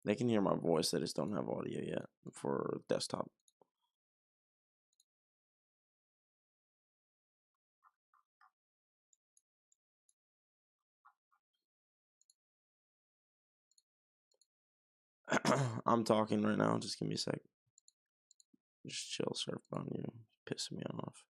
They can hear my voice. They just don't have audio yet for desktop. I'm talking right now. Just give me a sec. Just chill, Surfbone. You're pissing me off.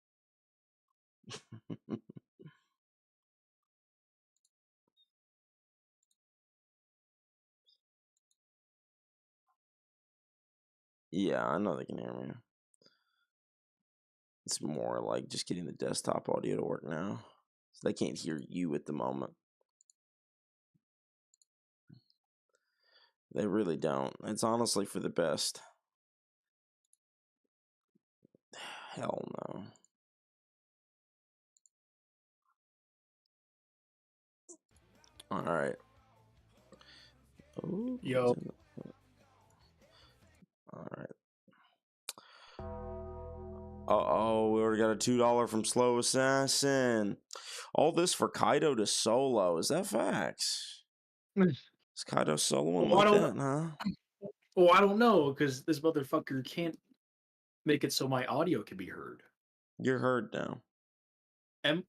Yeah, I know they can hear me. It's more like just getting the desktop audio to work now. So they can't hear you at the moment. They really don't. It's honestly for the best. Hell no. Alright. Yo. Alright. Uh-oh, we already got a $2 from Slow Assassin. All this for Kaido to solo. Is that facts? Is Kaido soloing like that, huh? Well, I don't know, because this motherfucker can't make it so my audio can be heard. You're heard now. Am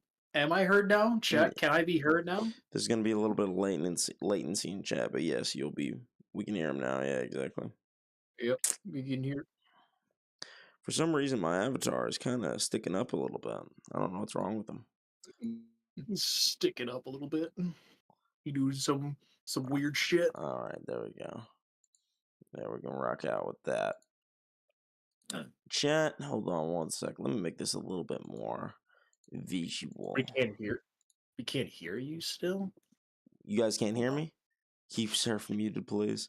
I heard now? Chat, can I be heard now? There's going to be a little bit of latency in chat, but yes, we can hear him now. Yeah, exactly. Yep, we can hear. For some reason, my avatar is kind of sticking up a little bit. I don't know what's wrong with him. Stick it up a little bit. You do some weird shit. All right, there we go. There we can rock out with that. Chat, hold on one sec. Let me make this a little bit more visual. We can't hear you still. You guys can't hear me? Keep Surf muted, please.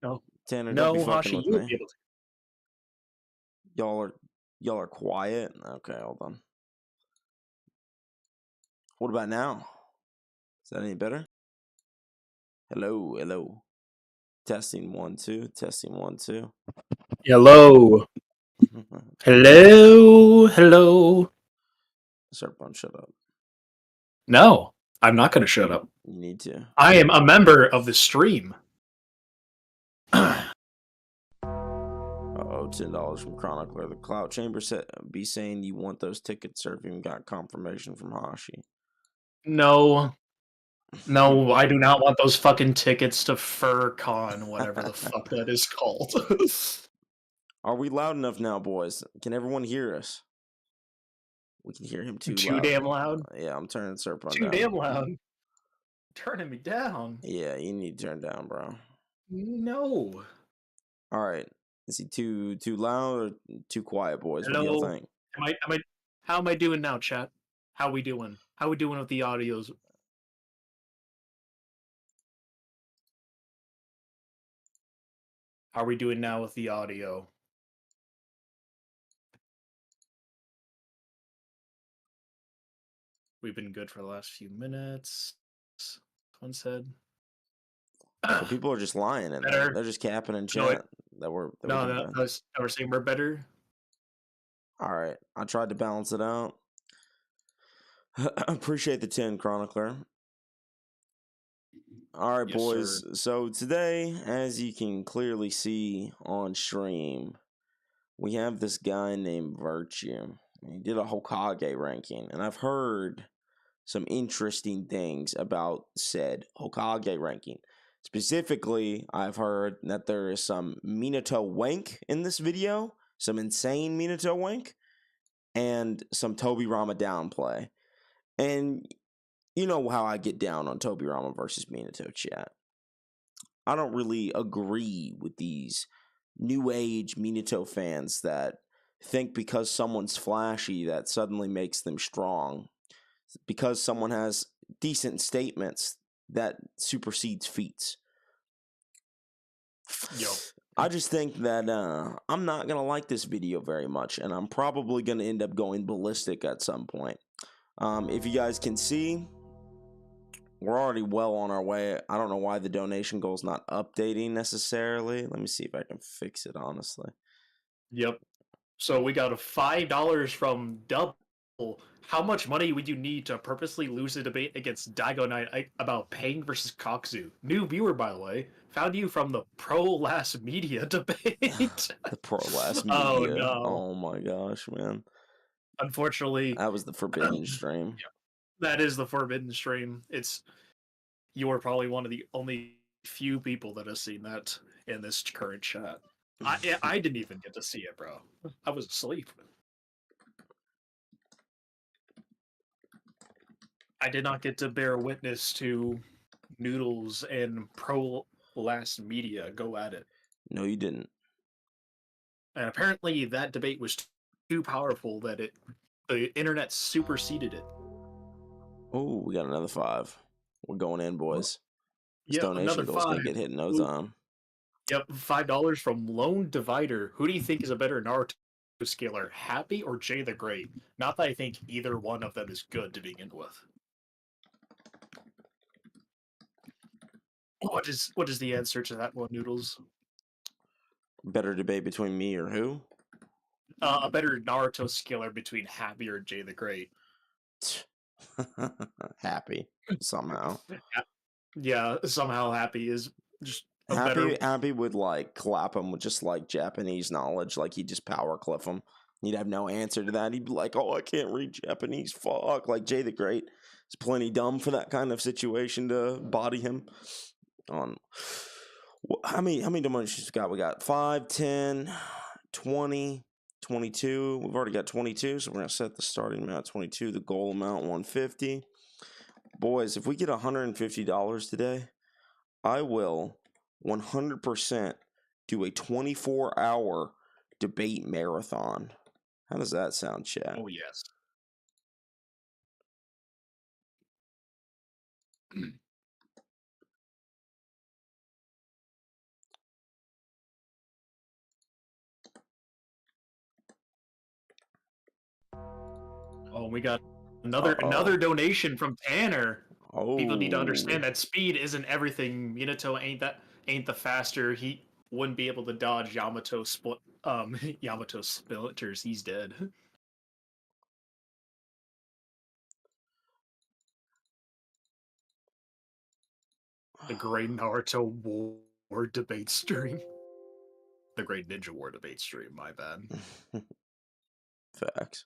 No. Tanner, no, don't be fucking Hashi, with you me. Y'all are quiet. Okay, hold on. What about now? Is that any better? Hello, hello. Testing 1 2. Testing 1 2. Hello. Hello. Surfbone, shut up. No, I'm not going to shut up. You need to. I am a member of the stream. Uh-oh, $10 from Chronicler. The Cloud Chamber be saying you want those tickets, Surf. Even got confirmation from Hashi. No. No, I do not want those fucking tickets to FurCon, whatever the fuck that is called. Are we loud enough now, boys? Can everyone hear us? We can hear him too Too loud. damn loud? Yeah, I'm turning Surfbone Too down. damn loud. Turning me down. Yeah, you need to turn down, bro. No. All right. Is he too loud or too quiet, boys? Hello. What do y'all think? How am I doing now, chat? How we doing? How we doing with the audios? How are we doing now with the audio? We've been good for the last few minutes. One said. So people are just lying and they're just capping in chat that we're saying we're better. All right, I tried to balance it out. Appreciate the 10, Chronicler. All right, Yes, boys. sir. So today, as you can clearly see on stream, we have this guy named Virthue. He did a Hokage ranking, and I've heard some interesting things about said Hokage ranking. Specifically, I've heard that there is some Minato wank in this video, some insane Minato wank, and some Tobirama downplay. And you know how I get down on Tobirama versus Minato, chat. I don't really agree with these new age Minato fans that think because someone's flashy that suddenly makes them strong. Because someone has decent statements that supersedes feats. Yo. I just think that I'm not going to like this video very much, and I'm probably going to end up going ballistic at some point. If you guys can see, we're already well on our way. I don't know why the donation goal is not updating necessarily. Let me see if I can fix it, honestly. Yep. So we got a $5 from how much money would you need to purposely lose a debate against Daigo Knight about Pain versus Koksu? New viewer, by the way. Found you from the Pro Last Media debate. The Pro Last Oh Media. no. Oh my gosh, man. Unfortunately, That was the forbidden stream. that is the forbidden stream. You are probably one of the only few people that has seen that in this current chat. I didn't even get to see it, bro. I was asleep. I did not get to bear witness to Noodles and Pro Last Media go at it. No, you didn't. And apparently that debate was too powerful that the internet superseded it. Oh, we got another 5. We're going in, boys. This Yeah, donation another goal's 5. gonna get hit in no time. Yep, $5 from Lone Divider. Who do you think is a better Naruto scaler, Happy or Jay the Great? Not that I think either one of them is good to begin with. What is the answer to that one, Noodles? Better debate between me or who? A better Naruto scaler between Happy or Jay the Great. Happy somehow. Yeah, somehow Happy is just a better. Happy would like clap him with just like Japanese knowledge, like he'd just power cliff him. He'd have no answer to that. He'd be like, "Oh, I can't read Japanese. Fuck!" Like Jay the Great is plenty dumb for that kind of situation to body him. On how many dimensions we got? We got 5, 10, 20, 22. We've already got 22, so we're gonna set the starting amount 22, the goal amount 150. Boys, if we get $150 today, I will 100% do a 24-hour debate marathon. How does that sound, chat? Oh yes. Oh, we got another donation from Tanner. Oh. People need to understand that speed isn't everything. Minato ain't the faster. He wouldn't be able to dodge Yamato Yamato splitters. He's dead. The Great Naruto War debate stream. The Great Ninja War debate stream. My bad. Facts.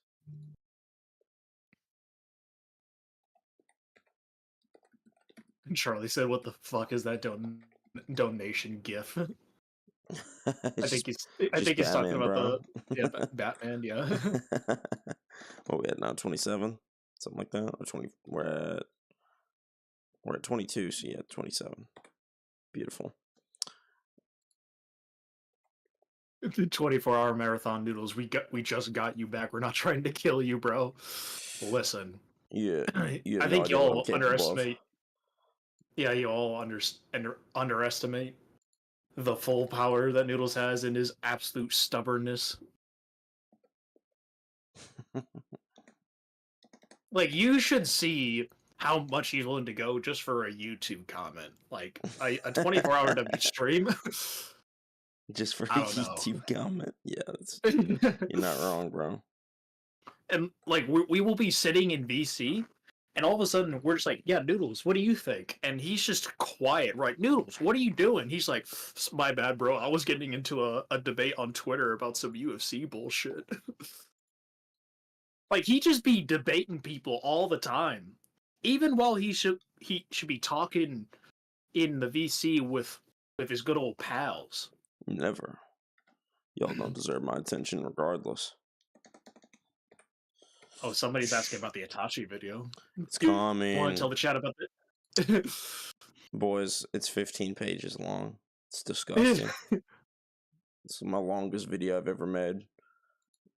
And Charlie said, "What the fuck is that donation gif?" I think he's talking about the Batman. Yeah. What we at now? 27, something like that, or 20? We're at 22. So yeah, 27. Beautiful. The 24-hour marathon, Noodles. We just got you back. We're not trying to kill you, bro. Listen. Yeah. I think y'all underestimate. Yeah, you all underestimate the full power that Noodles has and his absolute stubbornness. Like, you should see how much he's willing to go just for a YouTube comment. Like, a 24-hour debate stream. Just for a YouTube comment. Yeah, you're not wrong, bro. And, like, we will be sitting in VC, and all of a sudden, we're just like, yeah, Noodles, what do you think? And he's just quiet, right? Noodles, what are you doing? He's like, my bad, bro. I was getting into a debate on Twitter about some UFC bullshit. Like, he just be debating people all the time. Even while he should be talking in the VC with his good old pals. Never. Y'all don't deserve my attention regardless. Oh, somebody's asking about the Itachi video. It's coming. Want to tell the chat about it? Boys, it's 15 pages long. It's disgusting. It's my longest video I've ever made.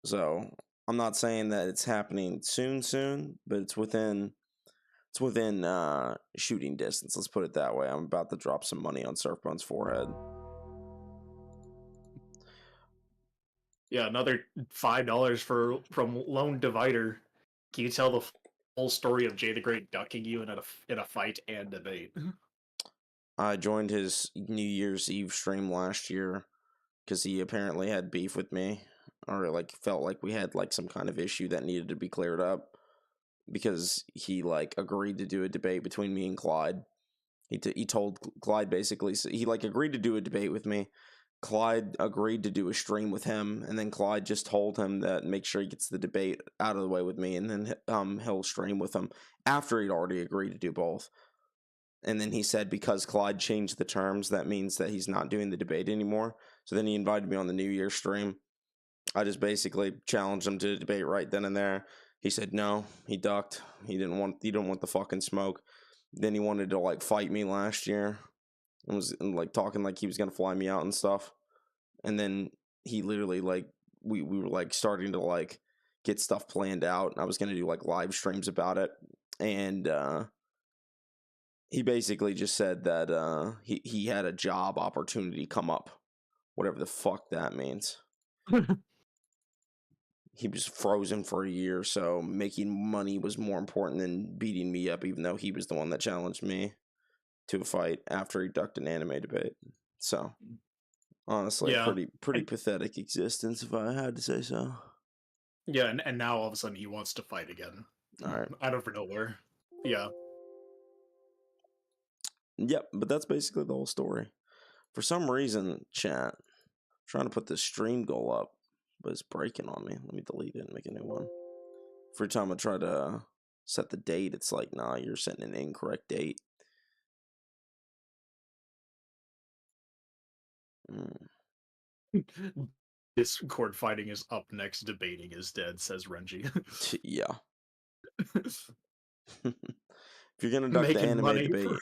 So I'm not saying that it's happening soon, but it's within shooting distance. Let's put it that way. I'm about to drop some money on Surfbone's forehead. Yeah, another $5 from Lone Divider. Can you tell the full story of Jay the Great ducking you in a fight and debate? I joined his New Year's Eve stream last year because he apparently had beef with me, or like felt like we had like some kind of issue that needed to be cleared up. because he like agreed to do a debate between me and Clyde. He told Clyde basically, he like agreed to do a debate with me. Clyde agreed to do a stream with him, and then Clyde just told him that make sure he gets the debate out of the way with me, and then he'll stream with him after he'd already agreed to do both. And then he said because Clyde changed the terms, that means that he's not doing the debate anymore. So then he invited me on the New Year stream. I just basically challenged him to a debate right then and there. He said no. He ducked. He didn't want the fucking smoke. Then he wanted to like fight me last year. And was like talking like he was gonna fly me out and stuff. And then he literally like we were like starting to like get stuff planned out. I was gonna do like live streams about it. And he basically just said that he had a job opportunity come up. Whatever the fuck that means. He was frozen for a year, so making money was more important than beating me up, even though he was the one that challenged me to a fight after he ducked an anime debate. So, honestly, Yeah. pretty pathetic existence, if I had to say so. Yeah, and now all of a sudden he wants to fight again. All right. Out of nowhere. Yeah. Yep, but that's basically the whole story. For some reason, chat, I'm trying to put this stream goal up, but it's breaking on me. Let me delete it and make a new one. Every time I try to set the date, it's like, nah, you're setting an incorrect date. Discord fighting is up next, debating is dead, says Renji. Yeah. If you're gonna duck the anime debate, making money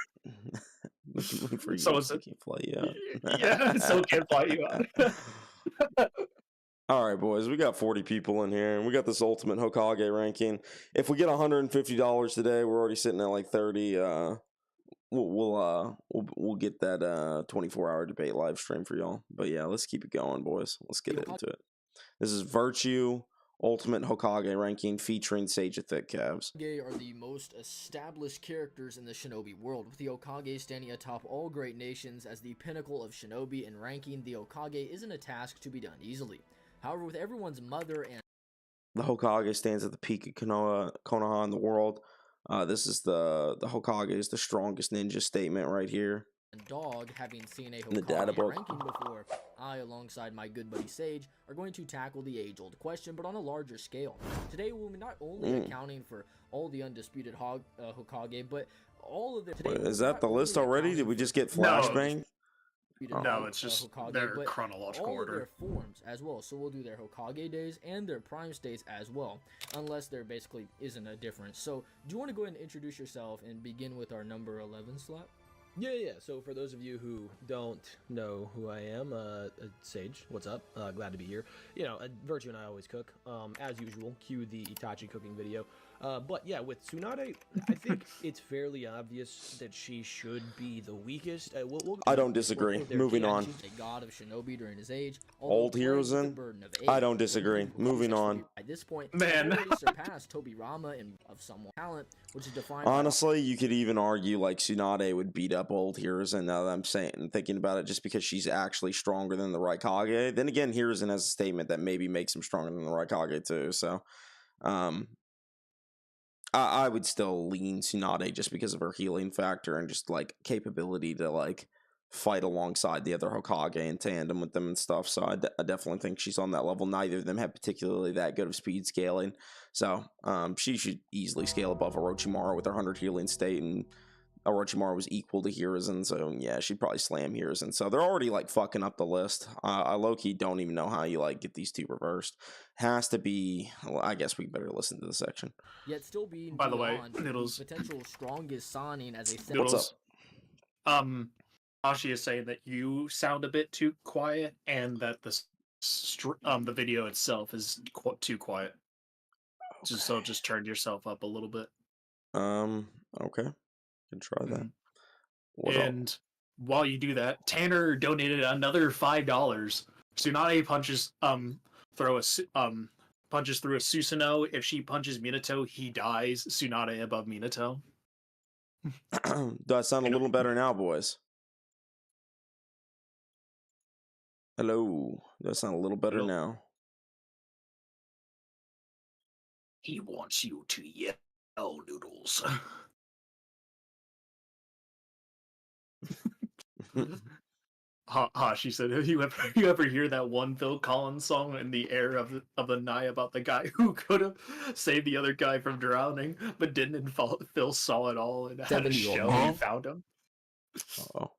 for you, so can't fly you out. Yeah, so can't fly you out. All right, boys, we got 40 people in here, and we got this ultimate Hokage ranking. If we get $150 today, we're already sitting at like 30. We'll get that 24-hour debate live stream for y'all. But yeah, let's keep it going, boys. Let's get into it. This is Virthue Ultimate Hokage ranking featuring Sage of Thick Calves. Hokage are the most established characters in the shinobi world, with the Hokage standing atop all great nations as the pinnacle of shinobi, and ranking the Hokage isn't a task to be done easily. However, with everyone's mother and the Hokage stands at the peak of Konoha in the world. This is the Hokage is the strongest ninja statement right here. Dog, having seen a the data Hokage book. ranking before, I, alongside my good buddy Sage, are going to tackle the age-old question, but on a larger scale. Today we'll be not only accounting for all the undisputed Hokage, but all of their... Wait, is that the list already? Did we just get flashbang? No, it's just Hokage, their chronological order. All of their forms as well, so we'll do their Hokage days and their prime states as well, unless there basically isn't a difference. So, do you want to go ahead and introduce yourself and begin with our number 11 slot? Yeah. So for those of you who don't know who I am, Sage, what's up? Glad to be here. You know, Virtue and I always cook. As usual, cue the Itachi cooking video. But yeah, with Tsunade, I think it's fairly obvious that she should be the weakest. I don't disagree. Moving on. She's a god of shinobi during his age. Old Hiruzen? I don't disagree. Moving on. At this point, man, already surpassed Tobirama in of somewhat talent, which is defined. Honestly, you could even argue like Tsunade would beat up old Hiruzen. Now that I'm thinking about it, just because she's actually stronger than the Raikage. Then again, Hiruzen has a statement that maybe makes him stronger than the Raikage too. So, I would still lean Tsunade just because of her healing factor and just like capability to like fight alongside the other Hokage in tandem with them and stuff. So I definitely think she's on that level. Neither of them have particularly that good of speed scaling. So she should easily scale above Orochimaru with her 100 healing state, and Orochimaru was equal to Hiruzen, so yeah, she'd probably slam Hiruzen. So they're already like fucking up the list. I low-key don't even know how you like get these two reversed. Has to be. Well, I guess we better listen to the section. Yet still being by the way, Noodles, potential strongest Sannin as a Noodles. What's up? Ashi is saying that you sound a bit too quiet, and that the video itself is too quiet. Okay. Just turn yourself up a little bit. Okay. Can try that. And while you do that, Tanner donated another $5. Tsunade punches punches through a Susanoo. If she punches Minato, he dies. Tsunade above Minato. Do I sound a little better now, boys? Hello. Do I sound a little better now? He wants you to yell Oh, Noodles. She said, you ever hear that one Phil Collins song in the air of the night about the guy who could have saved the other guy from drowning, but didn't, and Phil saw it all and had a 7-year-old show man. and found him? Oh.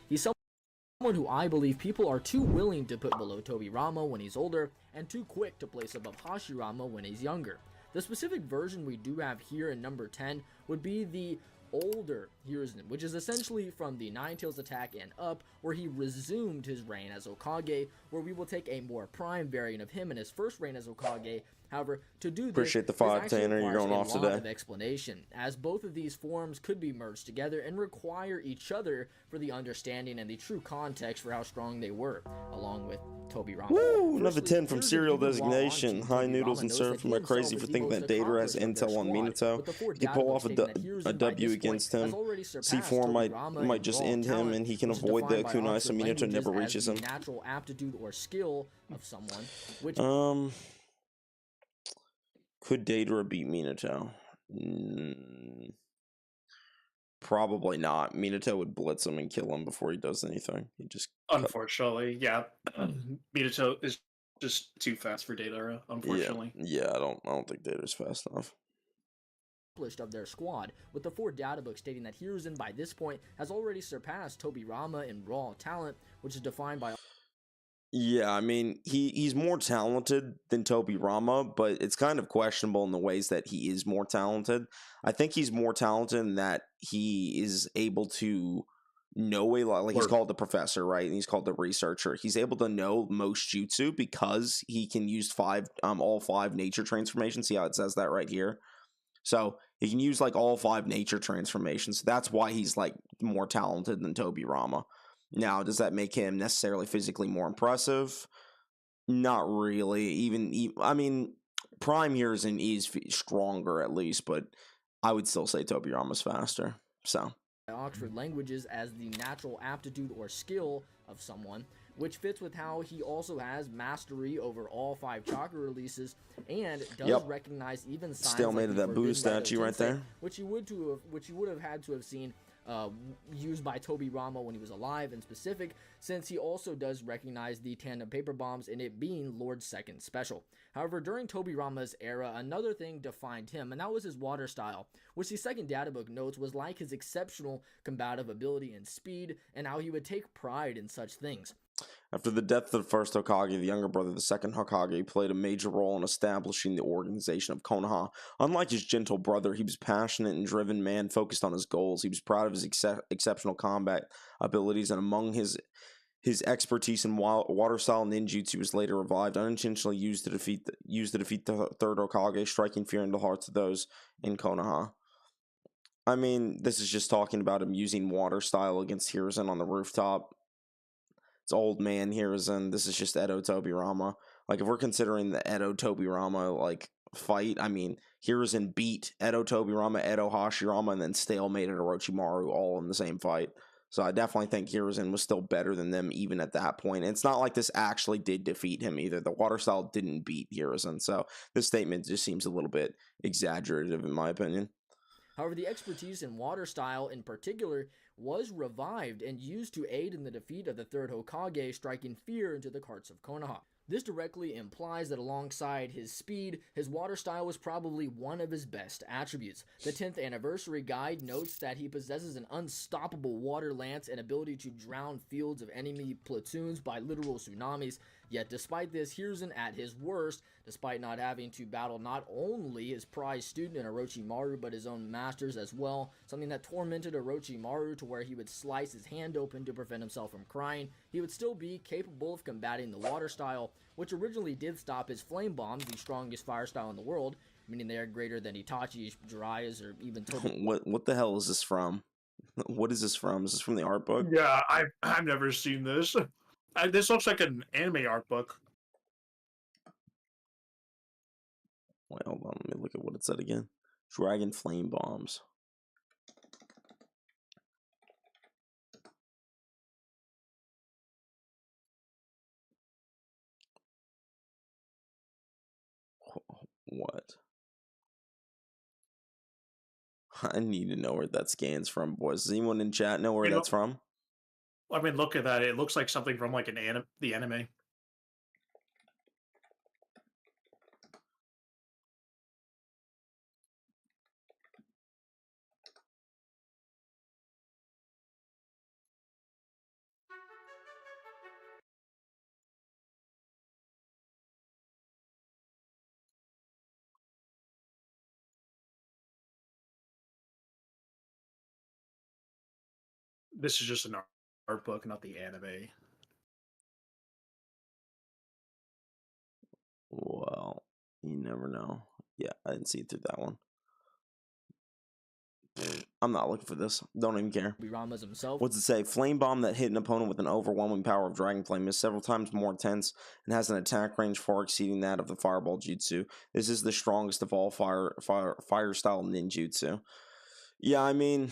He's someone who I believe people are too willing to put below Tobirama when he's older, and too quick to place above Hashirama when he's younger. The specific version we do have here in number 10 would be the older Hiruzen, which is essentially from the Ninetails attack and up, where he resumed his reign as Hokage, where we will take a more prime variant of him in his first reign as Hokage. However, to do this, Appreciate the this 5, actually Tanner. You're requires going a off lot today. of explanation, as both of these forms could be merged together and require each other for the understanding and the true context for how strong they were, along with Tobirama. Woo! Another Firstly, 10 from Hiruzen, serial even while on designation. Team Hi, Tobirama, Noodles and knows Surf that from he a crazy himself for is the thinking most that Data has accomplished of their intel on squad, Minato. with the 4 He can data pull books off stating that Hiruzen a by W this point against him. has already surpassed C4 Tobirama might in just raw end him, talent, and he can which is avoid the defined by kunai, so Oxford Minato languages never as reaches the him. natural aptitude or skill of someone, which Could Data beat Minato? Mm, probably not. Minato would blitz him and kill him before he does anything. He just Unfortunately, yeah. Minato is just too fast for Data, unfortunately. Yeah. I don't think Data's fast enough. of their squad, with the 4 data books stating that Hiruzen by this point has already surpassed Tobirama in raw talent, which is defined by Yeah, I mean, he's more talented than Tobirama, but it's kind of questionable in the ways that he is more talented. I think he's more talented in that he is able to know a lot. Like, he's Learn. called the professor, right? And he's called the researcher. He's able to know most jutsu because he can use all 5 nature transformations. See how it says that right here? So he can use like all 5 nature transformations. That's why he's like more talented than Tobirama. Now, does that make him necessarily physically more impressive? Not really. I mean, Prime Hiruzen is stronger at least, but I would still say Tobirama's faster. So Oxford languages as the natural aptitude or skill of someone, which fits with how he also has mastery over all 5 chakra releases and does recognize even signs stalemate like of the that Buddha Forbidden statue right Tensei, there, which you would have had to have seen used by Tobirama when he was alive in specific, since he also does recognize the tandem paper bombs in it being Lord's second special. However, during Tobirama's era, another thing defined him, and that was his water style, which the second databook notes was like his exceptional combative ability and speed, and how he would take pride in such things. After the death of the first Hokage, the younger brother of the second Hokage played a major role in establishing the organization of Konoha. Unlike his gentle brother, he was a passionate and driven man focused on his goals. He was proud of his exceptional combat abilities, and among his expertise in water style ninjutsu was later revived, unintentionally used to defeat the third Hokage, striking fear into the hearts of those in Konoha. I mean, this is just talking about him using water style against Hiruzen on the rooftop. It's old man Hiruzen. This is just Edo Tobirama. Like, if we're considering the Edo Tobirama like fight, I mean, Hiruzen beat Edo Tobirama, Edo Hashirama, and then stalemated Orochimaru all in the same fight. So I definitely think Hiruzen was still better than them even at that point. And it's not like this actually did defeat him either. The water style didn't beat Hiruzen. So this statement just seems a little bit exaggerative in my opinion. However, the expertise in water style in particular was revived and used to aid in the defeat of the third Hokage, striking fear into the hearts of Konoha. This directly implies that alongside his speed, his water style was probably one of his best attributes. The 10th anniversary guide notes that he possesses an unstoppable water lance and ability to drown fields of enemy platoons by literal tsunamis. Yet despite this, Hiruzen at his worst, despite not having to battle not only his prized student in Orochimaru, but his own masters as well, something that tormented Orochimaru to where he would slice his hand open to prevent himself from crying, he would still be capable of combating the water style, which originally did stop his flame bombs, the strongest fire style in the world, meaning they are greater than Itachi's, Jiraiya's, or even What the hell is this from? What is this from? Is this from the art book? Yeah, I've never seen this. This looks like an anime art book. Wait, hold on. Let me look at what it said again. Dragon flame bombs. What? I need to know where that scan's from, boys. Does anyone in chat know where that's from? I mean, look at that. It looks like something from like the anime. This is just an art book, not the anime. Well, you never know. Yeah, I didn't see it through that one. I'm not looking for this. Don't even care. Tobirama himself. What's it say? Flame bomb that hit an opponent with an overwhelming power of Dragon Flame is several times more intense and has an attack range far exceeding that of the Fireball Jutsu. This is the strongest of all fire style ninjutsu. Yeah, I mean,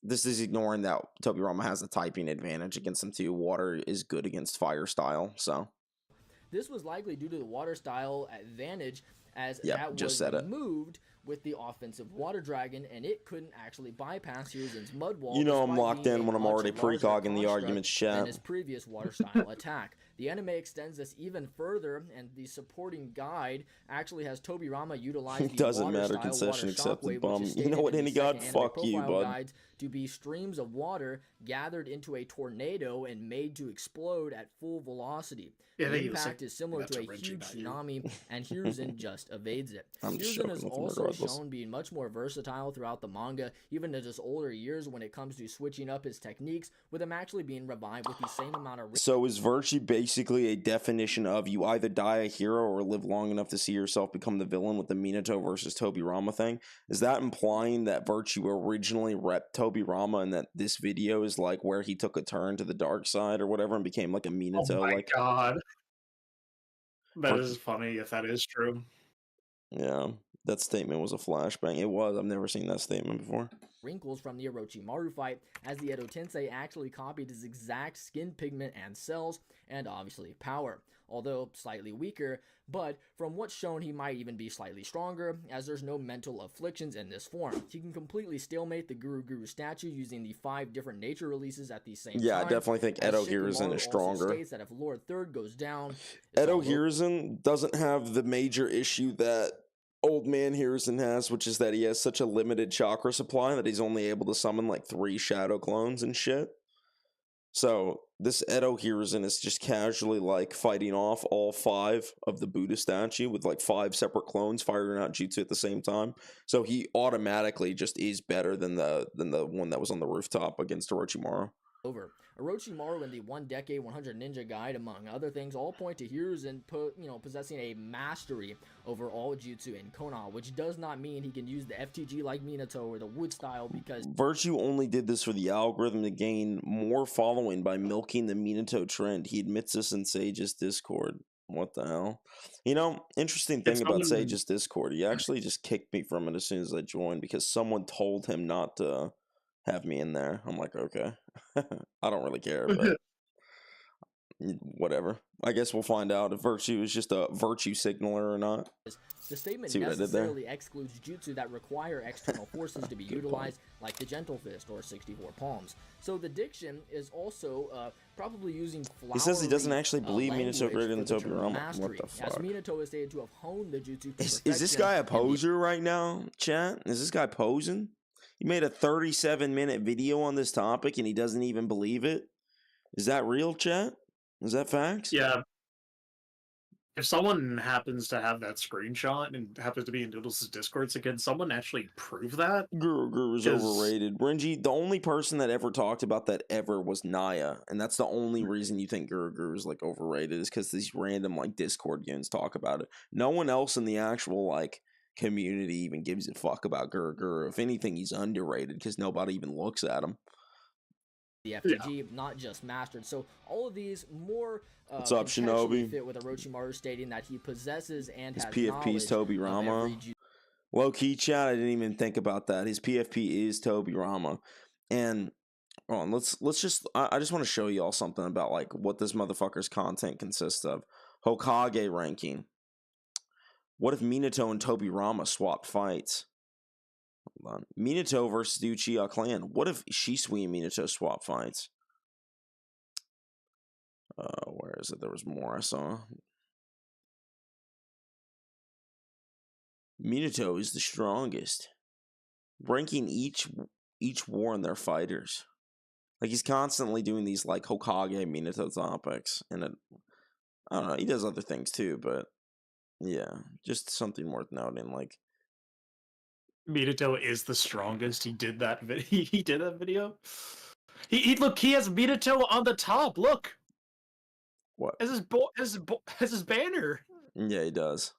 this is ignoring that Tobirama has a typing advantage against him too. Water is good against fire style, so. This was likely due to the water style advantage, as that was removed with the offensive water dragon, and it couldn't actually bypass Hiruzen's mud wall. You know I'm locked in when I'm already precogging the arguments, chat. And his previous water style attack. The anime extends this even further, and the supporting guide actually has Tobirama utilize the doesn't water matter, style concession water accepted, shockwave, bum. which is You know what, any god? Fuck you, bud. Guides to be streams of water gathered into a tornado and made to explode at full velocity. Yeah, the impact is similar to a huge tsunami, and Hiruzen just evades it. Hiruzen is also shown being much more versatile throughout the manga, even in his older years when it comes to switching up his techniques, with him actually being revived with the same amount of... So is Virthue basically a definition of you either die a hero or live long enough to see yourself become the villain with the Minato versus Tobirama thing? Is that implying that Virthue originally repped Tobirama and that this video is like where he took a turn to the dark side or whatever and became like a Minato? Oh my god. That is funny if that is true. Yeah, that statement was a flashbang. It was. I've never seen that statement before. Wrinkles from the Orochimaru fight, as the Edo Tensei actually copied his exact skin pigment and cells, and obviously power, although slightly weaker, but from what's shown he might even be slightly stronger, as there's no mental afflictions in this form. He can completely stalemate the Guru statue using the 5 different nature releases at the same time. Yeah, I definitely think Edo Hiruzen is stronger. States that if Lord Third goes down, Edo Hiruzen doesn't have the major issue that Old Man Hiruzen has, which is that he has such a limited chakra supply that he's only able to summon like 3 shadow clones and shit. So this Edo Hiruzen is just casually like fighting off all 5 of the Buddha statue with like 5 separate clones firing out jutsu at the same time. So he automatically just is better than the one that was on the rooftop against Orochimaru. Over. Orochimaru and the 1 Decade 100 Ninja Guide, among other things, all point to Hiruzen possessing a mastery over all jutsu in Konoha, which does not mean he can use the FTG like Minato or the wood style, because Virthue only did this for the algorithm to gain more following by milking the Minato trend. He admits this in Sage's Discord. What the hell? You know, interesting thing about Sage's Discord, he actually just kicked me from it as soon as I joined because someone told him not to have me in there. I'm like, okay. I don't really care, but whatever. I guess we'll find out if Virthue is just a virtue signaler or not. The statement necessarily excludes jutsu that require external forces to be utilized, like the Gentle Fist or 64 Palms. So the diction is also probably using flowery, he says he doesn't actually believe Minato greater than Tobirama. What the fuck? As Minato is stated to have honed the jutsu to is this guy a poser right now, chat? Is this guy posing? He made a 37-minute video on this topic and he doesn't even believe it? Is that real, chat? Is that facts? Yeah. If someone happens to have that screenshot and happens to be in Noodles' Discord, can someone actually prove that? Guru is overrated. Renji, the only person that ever talked about that ever was Naya, and that's the only reason you think Guru is like overrated is because these random like Discord goons talk about it. No one else in the actual like community even gives a fuck about Guru. If anything, he's underrated because nobody even looks at him. The FTG, not just mastered. So all of these more what's up, Shinobi? Fit with Orochimaru stating that he possesses and his has PFP's Tobirama. Low key chat, I didn't even think about that. His PFP is Tobirama, and let's just. I just want to show y'all something about like what this motherfucker's content consists of. Hokage ranking. What if Minato and Tobirama swapped fights? Hold on. Minato versus the Uchiha clan. What if Shisui and Minato swap fights? Where is it? There was more I saw. Minato is the strongest, ranking each war in their fighters. Like, he's constantly doing these like Hokage Minato topics, and I don't know. He does other things too, but yeah, just something worth noting. Like, Minato is the strongest. He did that video. He did that video. He look. He has Minato on the top. Look. what? As his banner. Yeah, he does.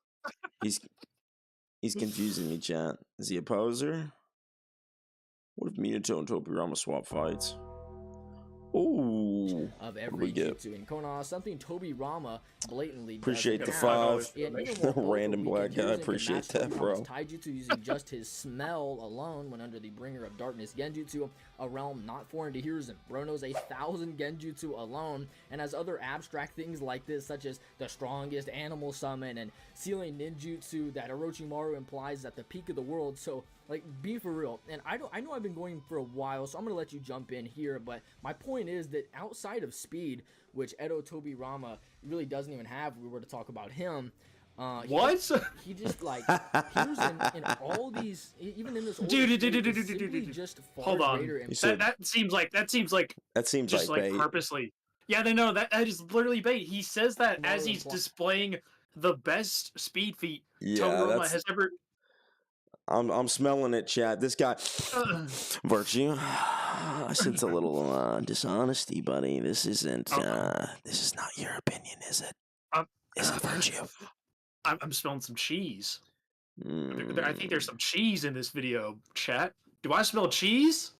He's confusing me, chat. Is he a poser? What if Minato and Tobirama swap fights? Ooh. Of every jutsu in Konoha, something Tobirama blatantly appreciate the does. 5. Random black guy. Appreciate that, bro. Taijutsu using just his smell alone when under the Bringer of Darkness Genjutsu, a realm not foreign to Hiruzen. Bro knows 1,000 Genjutsu alone, and has other abstract things like this, such as the strongest animal summon and sealing ninjutsu that Orochimaru implies at the peak of the world. So, like, be for real. And I know I've been going for a while, so I'm gonna let you jump in here. But my point is that outside of speed, which Edo Tobirama really doesn't even have, if we were to talk about him. He just like Hiruzen in all these, even in this dude, just far hold on. greater. That seems like just like bait. Purposely. Yeah, they know that is literally bait. He says that as he's displaying the best speed feat Tobirama has ever. I'm smelling it, chat. This guy, Virthue. I sense a little dishonesty, buddy. This isn't. This is not your opinion, is it? Is it, Virthue? I'm smelling some cheese. I think there's some cheese in this video, chat. Do I smell cheese?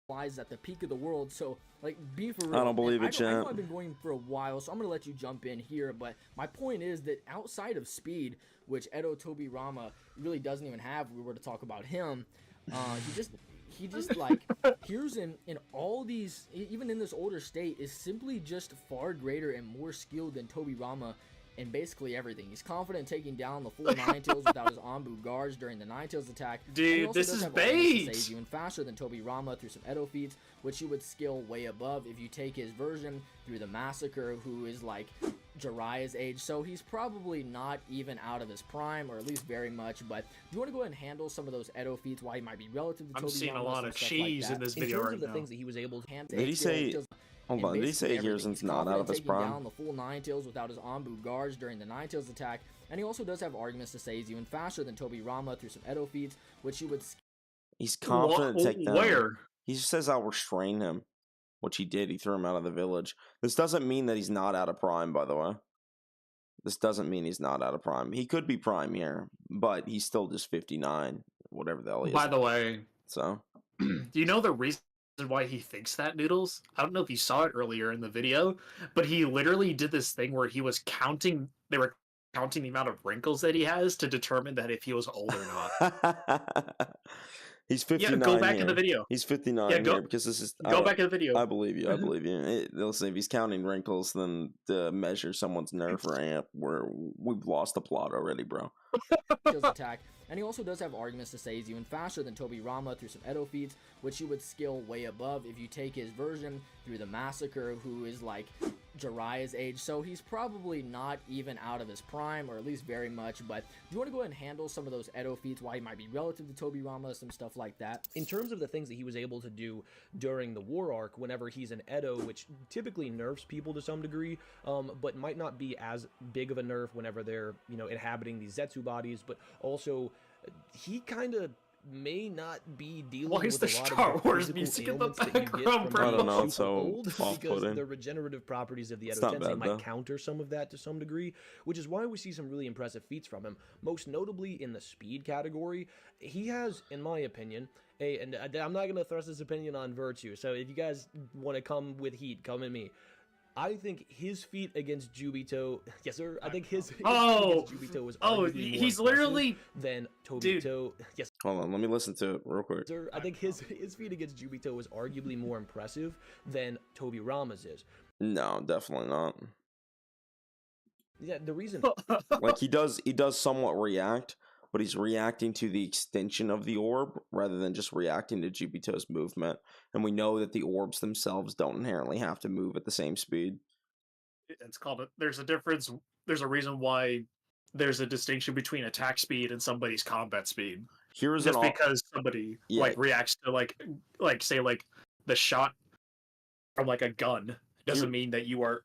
Lies at the peak of the world, so like, be for real. I don't believe it, chat. I know I've been going for a while, so I'm gonna let you jump in here. But my point is that outside of speed, which Edo Tobirama really doesn't even have, if we were to talk about him, he just like Hiruzen in all these, even in this older state, is simply just far greater and more skilled than Tobirama in basically everything. He's confident taking down the full Ninetails without his Anbu guards during the Ninetails attack. Dude, this is bait! Even faster than Tobirama through some Edo feats, which he would skill way above if you take his version through the Massacre, who is like Jiraiya's age. So he's probably not even out of his prime, or at least very much. But do you want to go ahead and handle some of those Edo feats, why he might be relative to Tobirama? I'm seeing a lot of cheese in this video right now. Things that he was able to handle. Did he say? Hold on, did he say Hiruzen's not out of his prime? Down the full Ninetails without his Anbu guards during the Ninetails attack, and he also does have arguments to say he's even faster than Tobirama through some Edo feats, which he would. He's confident to take down. Where? He says I'll restrain him, which he did. He threw him out of the village. This doesn't mean that he's not out of prime, by the way. This doesn't mean he's not out of prime. He could be prime here, but he's still just 59, whatever the hell he is. By the way, so do you know the reason why he thinks that, Noodles? I don't know if you saw it earlier in the video, but he literally did this thing where he was counting. They were counting the amount of wrinkles that he has to determine that if he was old or not. He's 59. Yeah, go back in the video. He's 59 here because this is. Go back in the video. I believe you. I believe you. They'll say if he's counting wrinkles, then to measure someone's nerve ramp, we've lost the plot already, bro. Attack. And he also does have arguments to say he's even faster than Tobirama through some Edo feats, which he would skill way above if you take his version through the Massacre, who is like Jiraiya's age. So he's probably not even out of his prime, or at least very much. But do you want to go ahead and handle some of those Edo feats, why he might be relative to Tobirama, some stuff like that? In terms of the things that he was able to do during the war arc, whenever he's an Edo, which typically nerfs people to some degree, but might not be as big of a nerf whenever they're, inhabiting these Zetsu bodies, but also he kind of may not be dealing with a lot Star of the Wars music in the background, bro? I don't know, so because the regenerative properties of the Edo Tensei might counter some of that to some degree, which is why we see some really impressive feats from him, most notably in the speed category. He has, in my opinion, and I'm not going to thrust this opinion on Virthue, so if you guys want to come with heat, come at me. I think his feat against Jubito, yes sir, I think his feat against Jubito was arguably he's more literally than Tobito. Dude. Yes. Hold on, let me listen to it real quick. Sir, I think his feat against Jubito was arguably more impressive than Tobirama's is. No, definitely not. Yeah, the reason like he does somewhat react, but he's reacting to the extension of the orb rather than just reacting to Jubito's movement. And we know that the orbs themselves don't inherently have to move at the same speed. It's called there's a difference. There's a reason why there's a distinction between attack speed and somebody's combat speed. Here's Just because somebody like reacts to like say like the shot from like a gun doesn't mean that you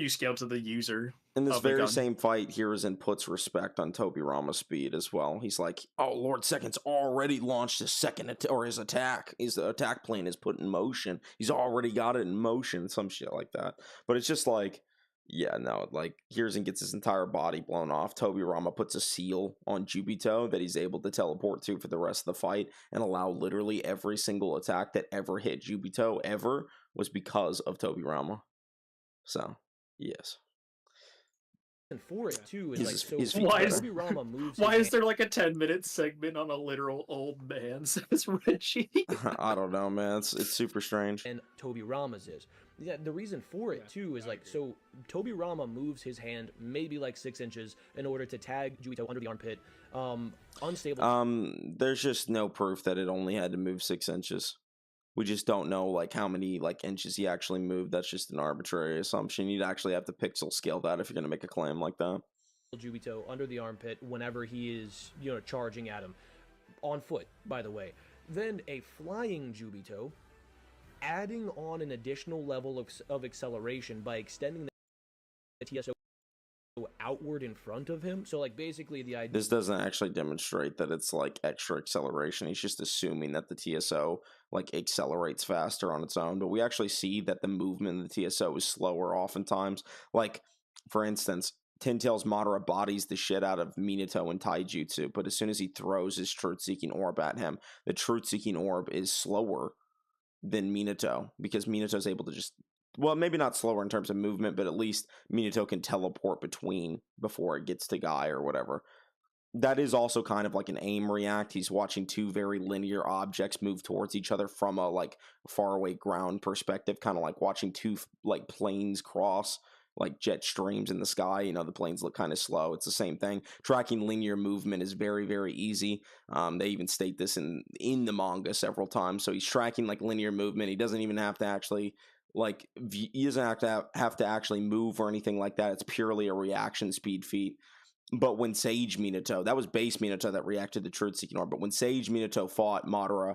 scale to the user. In this very same fight, Hiruzen puts respect on Tobirama's speed as well. He's like, "Oh, Lord Second's already launched his his attack. His attack plane is put in motion. He's already got it in motion." Some shit like that. But it's just like, yeah, no, like Hiruzen gets his entire body blown off. Tobirama puts a seal on Jubito that he's able to teleport to for the rest of the fight and allow literally every single attack that ever hit Jubito ever was because of Tobirama. So, yes. And for it too is why is there like a 10-minute segment on a literal old man, says Richie? I don't know, man. It's super strange. And Tobirama's is. Yeah, the reason for it too is like, so Tobirama moves his hand maybe like 6 inches in order to tag Jubito under the armpit. Unstable. There's just no proof that it only had to move 6 inches. We just don't know like how many like inches he actually moved. That's just an arbitrary assumption. You'd actually have to pixel scale that if you're gonna make a claim like that. Jubito under the armpit whenever he is, charging at him. On foot, by the way. Then a flying Jubito, adding on an additional level of acceleration by extending the TSO outward in front of him. So like basically the idea, this doesn't actually demonstrate that it's like extra acceleration. He's just assuming that the TSO like accelerates faster on its own, but we actually see that the movement of the TSO is slower oftentimes. Like for instance, Tails Madara bodies the shit out of Minato and Taijutsu, but as soon as he throws his truth-seeking orb at him, the truth-seeking orb is slower than Minato because Minato's able to just, well, maybe not slower in terms of movement, but at least Minato can teleport between before it gets to Guy or whatever. That is also kind of like an aim react. He's watching two very linear objects move towards each other from a like faraway ground perspective, kind of like watching two like planes cross, like jet streams in the sky. The planes look kind of slow. It's the same thing. Tracking linear movement is very, very easy. They even state this in the manga several times. So he's tracking like linear movement. He doesn't even have to actually he doesn't have to actually move or anything like that. It's purely a reaction speed feat. But when Sage Minato, that was base Minato that reacted to Truth Seeking Orb, but when Sage Minato fought Madara,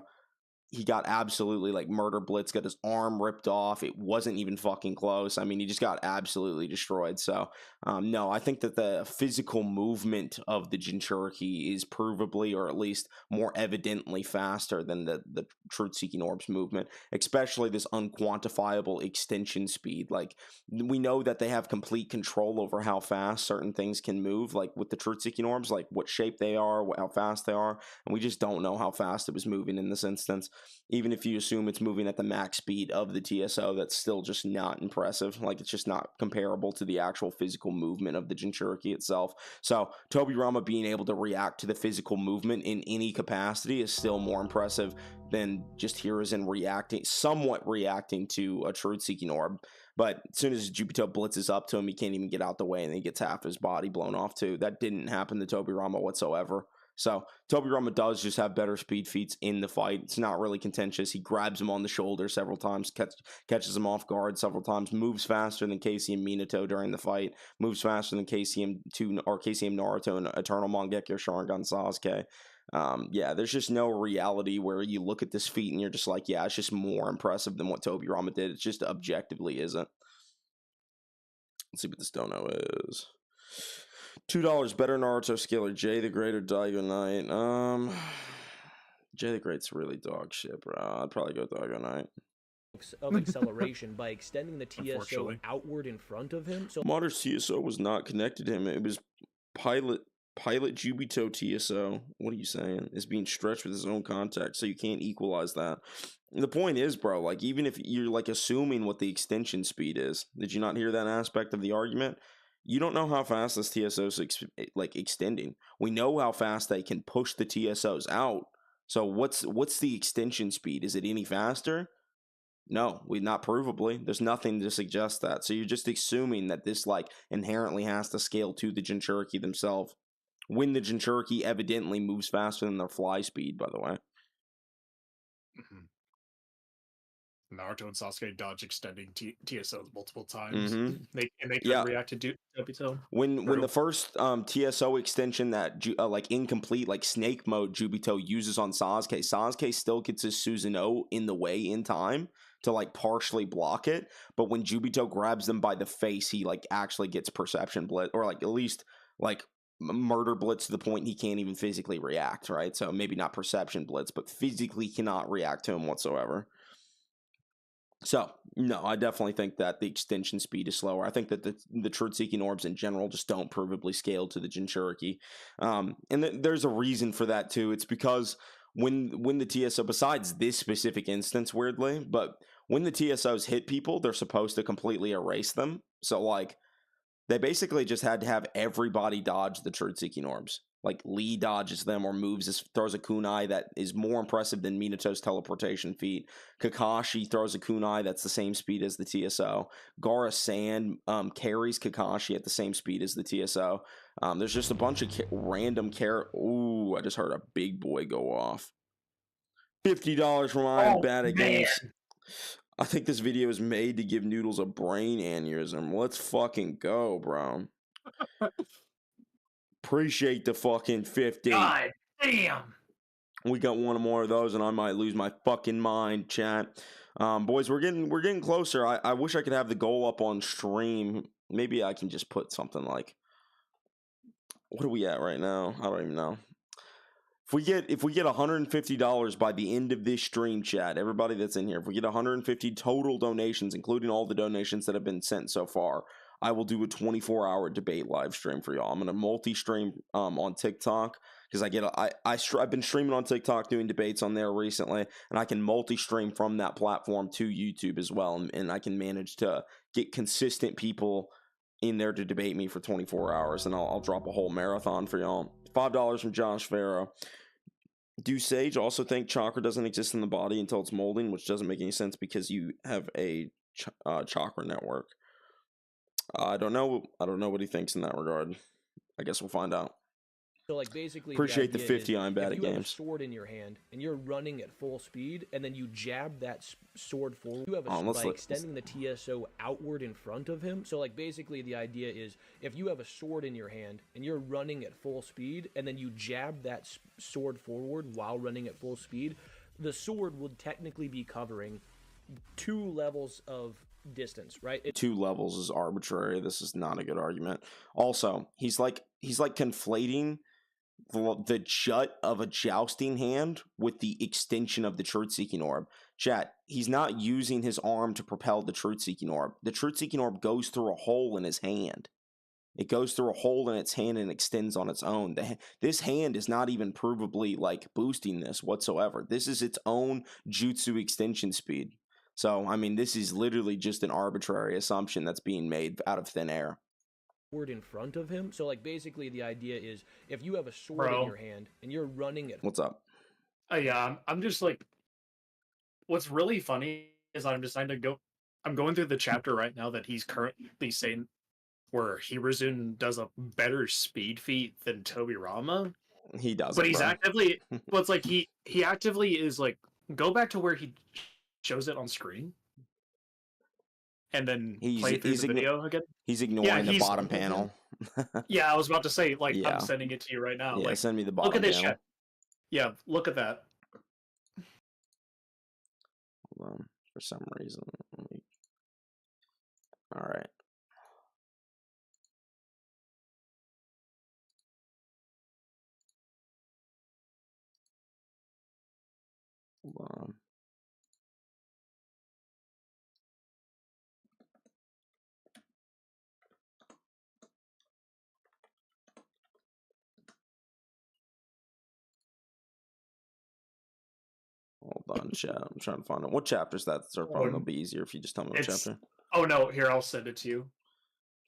he got absolutely like murder blitz, got his arm ripped off. It wasn't even fucking close. I mean, he just got absolutely destroyed. So, no, I think that the physical movement of the Jinchuriki is provably, or at least more evidently faster than the Truth-Seeking Orb's movement, especially this unquantifiable extension speed. Like, we know that they have complete control over how fast certain things can move, like with the Truth-Seeking Orbs, like what shape they are, how fast they are, and we just don't know how fast it was moving in this instance. Even if you assume it's moving at the max speed of the TSO, that's still just not impressive. Like, it's just not comparable to the actual physical movement of the Jinchuriki itself. So, Tobirama being able to react to the physical movement in any capacity is still more impressive than just Hiruzen somewhat reacting to a Truth-Seeking Orb. But as soon as Jubito blitzes up to him, he can't even get out the way, and then he gets half his body blown off too. That didn't happen to Tobirama whatsoever. So Tobirama does just have better speed feats in the fight. It's not really contentious. He grabs him on the shoulder several times, catches him off guard several times, moves faster than KCM Minato during the fight, moves faster than KCM Naruto and Eternal Mangekyo Sharingan Sasuke. Yeah, there's just no reality where you look at this feat and you're just like, yeah, it's just more impressive than what Tobirama did. It just objectively isn't. Let's see what this dono is. $2 better Naruto scaler, Jay the Great or Daigo Knight? Jay the Great's really dog shit, bro. I'd probably go Daigo Knight. Of acceleration by extending the TSO outward in front of him. So Madara's TSO was not connected to him. It was pilot Jubito TSO. What are you saying? Is being stretched with his own contact, so you can't equalize that. The point is, bro, like, even if you're like assuming what the extension speed is, did you not hear that aspect of the argument? You don't know how fast this TSO is extending. We know how fast they can push the TSOs out. So what's the extension speed? Is it any faster? No, not provably. There's nothing to suggest that. So you're just assuming that this like inherently has to scale to the Jinchuriki themselves, when the Jinchuriki evidently moves faster than their fly speed, by the way. Naruto and Sasuke dodge extending TSOs multiple times. Mm-hmm. They Yeah. couldn't react to Jubito. When the first TSO extension that like incomplete like snake mode Jubito uses on Sasuke still gets his Susanoo in the way in time to like partially block it, but when Jubito grabs them by the face, he like actually gets perception blitz, or like at least like murder blitz to the point he can't even physically react, right? So maybe not perception blitz, but physically cannot react to him whatsoever. So, no, I definitely think that the extension speed is slower. I think that the truth-seeking orbs in general just don't provably scale to the Jinchuriki. And there's a reason for that, too. It's because when the TSO, besides this specific instance, weirdly, but when the TSOs hit people, they're supposed to completely erase them. So, like, they basically just had to have everybody dodge the truth-seeking orbs. Like, Lee dodges them or throws a kunai that is more impressive than Minato's teleportation feat. Kakashi throws a kunai that's the same speed as the TSO. Gaara Sand carries Kakashi at the same speed as the TSO. There's just a bunch of random Ooh, I just heard a big boy go off. $50 from I Am Bad at Games. I think this video is made to give Noodles a brain aneurysm. Let's fucking go, bro. Appreciate the fucking 50. God damn. We got one more of those and I might lose my fucking mind, chat. Boys, we're getting closer. I wish I could have the goal up on stream. Maybe I can just put something like, what are we at right now? I don't even know. If we get $150 by the end of this stream, chat, everybody that's in here, if we get 150 total donations, including all the donations that have been sent so far, I will do a 24-hour debate live stream for y'all. I'm gonna multi-stream on TikTok because I've been streaming on TikTok doing debates on there recently, and I can multi-stream from that platform to YouTube as well, and I can manage to get consistent people in there to debate me for 24 hours, and I'll drop a whole marathon for y'all. $5 from Josh Farrow. Do Sage also think chakra doesn't exist in the body until it's molding, which doesn't make any sense because you have a chakra network? I don't know what he thinks in that regard. I guess we'll find out. So, like, basically, appreciate the 50. I'm bad at games. If you have a sword in your hand and you're running at full speed, and then you jab that sword forward, you have by extending the TSO outward in front of him. So, like, basically, the idea is if you have a sword in your hand and you're running at full speed, and then you jab that sword forward while running at full speed, the sword would technically be covering 2 levels of distance, right? 2 levels is arbitrary. This is not a good argument. Also, he's like conflating the jut of a jousting hand with the extension of the truth-seeking orb. Chat, he's not using his arm to propel the truth-seeking orb. The truth-seeking orb goes through a hole in his hand. It goes through a hole in its hand and extends on its own. This hand is not even provably like boosting this whatsoever. This is its own jutsu extension speed. So, I mean, this is literally just an arbitrary assumption that's being made out of thin air. Word in front of him. So, like, basically the idea is if you have a sword in your hand and you're running at... What's up? Yeah, I'm just like... What's really funny is I'm going through the chapter right now that he's currently saying where Hiruzen does a better speed feat than Tobirama. He does. But he's actively... Well, it's like he actively is like... Go back to where he shows it on screen. And then play through the video again. He's ignoring the bottom panel. Yeah, I was about to say, like, I'm sending it to you right now. Yeah, like, send me the bottom panel. Look at this panel. shit. Yeah, look at that. Hold on, for some reason. All right. Hold on. Hold on, chat. I'm trying to find out. What chapter is that? Surfbone? It'll be easier if you just tell me what chapter. Oh no, here, I'll send it to you.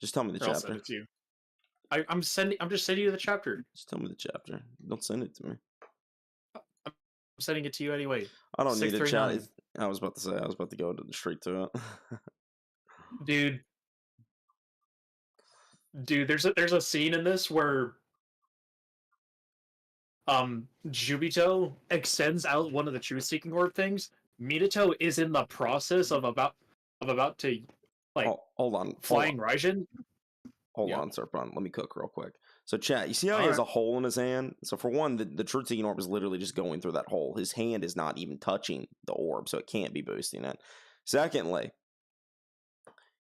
Just tell me the chapter. I'll send it to you. I'm just sending you the chapter. Just tell me the chapter. Don't send it to me. I'm sending it to you anyway. I don't need a chat. I was about to go straight to it. Dude, there's a scene in this where Jubito extends out one of the truth-seeking orb things. Minato is in the process of about to like hold on, flying Raijin. Hold Yeah. on, Surfbone. Let me cook real quick. So, chat, you see how he All has right. a hole in his hand? So, for one, the truth-seeking orb is literally just going through that hole. His hand is not even touching the orb, so it can't be boosting it. Secondly,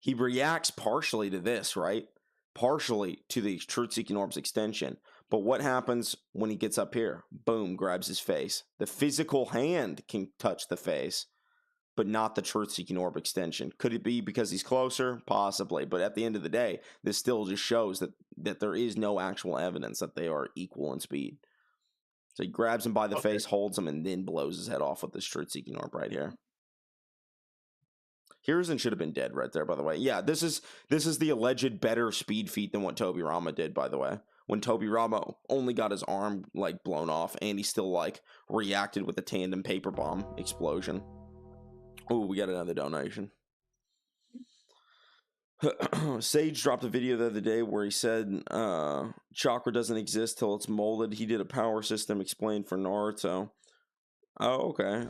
he reacts partially to this, right? Partially to the truth-seeking orb's extension. But what happens when he gets up here? Boom, grabs his face. The physical hand can touch the face, but not the truth-seeking orb extension. Could it be because he's closer? Possibly. But at the end of the day, this still just shows that there is no actual evidence that they are equal in speed. So he grabs him by the face, holds him, and then blows his head off with this truth-seeking orb right here. Hiruzen should have been dead right there, by the way. Yeah, this is the alleged better speed feat than what Tobirama did, by the way. When Tobirama only got his arm, like, blown off, and he still, like, reacted with a tandem paper bomb explosion. Oh, we got another donation. Sage dropped a video the other day where he said chakra doesn't exist till it's molded. He did a power system explained for Naruto. Oh, okay.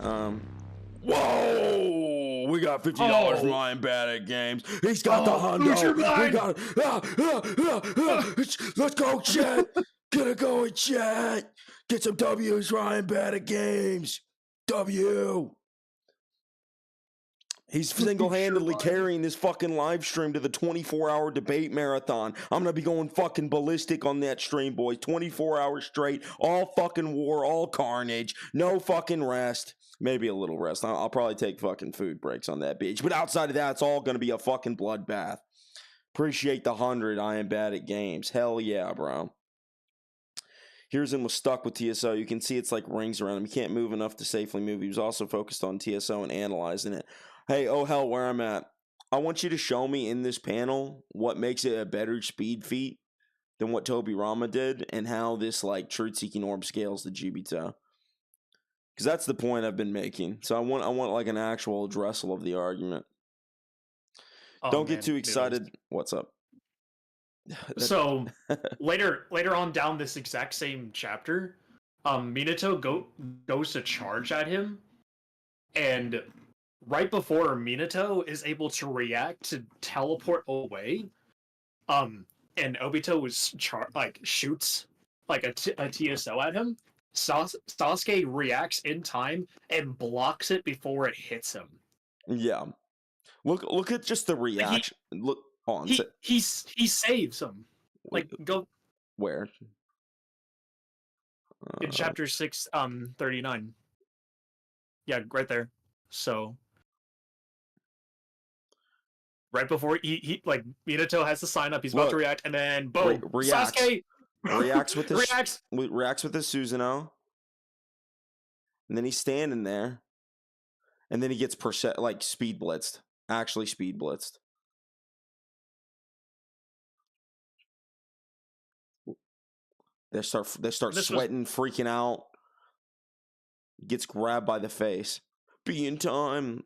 Whoa! We got $50 from I Am Bad at Games. He's got the hundo. We got let's go, chat. Get it going, chat. Get some W's for I Am Bad at Games. W. He's single-handedly carrying this fucking live stream to the 24-hour debate marathon. I'm going to be going fucking ballistic on that stream, boys. 24 hours straight. All fucking war. All carnage. No fucking rest. Maybe a little rest. I'll probably take fucking food breaks on that bitch. But outside of that, it's all going to be a fucking bloodbath. Appreciate the 100. I Am Bad at Games. Hell yeah, bro. Hiruzen was stuck with TSO. You can see it's like rings around him. He can't move enough to safely move. He was also focused on TSO and analyzing it. Hey, oh hell, where I'm at. I want you to show me in this panel what makes it a better speed feat than what Tobirama did, and how this like truth-seeking orb scales the Jubito. Because that's the point I've been making. So I want like an actual addressal of the argument. Don't get too excited. Noodles. What's up? So later on down this exact same chapter, Minato goes to charge at him, and right before Minato is able to react to teleport away, and Obito is shoots like a TSO at him. Sasuke reacts in time and blocks it before it hits him. Yeah, look at just the reaction. Look on. He saves him. Like go where? In chapter 6, 39. Yeah, right there. So right before he like Minato has to sign up, he's about to react, and then boom, Sasuke reacts with his reacts with his Susanoo, and then he's standing there, and then he gets speed blitzed, actually speed blitzed. They start sweating, freaking out. Gets grabbed by the face. Be in time.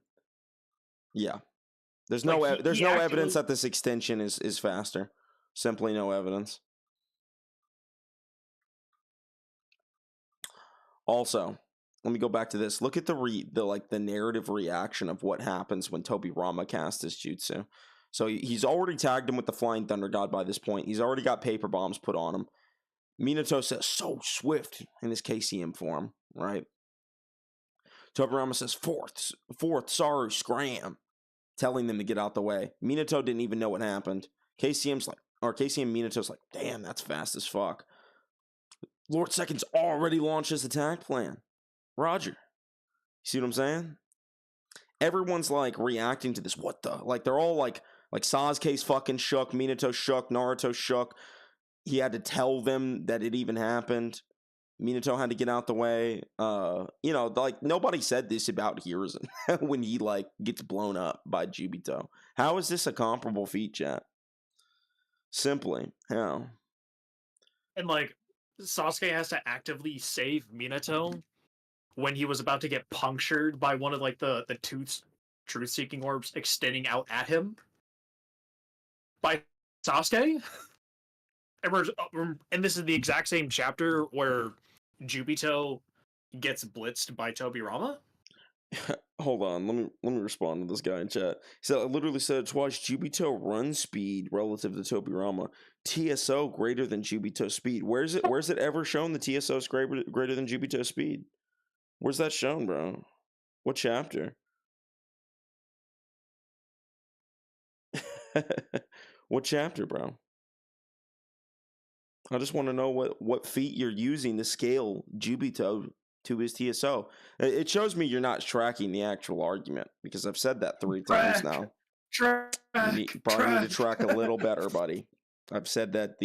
Yeah. There's no evidence that this extension is faster. Simply no evidence. Also, let me go back to this. Look at the narrative reaction of what happens when Tobirama casts his jutsu. So he's already tagged him with the Flying Thunder God by this point. He's already got paper bombs put on him. Minato says, "So swift," in his KCM form, right? Tobirama says, fourth, Saru, scram, telling them to get out the way. Minato didn't even know what happened. KCM Minato's like, damn, that's fast as fuck. Lord Second's already launched his attack plan. Roger. You see what I'm saying? Everyone's like reacting to this. What the? Like they're all like Sasuke's fucking shook, Minato shook, Naruto shook. He had to tell them that it even happened. Minato had to get out the way. Like nobody said this about Hiruzen when he like gets blown up by Jubito. How is this a comparable feat, chat? Simply, how? And like Sasuke has to actively save Minato when he was about to get punctured by one of like the truth-seeking orbs extending out at him by Sasuke. And this is the exact same chapter where Jubito gets blitzed by Tobirama? Hold on, let me respond to this guy in chat. So it literally said twice Jubito run speed relative to Tobirama. TSO greater than Jubito speed. Where's it ever shown the TSO is greater than Jubito speed? Where's that shown, bro? What chapter? What chapter, bro? I just want to know what feat you're using to scale Jubito to his TSO. It shows me you're not tracking the actual argument because I've said that 3 times now. You probably need to track a little better, buddy. I've said that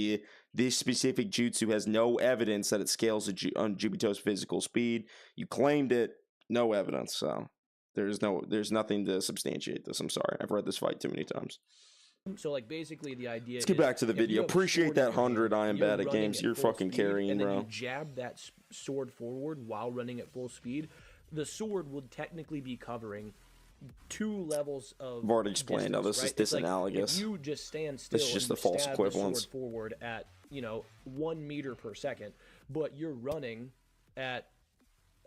this specific jutsu has no evidence that it scales on Jubito's physical speed. You claimed it, no evidence. So there's nothing to substantiate this. I'm sorry. I've read this fight too many times. So like basically the idea. Let's get back to the video. Appreciate that 100. I am bad at games. You're fucking carrying, and then bro. You jab that sword forward while running at full speed. The sword would technically be covering 2 levels of. I've already explained. Now this is disanalogous. Like if you just stand still, this is just and the false stab equivalence. The sword forward at 1 meter per second, but you're running at,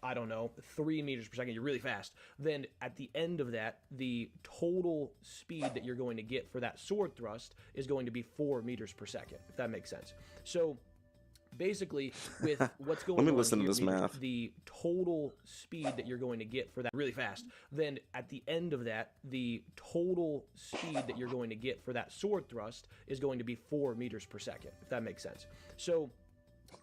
I don't know, 3 meters per second, you're really fast. Then at the end of that, the total speed that you're going to get for that sword thrust is going to be 4 meters per second, if that makes sense. So basically, with what's going on, let me listen to this math. The total speed that you're going to get for that really fast. Then at the end of that, the total speed that you're going to get for that sword thrust is going to be 4 meters per second, if that makes sense. So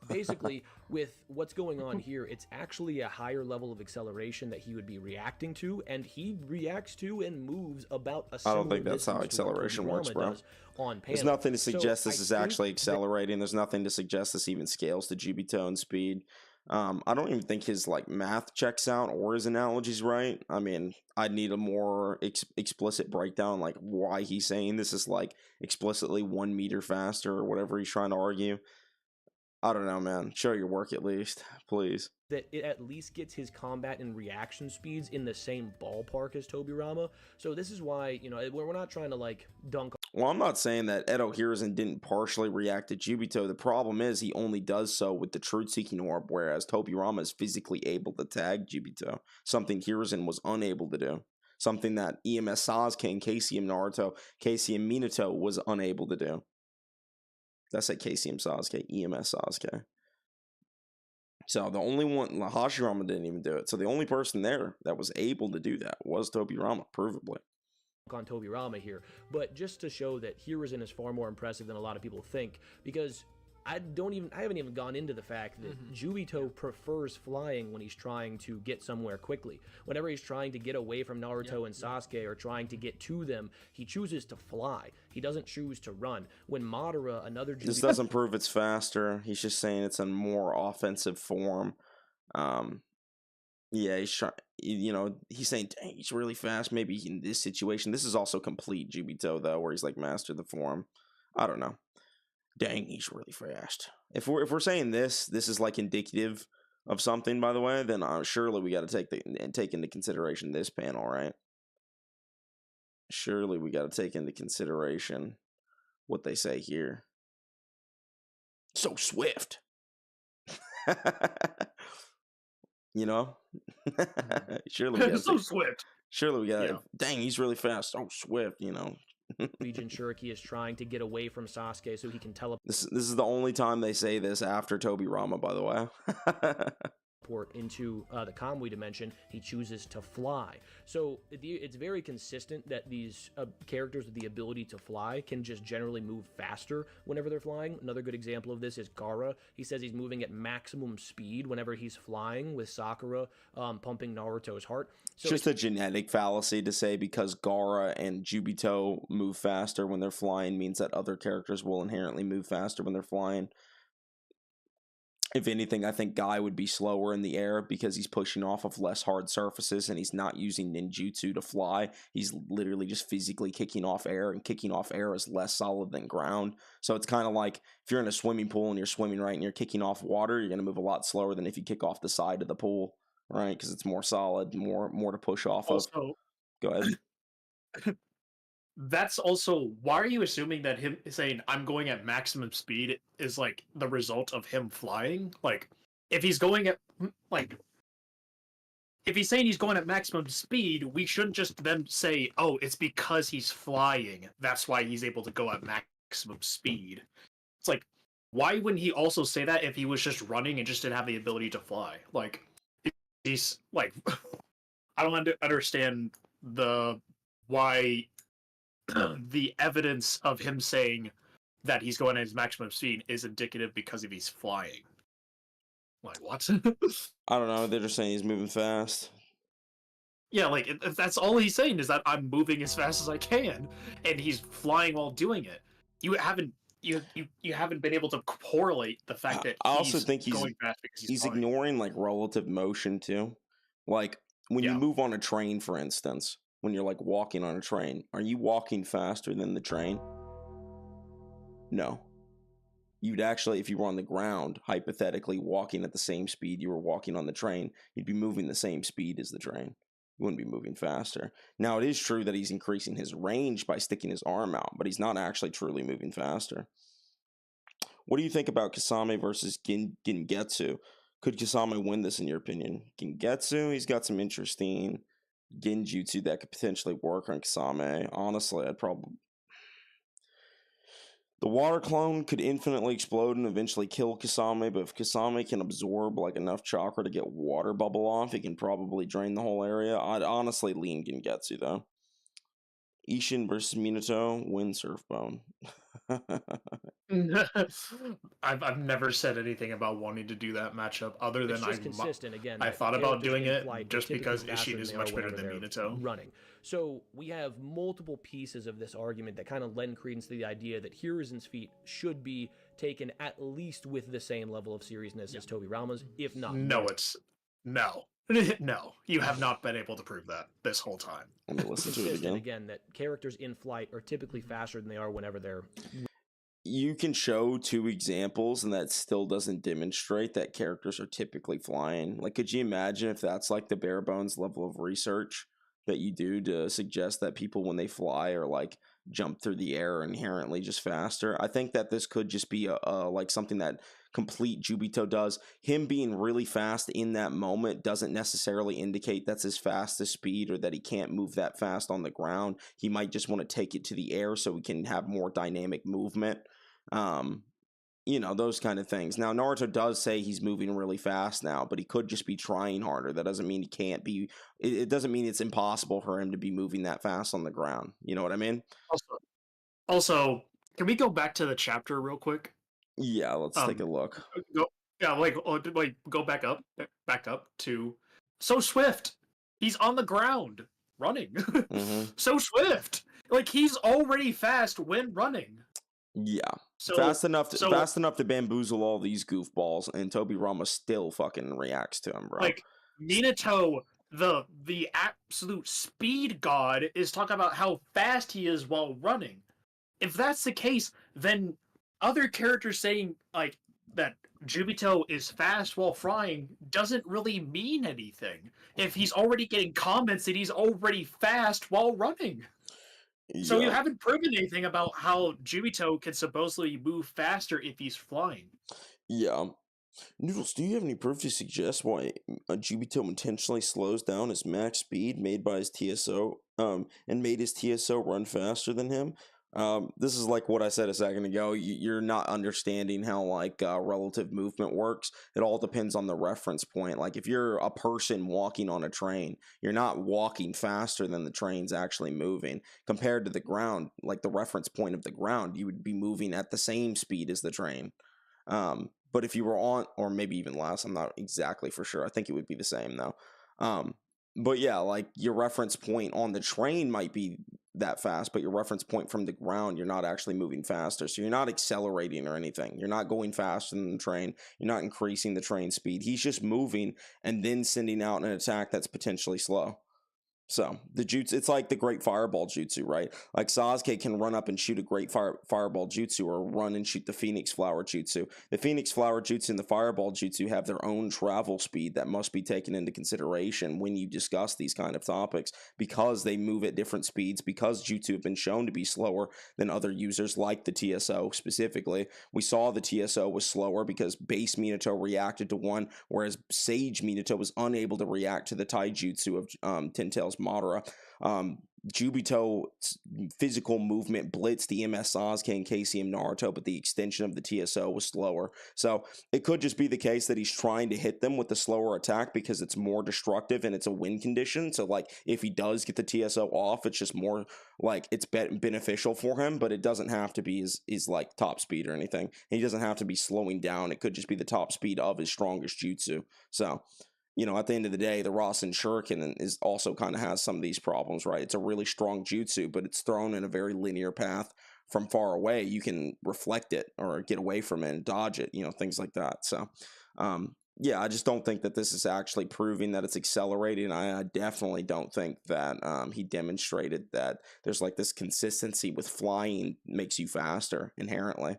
basically, with what's going on here, it's actually a higher level of acceleration that he would be reacting to, and he reacts to and moves about a similar. I don't think that's how acceleration works, bro. On There's nothing to suggest this is actually accelerating. There's nothing to suggest this even scales to Jubito and speed. I don't even think his math checks out or his analogy's right. I mean, I'd need a more explicit breakdown, like why he's saying this is explicitly 1 meter faster or whatever he's trying to argue. I don't know, man. Show your work at least, please. That it at least gets his combat and reaction speeds in the same ballpark as Tobirama. So this is why, we're not trying to dunk. Well, I'm not saying that Edo Hiruzen didn't partially react to Jubito. The problem is he only does so with the Truth-Seeking Orb, whereas Tobirama is physically able to tag Jubito, something Hiruzen was unable to do. Something that EMS Sasuke and KCM Naruto, KCM Minato was unable to do. That's like KCM Sasuke, EMS Sasuke. So the only one, Hashirama didn't even do it. So the only person there that was able to do that was Tobirama, provably. On Tobirama here, but just to show that Hiruzen is far more impressive than a lot of people think, because I haven't even gone into the fact that Jubito prefers flying when he's trying to get somewhere quickly. Whenever he's trying to get away from Naruto and Sasuke or trying to get to them, he chooses to fly. He doesn't choose to run. When Madara, another Jubito... This doesn't prove it's faster. He's just saying it's a more offensive form. Yeah, he's trying, he's saying, dang, he's really fast. Maybe in this situation. This is also complete Jubito, though, where he's mastered the form. I don't know. Dang, he's really fast. If we're saying this is indicative of something, by the way, then surely we got to take into consideration this panel, right? Surely we got to take into consideration what they say here. So swift. Surely we got so swift. Surely we got. Dang, he's really fast. So swift. Region Shuriki is trying to get away from Sasuke so he can teleport. This is the only time they say this after Tobirama, by the way. Into the Kamui dimension, he chooses to fly. So it's very consistent that these characters with the ability to fly can just generally move faster whenever they're flying. Another good example of this is Gaara. He says he's moving at maximum speed whenever he's flying, with Sakura pumping Naruto's heart. So it's just a genetic fallacy to say because Gaara and Jubito move faster when they're flying means that other characters will inherently move faster when they're flying. If anything, I think Guy would be slower in the air because he's pushing off of less hard surfaces and he's not using ninjutsu to fly. He's literally just physically kicking off air, and kicking off air is less solid than ground. So it's kind of like if you're in a swimming pool and you're swimming right and you're kicking off water, you're going to move a lot slower than if you kick off the side of the pool, right? Because it's more solid, more to push off of. Go ahead. That's also, why are you assuming that him saying I'm going at maximum speed is the result of him flying? if he's going at like if he's saying he's going at maximum speed, we shouldn't just then say, oh, it's because he's flying. That's why he's able to go at maximum speed. It's like, why wouldn't he also say that if he was just running and just didn't have the ability to fly? Like, he's like, I don't understand why the evidence of him saying that he's going at his maximum speed is indicative because if he's flying. Like, what? I don't know. They're just saying he's moving fast. Yeah, like, if that's all he's saying is that I'm moving as fast as I can, and he's flying while doing it. You haven't been able to correlate the fact that I also think going fast because he's flying. ignoring like relative motion too. Like when you move on a train, for instance, when you're like walking on a train, are you walking faster than the train? No. You'd actually, if you were on the ground, hypothetically walking at the same speed you were walking on the train, you'd be moving the same speed as the train. You wouldn't be moving faster. Now, it is true that he's increasing his range by sticking his arm out, but he's not actually truly moving faster. What do you think about Kasame versus Gengetsu? Could Kasame win this in your opinion? Gengetsu, he's got some interesting genjutsu that could potentially work on Kasame. Honestly, I'd probably... The water clone could infinitely explode and eventually kill Kasame, but if Kasame can absorb like enough chakra to get water bubble off, he can probably drain the whole area. I'd honestly lean Gengetsu though. Ishin versus Minato, win Surfbone. I've never said anything about wanting to do that matchup other than consistent again. I thought about doing it just because Ishin is much better than Minato. Running. So we have multiple pieces of this argument that kind of lend credence to the idea that Hiruzen's feat should be taken at least with the same level of seriousness as Tobirama's, if not more. No, you have not been able to prove that this whole time. Let me listen to it again. That characters in flight are typically faster than they are whenever they're... You can show 2 examples and that still doesn't demonstrate that characters are typically flying. Like, could you imagine if that's like the bare bones level of research that you do to suggest that people when they fly are like jump through the air inherently just faster? I think that this could just be like something that complete Jubito does. Him being really fast in that moment doesn't necessarily indicate that's his fastest speed or that he can't move that fast on the ground. He might just want to take it to the air so he can have more dynamic movement. You know, those kind of things. Now, Naruto does say he's moving really fast now, but he could just be trying harder. That doesn't mean he can't be. It doesn't mean it's impossible for him to be moving that fast on the ground. You know what I mean? Also, can we go back to the chapter real quick? Yeah, let's take a look. Go back up to so swift. He's on the ground running. Mm-hmm. So swift. Like he's already fast when running. Yeah, fast enough to bamboozle all these goofballs, and Tobirama still fucking reacts to him, bro. Like Minato, the absolute speed god, is talking about how fast he is while running. If that's the case, then other characters saying like that Jubito is fast while flying doesn't really mean anything. If he's already getting comments that he's already fast while running. Yeah. So you haven't proven anything about how Jubito can supposedly move faster if he's flying. Yeah. Noodles, do you have any proof to suggest why Jubito intentionally slows down his max speed made by his TSO, and made his TSO run faster than him? This is like what I said a second ago. You're not understanding how like relative movement works. It all depends on the reference point. Like if you're a person walking on a train, you're not walking faster than the train's actually moving. Compared to the ground, like the reference point of the ground, you would be moving at the same speed as the train. But if you were on, or maybe even less, I'm not exactly for sure. I think it would be the same though. But yeah, like your reference point on the train might be that fast, but your reference point from the ground, you're not actually moving faster. So you're not accelerating or anything. You're not going faster than the train. You're not increasing the train speed. He's just moving and then sending out an attack that's potentially slow. So the jutsu, it's like the Great Fireball Jutsu, right? Like Sasuke can run up and shoot a Great Fireball Jutsu, or run and shoot the Phoenix Flower Jutsu. The Phoenix Flower Jutsu and the Fireball Jutsu have their own travel speed that must be taken into consideration when you discuss these kind of topics, because they move at different speeds, because Jutsu have been shown to be slower than other users, like the TSO specifically. We saw the TSO was slower because base Minato reacted to one, whereas Sage Minato was unable to react to the Taijutsu of Ninetails Madara. Jubito's physical movement blitzed the MS Sasuke and KCM Naruto, but the extension of the TSO was slower. So it could just be the case that he's trying to hit them with the slower attack because it's more destructive and it's a win condition. So like if he does get the TSO off, it's just more like it's beneficial for him, but it doesn't have to be his like top speed or anything. He doesn't have to be slowing down. It could just be the top speed of his strongest jutsu. So at the end of the day, the Rasen Shuriken is also kind of has some of these problems, right? It's a really strong jutsu, but it's thrown in a very linear path from far away. You can reflect it or get away from it and dodge it, things like that. So, yeah, I just don't think that this is actually proving that it's accelerating. I definitely don't think that he demonstrated that there's like this consistency with flying makes you faster inherently.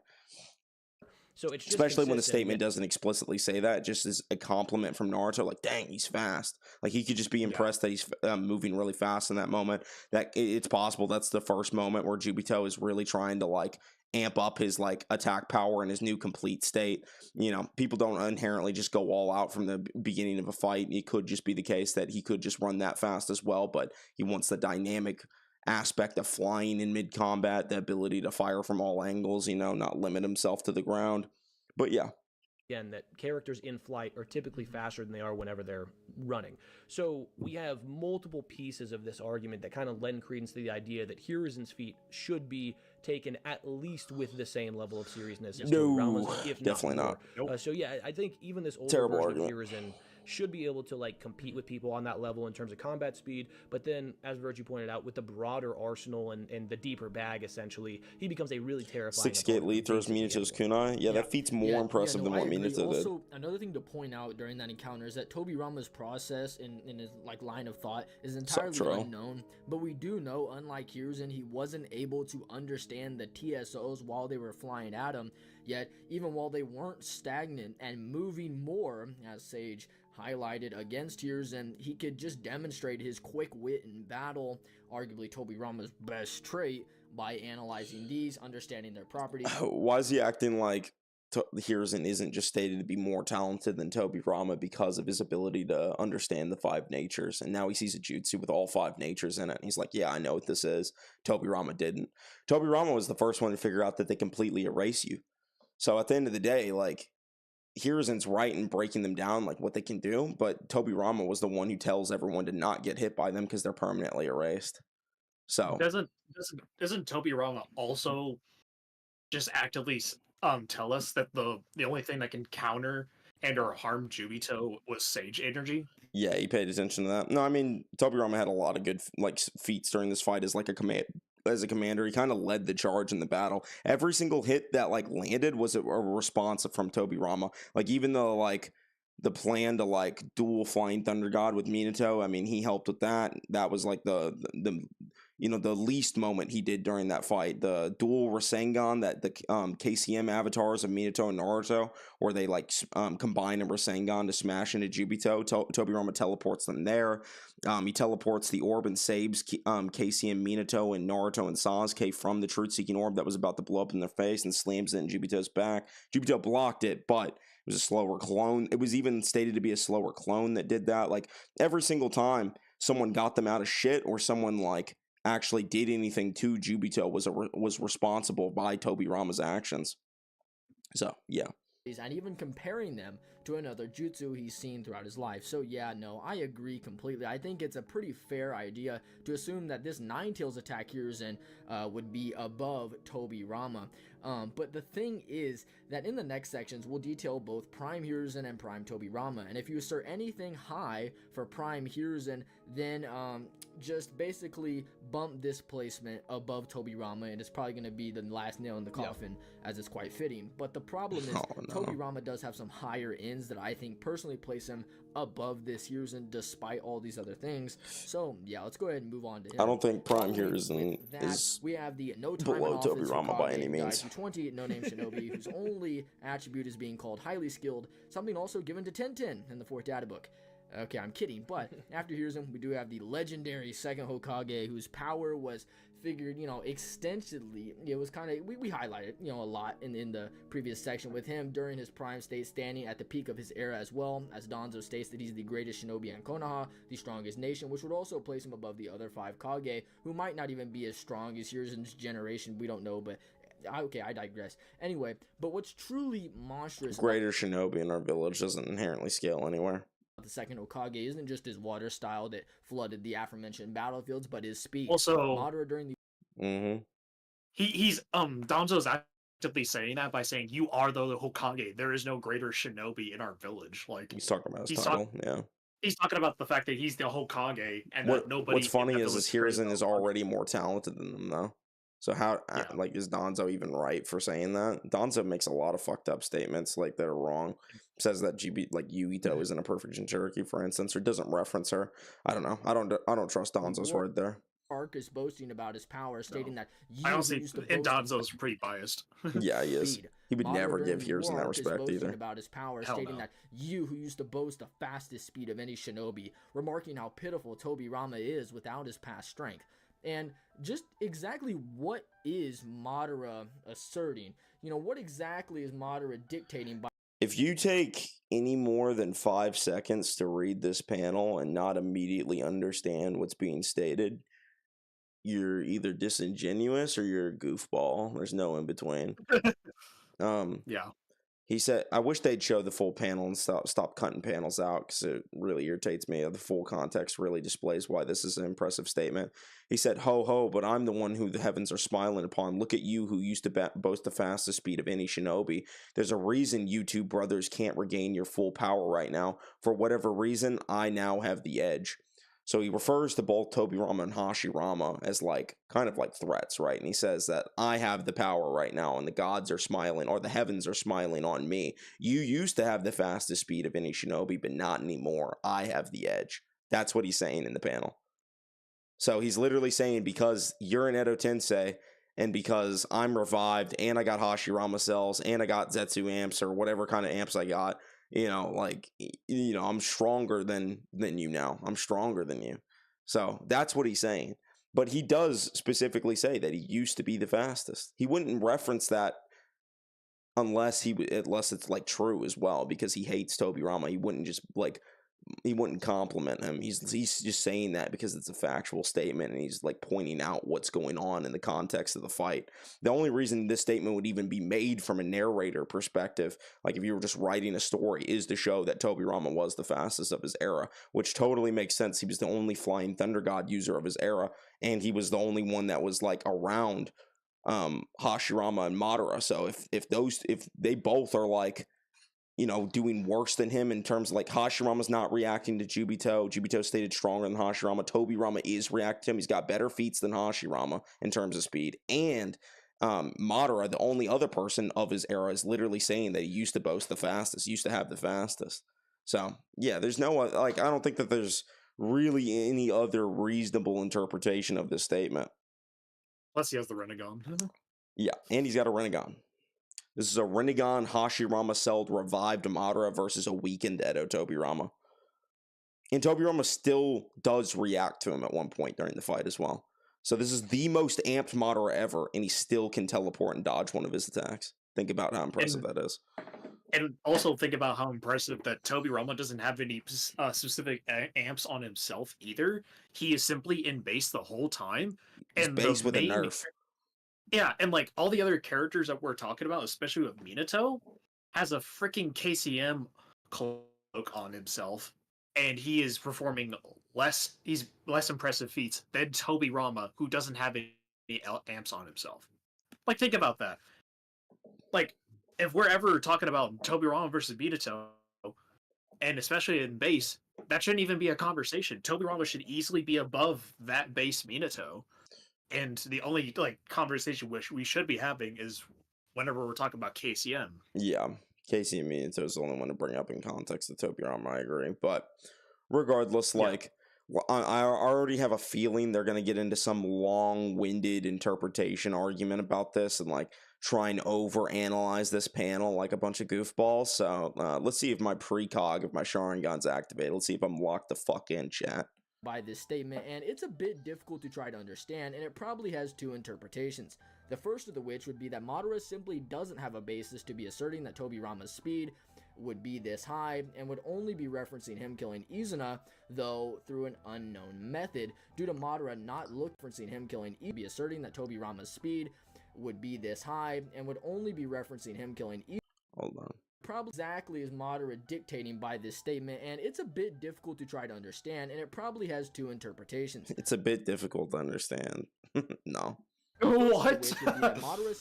So it's just Especially when the statement yeah. doesn't explicitly say that, just as a compliment from Naruto, like, dang, he's fast. Like, he could just be impressed that he's moving really fast in that moment. That it's possible that's the first moment where Jubito is really trying to, like, amp up his, like, attack power in his new complete state. People don't inherently just go all out from the beginning of a fight. It could just be the case that he could just run that fast as well, but he wants the dynamic aspect of flying in mid-combat, the ability to fire from all angles, not limit himself to the ground. But yeah. Again, that characters in flight are typically faster than they are whenever they're running. So we have multiple pieces of this argument that kind of lend credence to the idea that Hiruzen's feat should be taken at least with the same level of seriousness as Tobirama's, if definitely not more. Nope. So yeah, I think even this older Terrible version argument. of Hiruzen should be able to like compete with people on that level in terms of combat speed, but then as Virthue pointed out, with the broader arsenal and the deeper bag, essentially he becomes a really terrifying 6 gate lead throws Minato's kunai. Yeah, that feat's more impressive than what Minato did. Also, another thing to point out during that encounter is that Tobirama's process in his like line of thought is entirely unknown, but we do know, unlike Hiruzen, he wasn't able to understand the TSOs while they were flying at him. Yet even while they weren't stagnant and moving more, as Sage highlighted against Hiruzen, he could just demonstrate his quick wit in battle, arguably Tobirama's best trait, by analyzing these, understanding their properties. Why is he acting like Hiruzen isn't just stated to be more talented than Tobirama because of his ability to understand the 5 natures? And now he sees a jutsu with all 5 natures in it, and he's like, yeah, I know what this is. Tobirama didn't. Tobirama was the first one to figure out that they completely erase you. So at the end of the day, like, Hiruzen's right in breaking them down, like what they can do, but Tobirama was the one who tells everyone to not get hit by them because they're permanently erased. So doesn't Tobirama also just actively tell us that the only thing that can counter and or harm Jubito was Sage energy? Yeah, he paid attention to that. No, I mean, Tobirama had a lot of good like feats during this fight as like as a commander. He kind of led the charge in the battle. Every single hit that like landed was a response from Tobirama. Like even though like the plan to like dual Flying Thunder God with Minato, I mean, he helped with that. That was like the least moment he did during that fight. The dual Rasengan that the KCM avatars of Minato and Naruto, where they like combine a Rasengan to smash into Jubito. Tobirama teleports them there. He teleports the orb and saves KCM Minato and Naruto and Sasuke from the truth-seeking orb that was about to blow up in their face and slams it in Jubito's back. Jubito blocked it, but it was a slower clone. It was even stated to be a slower clone that did that. Like every single time someone got them out of shit or someone like actually did anything to Jubito was responsible by Tobirama's actions. So yeah. And even comparing them to another jutsu he's seen throughout his life. So yeah, no, I agree completely. I think it's a pretty fair idea to assume that this Ninetails attack Hiruzen would be above Tobirama. But the thing is that in the next sections, we'll detail both Prime Hiruzen and Prime Tobirama. And if you assert anything high for Prime Hiruzen, then just basically bump this placement above Tobirama, and it's probably going to be the last nail in the coffin, as it's quite fitting. But the problem is, Tobirama does have some higher ends that I think personally place him above this Hiruzen, despite all these other things. So yeah, let's go ahead and move on to him. I don't think Prime Hiruzen is we have the no time below in office Tobirama by Hokage, any means. 20 no-name shinobi, whose only attribute is being called highly skilled, something also given to Tenten in the 4th data book. Okay, I'm kidding, but after Hiruzen, we do have the legendary second Hokage, whose power was figured, extensively. It was kind of, we highlighted, a lot in the previous section with him during his prime state, standing at the peak of his era, as well as Danzo states that he's the greatest shinobi in Konoha, the strongest nation, which would also place him above the other 5 Kage, who might not even be as strong as Hiruzen's generation. We don't know, but okay, I digress. Anyway, but what's truly monstrous, greater shinobi in our village doesn't inherently scale anywhere. The second Hokage isn't just his water style that flooded the aforementioned battlefields, but his speed. Also, Madara during the he's Danzo's actively saying that by saying, "You are the Hokage. There is no greater shinobi in our village." Like, he's talking about his title. Yeah, he's talking about the fact that he's the Hokage, and that nobody. What's funny is Hiruzen is already more talented than them, though. So how, is Danzo even right for saying that? Danzo makes a lot of fucked up statements that are wrong. Says that Jubito isn't a perfect Jinchuriki, for instance, or doesn't reference her. I don't know. I don't trust Danzo's word there. Arc is boasting about his power, stating that I don't see. And Danzo's pretty biased. Yeah, he is. He would never give Hiruzen that respect either. About his power, stating that you, who used to boast the fastest speed of any shinobi, remarking how pitiful Tobirama is without his past strength. And just exactly what is Madara asserting? What exactly is Madara dictating by? If you take any more than 5 seconds to read this panel and not immediately understand what's being stated, you're either disingenuous or you're a goofball. There's no in between. Yeah. He said, I wish they'd show the full panel and stop cutting panels out, because it really irritates me. The full context really displays why this is an impressive statement. He said, ho ho, but I'm the one who the heavens are smiling upon. Look at you, who used to boast the fastest speed of any shinobi. There's a reason you two brothers can't regain your full power right now. For whatever reason, I now have the edge. So he refers to both Tobirama and Hashirama as kind of threats, right? And he says that I have the power right now, and the gods are smiling, or the heavens are smiling on me. You used to have the fastest speed of any shinobi, but not anymore. I have the edge. That's what he's saying in the panel. So he's literally saying, because you're an Edo Tensei, and because I'm revived, and I got Hashirama cells, and I got Zetsu amps, or whatever kind of amps I got, I'm stronger than you now. I'm stronger than you. So that's what he's saying. But he does specifically say that he used to be the fastest. He wouldn't reference that unless it's true as well, because he hates Tobirama. He wouldn't just he wouldn't compliment him. He's just saying that because it's a factual statement, and he's pointing out what's going on in the context of the fight. The only reason this statement would even be made from a narrator perspective, if you were just writing a story, is to show that Tobirama was the fastest of his era, which totally makes sense. He was the only Flying Thunder God user of his era, and he was the only one that was around Hashirama and Madara. So if they both are doing worse than him in terms of Hashirama's not reacting to Jubito. Jubito stated stronger than Hashirama. Tobirama is reacting to him. He's got better feats than Hashirama in terms of speed. And Madara, the only other person of his era, is literally saying that he used to boast the fastest, used to have the fastest. So yeah, there's no I don't think that there's really any other reasonable interpretation of this statement. Plus he has the Renegon. Yeah, and he's got a Renegon. This is a Renegon Hashirama-celled revived Madara versus a weakened Edo Tobirama. And Tobirama still does react to him at one point during the fight as well. So this is the most amped Madara ever, and he still can teleport and dodge one of his attacks. Think about how impressive that is. And also think about how impressive that Tobirama doesn't have any specific amps on himself either. He is simply in base the whole time. He's base with a nerf. Yeah, and all the other characters that we're talking about, especially with Minato, has a freaking KCM cloak on himself, and he is performing less impressive feats than Tobirama, who doesn't have any amps on himself. Think about that. If we're ever talking about Tobirama versus Minato, and especially in base, that shouldn't even be a conversation. Tobirama should easily be above that base Minato. And the only like conversation which we should be having is whenever we're talking about KCM. Yeah, KCM Minato is the only one to bring up in context of Tobirama, I agree. But regardless, like, I already have a feeling they're going to get into some long-winded interpretation argument about this and, like, try and over-analyze this panel like a bunch of goofballs. So, let's see if my precog of my Sharingan's activated. Let's see if I'm locked the fuck in, chat. By this statement, and it's a bit difficult to try to understand, and it probably has two interpretations. The first of which would be that Madara simply doesn't have a basis to be asserting that Tobirama's speed would be this high, and would only be referencing him killing Izuna, though through an unknown method, due to Madara not referencing him killing Izuna, be asserting that Tobirama's speed would be this high, and would only be referencing him killing Izuna. Hold on. Probably exactly as Madara dictating by this statement, and it's a bit difficult to try to understand, and it probably has two interpretations. It's a bit difficult to understand. No. What? Madara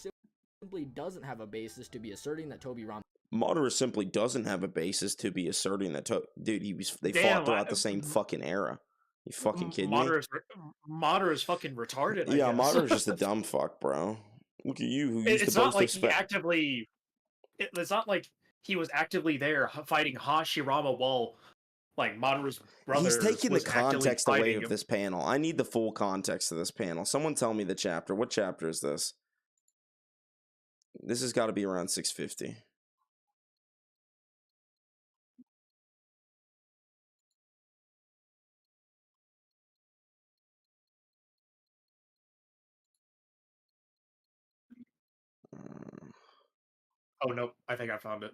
simply doesn't have a basis to be asserting that Tobirama. Madara simply doesn't have a basis to be asserting that. Dude, they fought throughout the same fucking era. You fucking kidding me? Madara's fucking retarded. Yeah, Madara's just a dumb fuck, bro. Look at you, who used It's to not boast like of he actively. It's not like he was actively there fighting Hashirama while, like, Madara's brother. He's taking the was actively context away fighting of him. this panel. I need the full context of this panel. Someone tell me the chapter. What chapter is this? This has got to be around 650. Oh nope, I think I found it.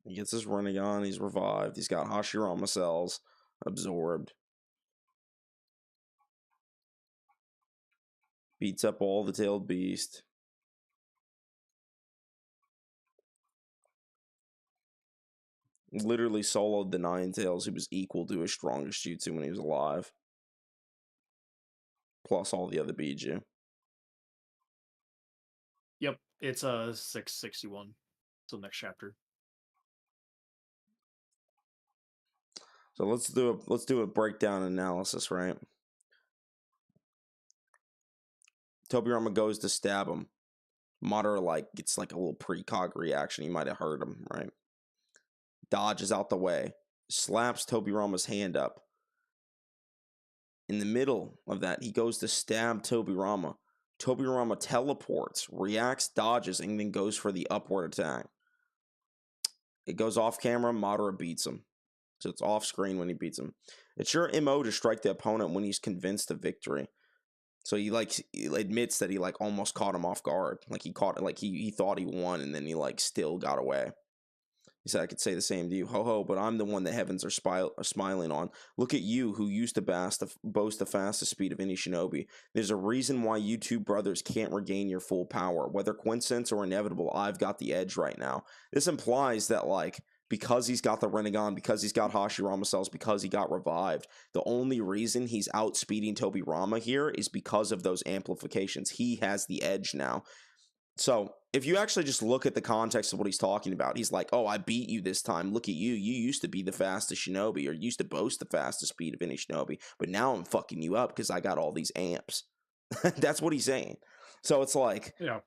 He gets his Rinnegan, he's revived, he's got Hashirama cells absorbed. Beats up all the tailed beast. Literally soloed the Ninetails, who was equal to his strongest jutsu when he was alive. Plus all the other Biju. Yep, it's 661. So next chapter. So let's do a breakdown analysis, right? Tobirama goes to stab him. Madara like gets like a little precog reaction. He might have hurt him, right? Dodges out the way, slaps Tobirama's hand up. In the middle of that, he goes to stab Tobirama. Tobirama teleports, reacts, dodges, and then goes for the upward attack. It goes off camera, Madara beats him. So it's off screen when he beats him. It's your MO to strike the opponent when he's convinced of victory. So he admits that he like almost caught him off guard. Like he caught it, like he thought he won, and then he like still got away. He said, I could say the same to you. Ho ho, but I'm the one the heavens are smiling on. Look at you, who used to boast the fastest speed of any shinobi. There's a reason why you two brothers can't regain your full power. Whether coincidence or inevitable, I've got the edge right now. This implies that, like, because he's got the Rinnegan, because he's got Hashirama cells, because he got revived, the only reason he's outspeeding Tobirama here is because of those amplifications. He has the edge now. So, if you actually just look at the context of what he's talking about, he's like, oh, I beat you this time. Look at you. You used to be the fastest shinobi, or used to boast the fastest speed of any shinobi, but now I'm fucking you up because I got all these amps. That's what he's saying. So it's like, yeah,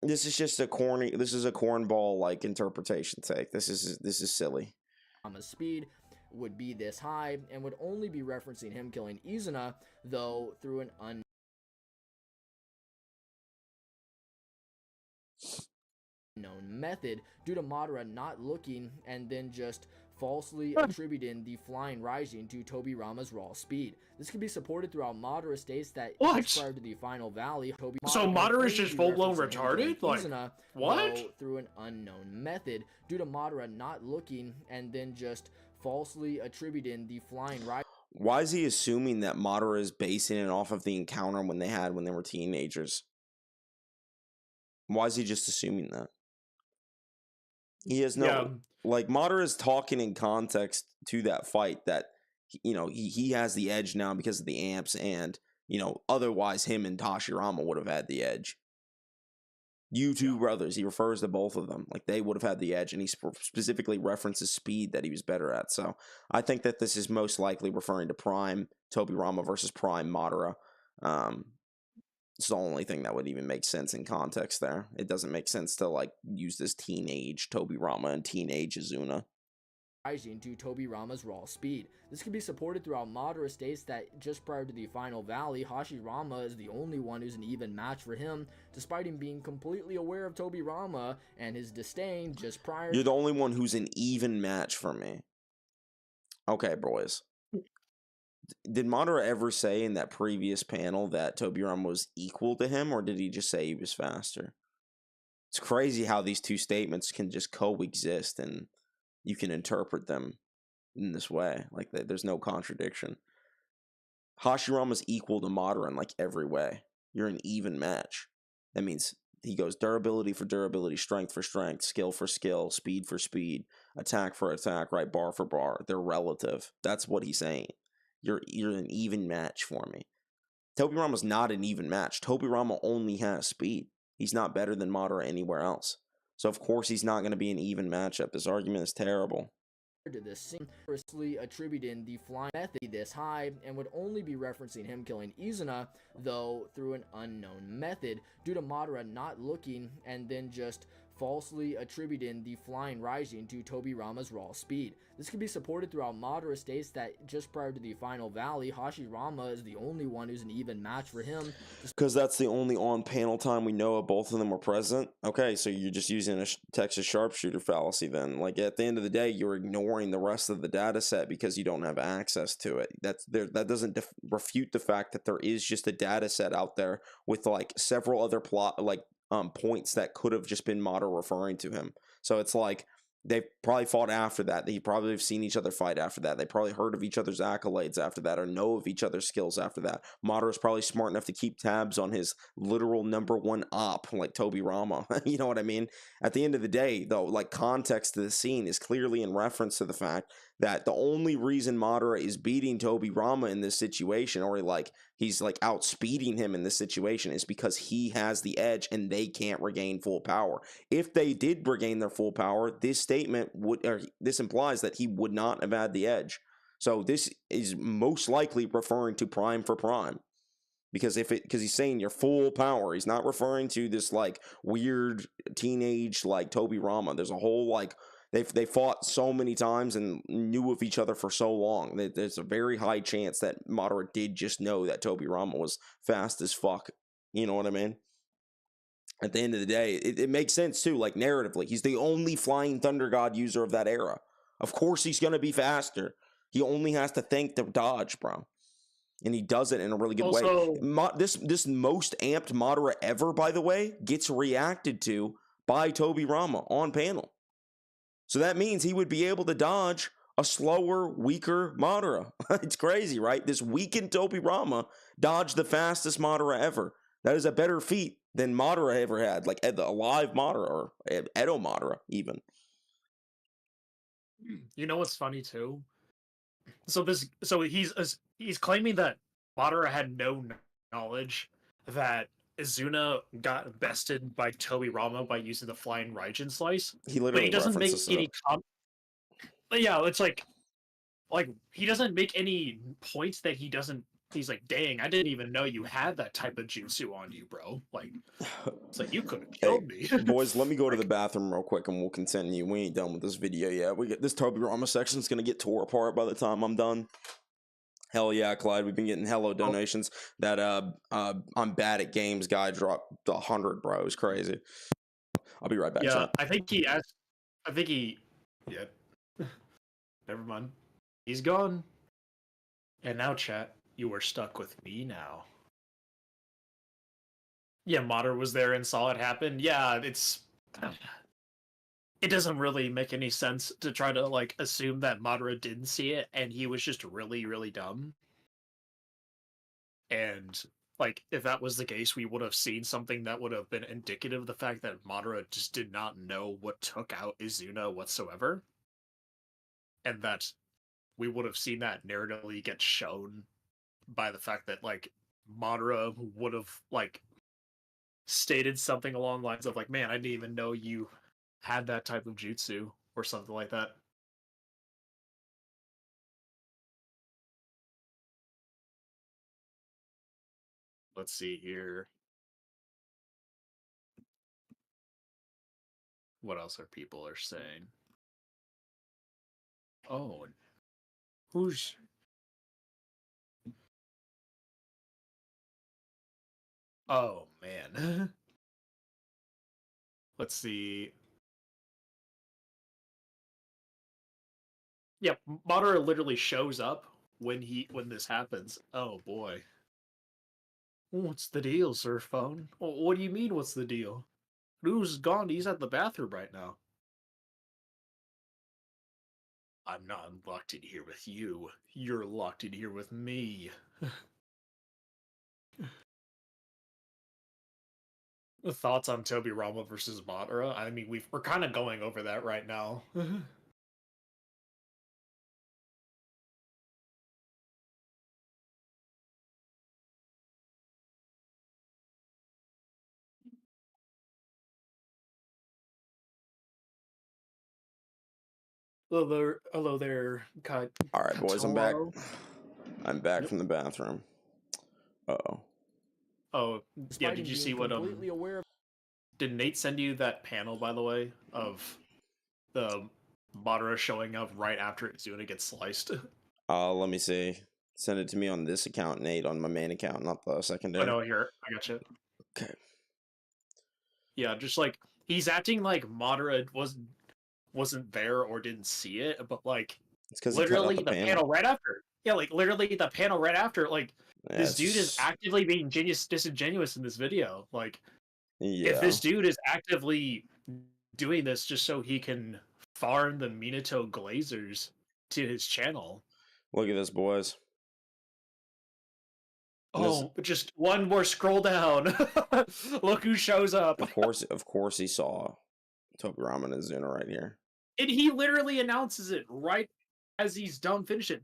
this is just a cornball like interpretation take. This is silly. Speed would be this high, and would only be referencing him killing Izuna, though through an unknown method, due to Madara not looking and then just falsely attributing the flying rising to Tobirama's raw speed. This can be supported throughout Madara states that prior to the final valley, so Madara is just full-blown retarded? Like, Izuna, what? Through an unknown method, due to Madara not looking and then just falsely attributing the flying rising. Why is he assuming that Madara is basing it off of the encounter when they were teenagers? Why is he just assuming that? He has no... Like, Madara is talking in context to that fight that he has the edge now because of the amps, and otherwise him and Hashirama would have had the edge. You two brothers, he refers to both of them like they would have had the edge, and he specifically references speed that he was better at. So I think that this is most likely referring to Prime Tobirama versus Prime Madara. It's the only thing that would even make sense in context there. It doesn't make sense to like use this teenage Tobirama and teenage Izuna. Rising to Tobirama's raw speed. This can be supported throughout Madara states that just prior to the final valley, Hashirama is the only one who's an even match for him, despite him being completely aware of Tobirama and his disdain just prior. You're the only one who's an even match for me. Okay, boys. Did Madara ever say in that previous panel that Tobirama was equal to him, or did he just say he was faster? It's crazy how these two statements can just coexist and you can interpret them in this way. Like, there's no contradiction. Hashirama's equal to Madara in like every way. You're an even match. That means he goes durability for durability, strength for strength, skill for skill, speed for speed, attack for attack, right? Bar for bar. They're relative. That's what he's saying. You're an even match for me. Tobirama's not an even match. Tobirama only has speed. He's not better than Madara anywhere else. So of course he's not going to be an even matchup. This argument is terrible. To this seriously attributing the flying method this high, and would only be referencing him killing Izuna, though through an unknown method, due to Madara not looking, and then just falsely attributing the flying rising to Tobirama's raw speed. This can be supported throughout Madara states that just prior to the final valley, Hashirama is the only one who's an even match for him. Because that's the only on-panel time we know of both of them were present? Okay, so you're just using a Texas sharpshooter fallacy then. Like, at the end of the day, you're ignoring the rest of the data set because you don't have access to it. That doesn't refute the fact that there is just a data set out there with, like, several other points that could have just been Madara referring to him. So it's like, they probably fought after that. They probably have seen each other fight after that. They probably heard of each other's accolades after that, or know of each other's skills after that. Madara's probably smart enough to keep tabs on his literal #1 op, like Tobirama. You know what I mean? At the end of the day, though, like, context to the scene is clearly in reference to the fact that the only reason Madara is beating Tobirama in this situation, or he's outspeeding him in this situation, is because he has the edge and they can't regain full power. If they did regain their full power, this implies that he would not have had the edge. So this is most likely referring to Prime for Prime. Because he's saying your full power. He's not referring to this weird teenage Tobirama. There's a whole they fought so many times and knew of each other for so long. There's a very high chance that Madara did just know that Tobirama was fast as fuck. You know what I mean? At the end of the day, it makes sense too, narratively. He's the only Flying Thunder God user of that era. Of course he's going to be faster. He only has to think to dodge, bro. And he does it in a really good way. This most amped Madara ever, by the way, gets reacted to by Tobirama on panel. So that means he would be able to dodge a slower, weaker Madara. It's crazy, right? This weakened Tobirama dodged the fastest Madara ever. That is a better feat than Madara ever had, the alive Madara, or Edo Madara, even. You know what's funny too? So he's claiming that Madara had no knowledge that Izuna got bested by Tobirama by using the flying Raijin slice. He literally doesn't make any yeah, it's like he doesn't make any points that he doesn't. He's like, dang, I didn't even know you had that type of jutsu on you, bro. It's like, you could have killed me. Boys, let me go to the bathroom real quick and we'll continue. We ain't done with this video yet. This Tobirama section's gonna get tore apart by the time I'm done. Hell yeah, Clyde. We've been getting hello donations. That I'm bad at games guy dropped 100, bro. It's crazy. I'll be right back. Yeah, chat. Yeah. Never mind. He's gone. And now, chat, you are stuck with me now. Yeah, Madara was there and saw it happen. Yeah, it doesn't really make any sense to try to assume that Madara didn't see it and he was just really, really dumb. And if that was the case, we would have seen something that would have been indicative of the fact that Madara just did not know what took out Izuna whatsoever. And that we would have seen that narratively get shown by the fact that like Madara would have like stated something along the lines of like, man, I didn't even know you had that type of jutsu or something like that. Let's see here. What else are people saying? Oh, who's... Oh, man. Let's see. Yeah, Madara literally shows up when this happens. Oh, boy. What's the deal, Surfbone? What do you mean, what's the deal? Noodles is gone. He's at the bathroom right now. I'm not locked in here with you. You're locked in here with me. Thoughts on Tobirama versus Madara? I mean, we're kind of going over that right now. Hello there, All right, boys, I'm back. Katoro. I'm back from the bathroom. Uh-oh. Oh, yeah, Despite did him you being see what, completely aware of did Nate send you that panel, by the way, of the Madara showing up right after Tsunade gets sliced? Let me see. Send it to me on this account, Nate, on my main account, not the Oh, secondary. no, here, I got you. Okay. Yeah, just like, he's acting like Madara wasn't there or didn't see it, but like, It's because literally the panel right after. Yeah, like, literally the panel right after, like, Yeah, this dude is actively being disingenuous in this video. Like, yeah. if this dude is actively doing this just so he can farm the Minato Glazers to his channel. Look at this, boys. Oh, just one more scroll down. Look who shows up. Of course he saw Tobirama and Azuna right here. And he literally announces it right as he's done finishing.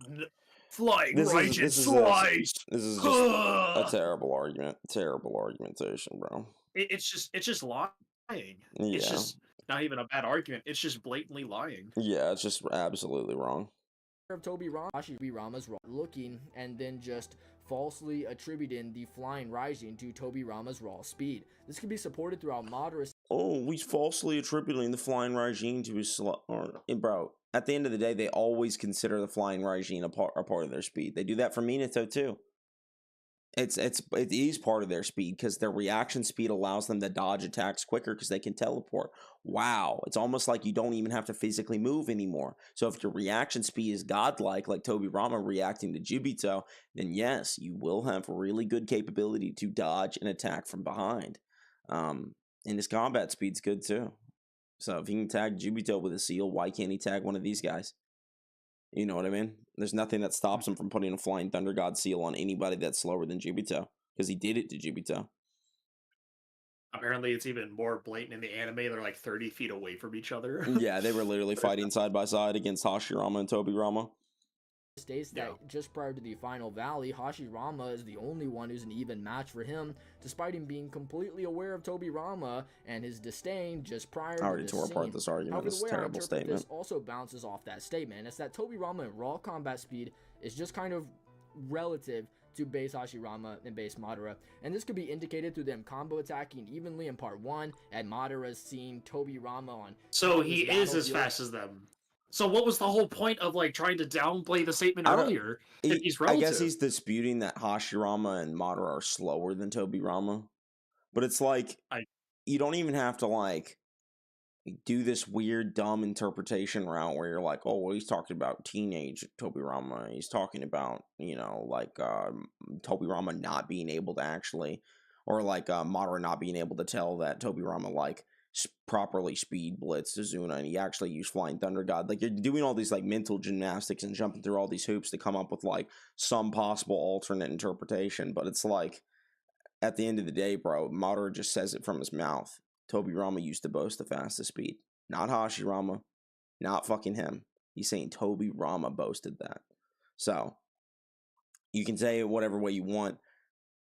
Flying Raijin slice. This is just a terrible argument. Terrible argumentation, bro. It's just lying. Yeah. It's just not even a bad argument. It's just blatantly lying. Yeah, it's just absolutely wrong. of Tobirama's raw looking and then just falsely attributing the flying rising to Tobirama's raw speed. This can be supported throughout Madara's. Oh, we falsely attributing the flying regime to his bro. At the end of the day, they always consider the flying regime a part of their speed. They do that for Minato too. It is part of their speed because their reaction speed allows them to dodge attacks quicker because they can teleport. Wow, it's almost like you don't even have to physically move anymore. So if your reaction speed is godlike, like Tobirama reacting to Jubito, then yes, you will have really good capability to dodge and attack from behind. And his combat speed's good too. So if he can tag Jubito with a seal, why can't he tag one of these guys? You know what I mean? There's nothing that stops him from putting a Flying Thunder God seal on anybody that's slower than Jubito, because he did it to Jubito. Apparently, it's even more blatant in the anime. They're like 30 feet away from each other. Yeah, they were literally fighting side by side against Hashirama and Tobirama. States that just prior to the final valley, Hashirama is the only one who's an even match for him, despite him being completely aware of Tobirama and his disdain just prior to I already this tore apart scene. this argument. However, This the way terrible I interpret statement. this also bounces off that statement. It's that Tobirama in raw combat speed is just kind of relative to base Hashirama and base Madara, and this could be indicated through them combo attacking evenly in part 1, and Madara's seeing Tobirama on. So he is as fast as them. So what was the whole point of like trying to downplay the statement earlier? If he's relative? I guess he's disputing that Hashirama and Madara are slower than Tobirama, but it's like you don't even have to like do this weird dumb interpretation route where you're like, oh, well, he's talking about teenage Tobirama. He's talking about, you know, like Tobirama not being able to actually, or like Madara not being able to tell that Tobirama like properly speed blitz Azuna and he actually used Flying Thunder God. Like you're doing all these like mental gymnastics and jumping through all these hoops to come up with like some possible alternate interpretation, but it's like at the end of the day, bro, Madara just says it from his mouth. Tobirama used to boast the fastest speed. Not Hashirama. Not fucking him. He's saying Tobirama boasted that. So you can say it whatever way you want.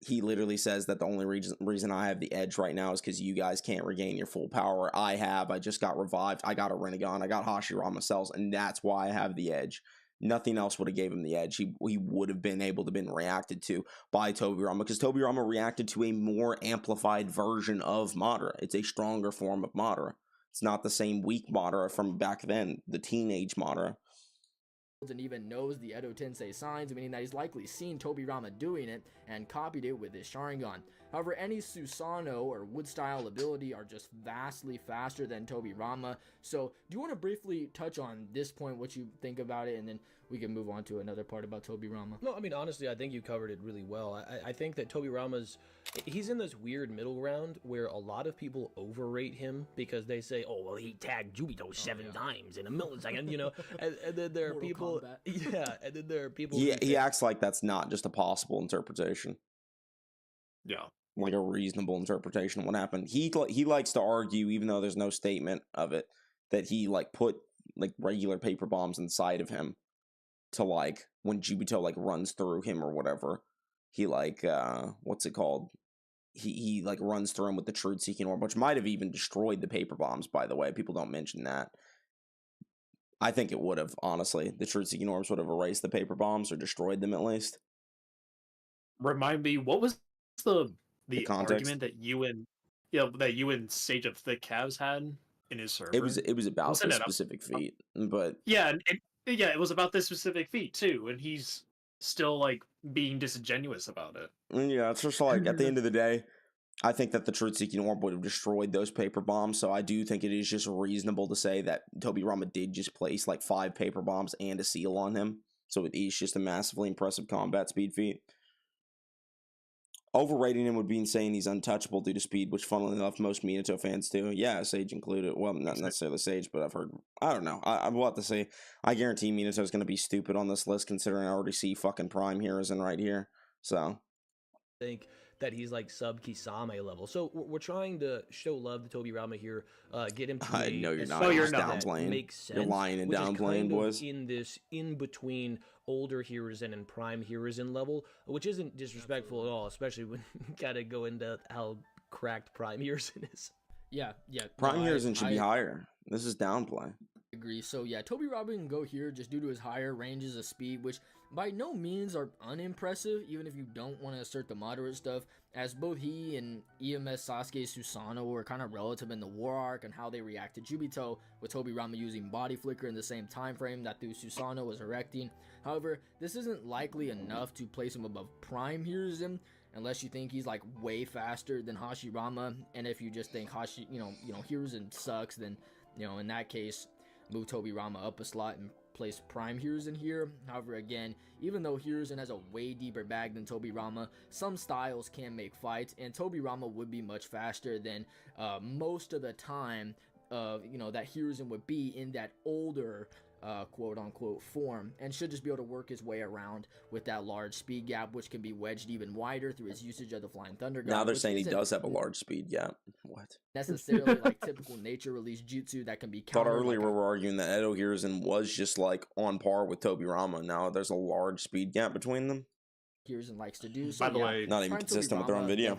He literally says that the only reason I have the edge right now is because you guys can't regain your full power. I just got revived. I got a Rinnegan. I got Hashirama cells, and that's why I have the edge. Nothing else would have gave him the edge. He would have been able to been reacted to by Tobirama, because Tobirama reacted to a more amplified version of Madara. It's a stronger form of Madara. It's not the same weak Madara from back then, the teenage Madara. And even knows the Edo Tensei signs, meaning that he's likely seen Tobirama doing it and copied it with his Sharingan. However, any Susanoo or wood style ability are just vastly faster than Tobirama. So do you want to briefly touch on this point, what you think about it, and then we can move on to another part about Tobirama? No, I mean, honestly, I think you covered it really well. I think that he's in this weird middle ground where a lot of people overrate him because they say, oh, well, he tagged Jubito 7 times in a millisecond, you know, and then there are people, and then there are people. He acts like that's not just a possible interpretation. Yeah. Like a reasonable interpretation of what happened. He likes to argue, even though there's no statement of it, that he like put like regular paper bombs inside of him to like when Jubito like runs through him or whatever, he like what's it called? He like runs through him with the Truth Seeking Orb, which might have even destroyed the paper bombs, by the way. People don't mention that. I think it would have, honestly. The Truth Seeking Orbs would have erased the paper bombs or destroyed them at least. Remind me, what was the context? argument that you and Sage of Thick Calves had in his server? It was about this specific feat, but yeah, it was about this specific feat too, and he's still like being disingenuous about it. Yeah, it's just like at the end of the day, I think that the Truth Seeking Orb would have destroyed those paper bombs. So I do think it is just reasonable to say that Tobirama did just place like 5 paper bombs and a seal on him. So it is just a massively impressive combat speed feat. Overrating him would be saying he's untouchable due to speed, which funnily enough most Minato fans do. Yeah, Sage included. Well, not necessarily Sage, but I've heard. I don't know. I will have to say. I guarantee Minato's going to be stupid on this list, considering I already see fucking Prime Hiruzen right here. So I think that he's like sub Kisame level. So we're trying to show love to Tobirama here, get him to I know you're not. No, you're downplaying. Makes sense. You're lying and downplaying, boys. In this in between older Hiruzen and prime Hiruzen level, which isn't disrespectful at all, especially when you gotta go into how cracked prime Hiruzen is. Yeah. Prime Hiruzen should be higher. This is downplay. Agree. So yeah, Tobirama can go here just due to his higher ranges of speed, which by no means are unimpressive, even if you don't want to assert the moderate stuff, as both he and EMS Sasuke Susanoo were kind of relative in the war arc and how they react to Jubito, with Tobirama using body flicker in the same time frame that the Susanoo was erecting. However, this isn't likely enough to place him above prime Hiruzen, unless you think he's like way faster than Hashirama, and if you just think Hiruzen sucks, then in that case move Tobirama up a slot and place prime Hiruzen here. However, again, even though Hiruzen has a way deeper bag than Tobirama, some styles can make fights, and Tobirama would be much faster than most of the time that Hiruzen would be in that older quote-unquote form, and should just be able to work his way around with that large speed gap, which can be wedged even wider through his usage of the Flying Thunder God. Now they're saying he does have a large speed gap. What? Necessarily like typical nature release jutsu that can be countered. Thought earlier we were arguing that Edo Hiruzen was just like on par with Tobirama. Now there's a large speed gap between them. Hiruzen likes to do. So by the way, not even consistent with their own video.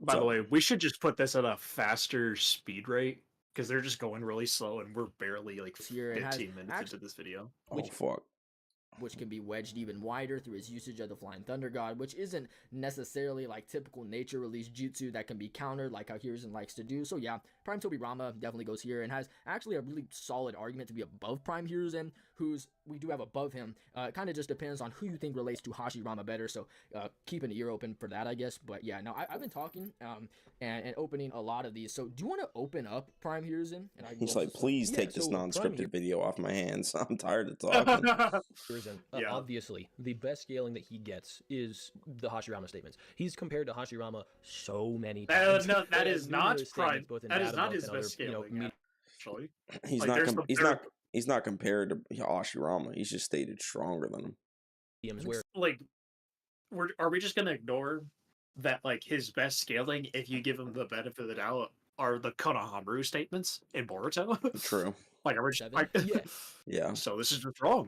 By the way, we should just put this at a faster speed rate, because they're just going really slow, and we're barely like 15 minutes into this video. Which can be wedged even wider through his usage of the Flying Thunder God, which isn't necessarily like typical nature release jutsu that can be countered like how Hiruzen likes to do. So yeah, Prime Tobirama definitely goes here and has actually a really solid argument to be above Prime Hiruzen, who's we do have above him. It kind of just depends on who you think relates to Hashirama better, so keep an ear open for that, I guess. But yeah, now I've been talking and opening a lot of these, so do you want to open up Prime Hiruzen? He's like, please take this non-scripted video off my hands. I'm tired of talking. Obviously, the best scaling that he gets is the Hashirama statements. He's compared to Hashirama so many times. No, that is not Prime. That is not his best scaling. Actually, He's not compared to Hashirama. He's just stated stronger than him. Are we just gonna ignore that? Like his best scaling, if you give him the benefit of the doubt, are the Konohamaru statements in Boruto. True. Like original. 7? Yeah. Yeah. So this is just wrong.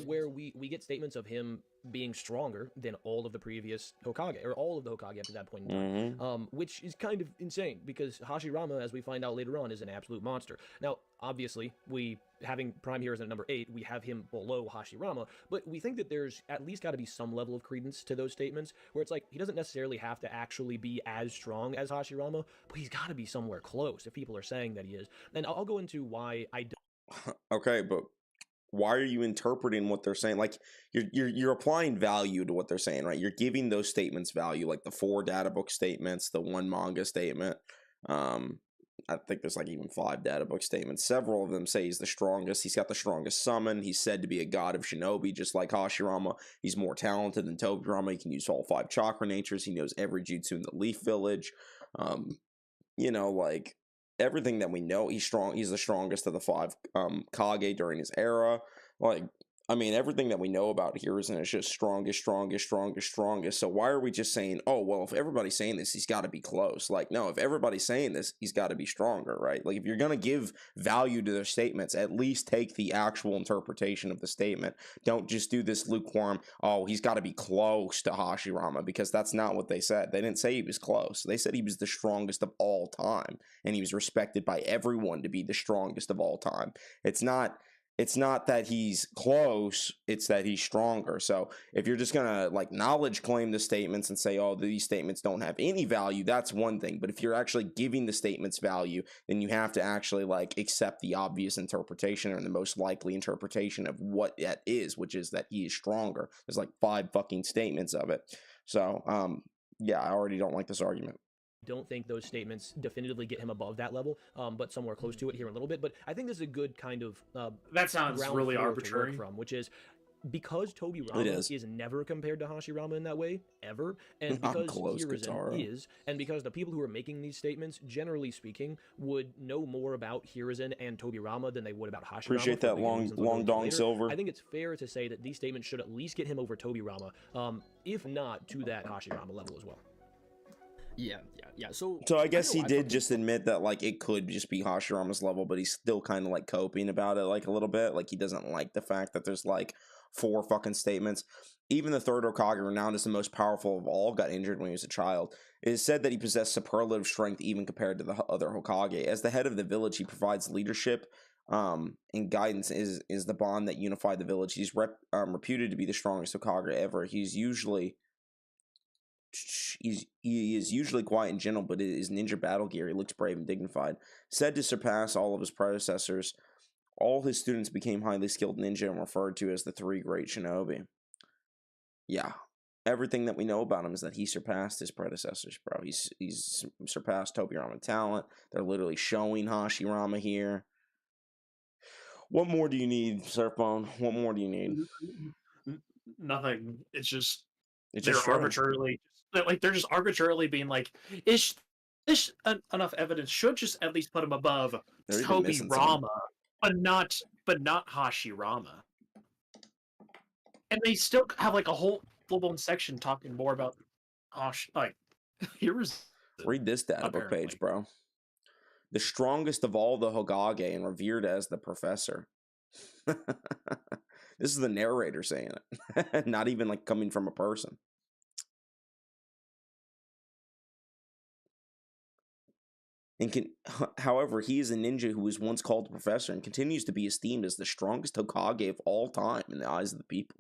Where we get statements of him being stronger than all of the previous Hokage, or all of the Hokage up to that point in time, Mm-hmm. which is kind of insane because Hashirama, as we find out later on, is an absolute monster. Now, obviously, we having Prime Heroes at number 8, we have him below Hashirama, but we think that there's at least got to be some level of credence to those statements, where it's like he doesn't necessarily have to actually be as strong as Hashirama, but he's got to be somewhere close if people are saying that he is. And I'll go into why I don't. Okay, but why are you interpreting what they're saying? Like you're applying value to what they're saying, right? You're giving those statements value, like the 4 data book statements, the 1 manga statement. I think there's like even 5 data book statements. Several of them say he's the strongest. He's got the strongest summon. He's said to be a god of shinobi, just like Hashirama. He's more talented than Tobirama. He can use all 5 chakra natures. He knows every jutsu in the Leaf Village. You know, like everything that we know, he's strong. He's the strongest of the 5 Kage during his era. Like, I mean, everything that we know about Hiruzen is just strongest. So why are we just saying, oh, well, if everybody's saying this, he's got to be close? Like, no, if everybody's saying this, he's got to be stronger, right? Like, if you're going to give value to their statements, at least take the actual interpretation of the statement. Don't just do this lukewarm, oh, he's got to be close to Hashirama, because that's not what they said. They didn't say he was close. They said he was the strongest of all time, and he was respected by everyone to be the strongest of all time. It's not that he's close, it's that he's stronger. So if you're just going to like knowledge claim the statements and say, oh, these statements don't have any value, that's one thing. But if you're actually giving the statements value, then you have to actually like accept the obvious interpretation or the most likely interpretation of what that is, which is that he is stronger. There's like 5 fucking statements of it. So, yeah, I already don't like this argument. Don't think those statements definitively get him above that level, but somewhere close to it here in a little bit. But I think this is a good kind of that sounds ground really floor to arbitrary. work from, which is because Tobirama is never compared to Hashirama in that way, ever, and because Hiruzen is, and because the people who are making these statements, generally speaking, would know more about Hiruzen and Tobirama than they would about Hashirama. Appreciate that long dong silver. I think it's fair to say that these statements should at least get him over Tobirama, if not to that Hashirama level as well. Yeah. So I guess he did just admit that like it could just be Hashirama's level, but he's still kind of like coping about it like a little bit. Like he doesn't like the fact that there's like 4 fucking statements. Even the 3rd Hokage, renowned as the most powerful of all, got injured when he was a child. It is said that he possessed superlative strength even compared to the other Hokage. As the head of the village, he provides leadership and guidance is the bond that unified the village. He's reputed to be the strongest Hokage ever. He is usually quiet and gentle, but in his ninja battle gear, he looks brave and dignified. Said to surpass all of his predecessors, all his students became highly skilled ninja and referred to as the 3 great shinobi. Yeah, everything that we know about him is that he surpassed his predecessors, bro. He's surpassed Tobirama talent. They're literally showing Hashirama here. What more do you need, Surfbone? What more do you need? Nothing. It's just they're just arbitrarily being like, is this enough evidence? Should just at least put him above Tobirama, but not Hashirama. And they still have like a whole full-blown section talking more about here's read this data book page, bro. The strongest of all the Hokage and revered as the professor. This is the narrator saying it, not even like coming from a person. However, he is a ninja who was once called a professor and continues to be esteemed as the strongest Hokage of all time in the eyes of the people.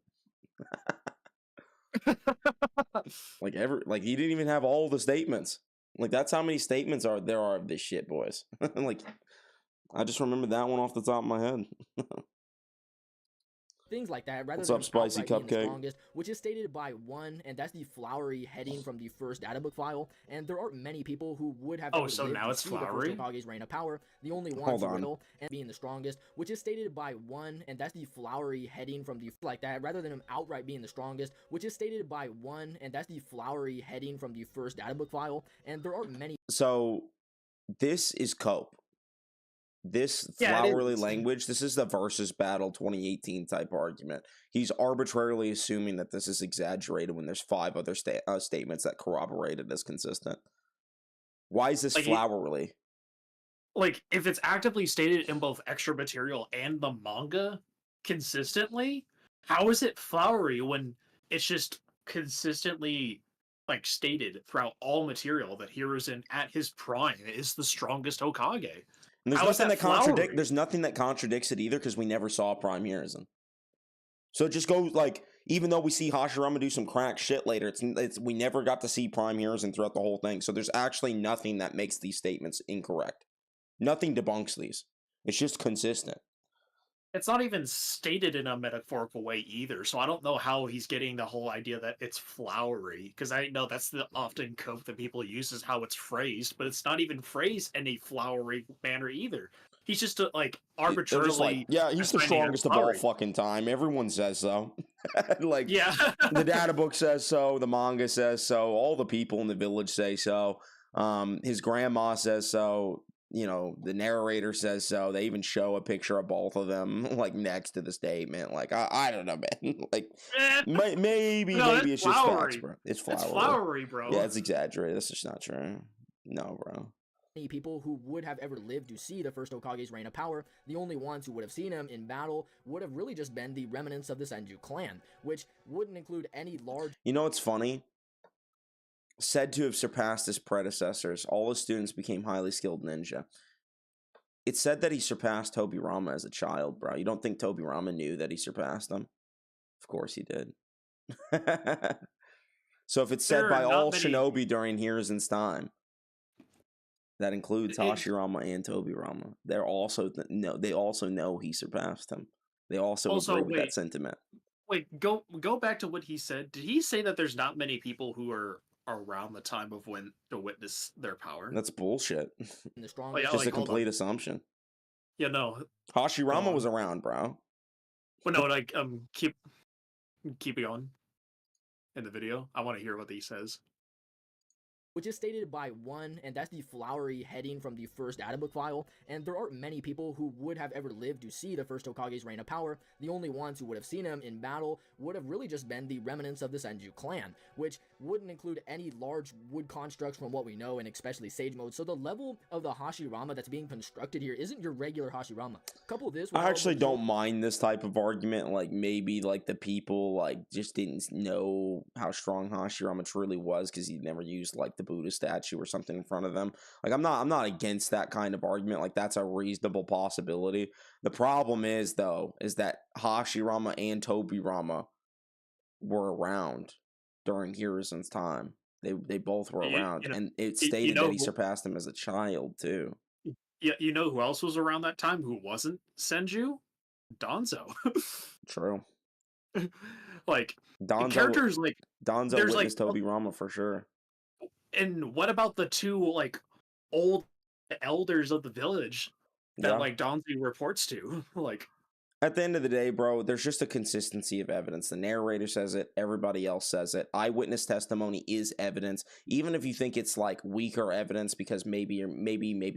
Like he didn't even have all the statements. Like that's how many statements there are of this shit, boys. Like I just remember that one off the top of my head. Things like that, rather What's than up, Spicy outright being the Cupcake? strongest, which is stated by 1, and that's the flowery heading from the first databook file. And there aren't many people who would have. Oh, so now it's flowery. The Hokage's reign of power. The only ones who will, and being the strongest, which is stated by 1, and that's the flowery heading from the like that, rather than him outright being the strongest, which is stated by 1, and that's the flowery heading from the first databook file. And there aren't many. So this is cope. This flowery language, this is the versus battle 2018 type argument. He's arbitrarily assuming that this is exaggerated when there's 5 other statements that corroborate it as consistent. Why is this flowery? like if it's actively stated in both extra material and the manga consistently, how is it flowery when it's just consistently like stated throughout all material that Hiruzen at his prime is the strongest Hokage? And there's How is nothing that that flowery? there's nothing that contradicts it either, because we never saw Prime Hiruzen. So it just goes like, even though we see Hashirama do some crack shit later, it's we never got to see Prime Hiruzen throughout the whole thing. So there's actually nothing that makes these statements incorrect. Nothing debunks these. It's just consistent. It's not even stated in a metaphorical way either, so I don't know how he's getting the whole idea that it's flowery, because I know that's the often cope that people use is how it's phrased, but it's not even phrased in a flowery manner either. He's just like They're just like, arbitrarily yeah, he's the assigning it as strongest of all flowery. fucking time. Everyone says so. Like, Yeah. the data book says so. The manga says so. All the people in the village say so. His grandma says so. You know, the narrator says so. They even show a picture of both of them, like, next to the statement. Like, I don't know, man. Like, maybe No, it's just facts, flowery. bro. It's flowery. It's flowery, bro. Yeah, it's exaggerated. That's just not true. No, bro. Many people who would have ever lived to see the first Hokage's reign of power, the only ones who would have seen him in battle would have really just been the remnants of the Senju clan, which wouldn't include any large... You know what's funny? Said to have surpassed his predecessors, all his students became highly skilled ninja. It's said that he surpassed Tobirama as a child, bro. You don't think Tobirama knew that he surpassed him? Of course he did. So if it's said by all shinobi during Hiruzen's time, that includes Hashirama and Tobirama. They also know he surpassed him. They also agree with that sentiment. Wait, go back to what he said. Did he say that there's not many people who are around the time of when to witness their power? That's bullshit. The strongest... It's just a complete assumption. Yeah, no. Hashirama was around, bro. Well, no, like keep it going in the video. I want to hear what he says. Which is stated by one, and that's the flowery heading from the first databook file, and there aren't many people who would have ever lived to see the first Hokage's reign of power. The only ones who would have seen him in battle would have really just been the remnants of the Senju clan, which wouldn't include any large wood constructs from what we know, and especially Sage Mode. So the level of the Hashirama that's being constructed here isn't your regular Hashirama. Couple this with... I actually don't mind this type of argument. Like, maybe like the people like just didn't know how strong Hashirama truly was because he never used like the Buddha statue or something in front of them. Like, I'm not against that kind of argument. Like, that's a reasonable possibility. The problem is though, is that Hashirama and Tobirama were around during Hiruzen's time. They both were around, and it stated that he surpassed him as a child too. Yeah, you know who else was around that time who wasn't Senju? Danzo. True. Like, Danzo, characters like Danzo witnessed Tobirama for sure. And what about the two like old elders of the village that like Danzo reports to? Like, at the end of the day, bro, there's just a consistency of evidence. The narrator says it, everybody else says it. Eyewitness testimony is evidence, even if you think it's like weaker evidence because maybe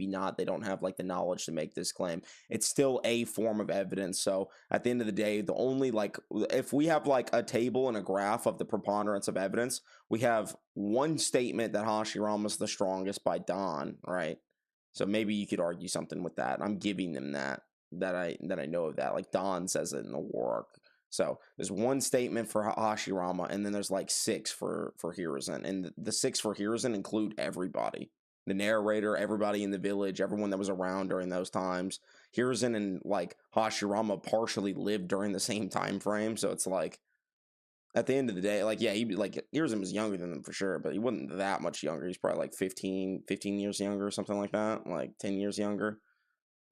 not, they don't have like the knowledge to make this claim. It's still a form of evidence. So at the end of the day, the only like, if we have like a table and a graph of the preponderance of evidence, we have one statement that Hashirama's the strongest by Don, right? So maybe you could argue something with that. I'm giving them that I know of that. Like, Don says it in the war arc. So there's one statement for Hashirama, and then there's like 6 for Hiruzen. And the 6 for Hiruzen include everybody. The narrator, everybody in the village, everyone that was around during those times. Hiruzen and like Hashirama partially lived during the same time frame. So it's like, at the end of the day, like, yeah, Hiruzen was younger than them for sure, but he wasn't that much younger. He's probably like 15 years younger or something like that. Like 10 years younger.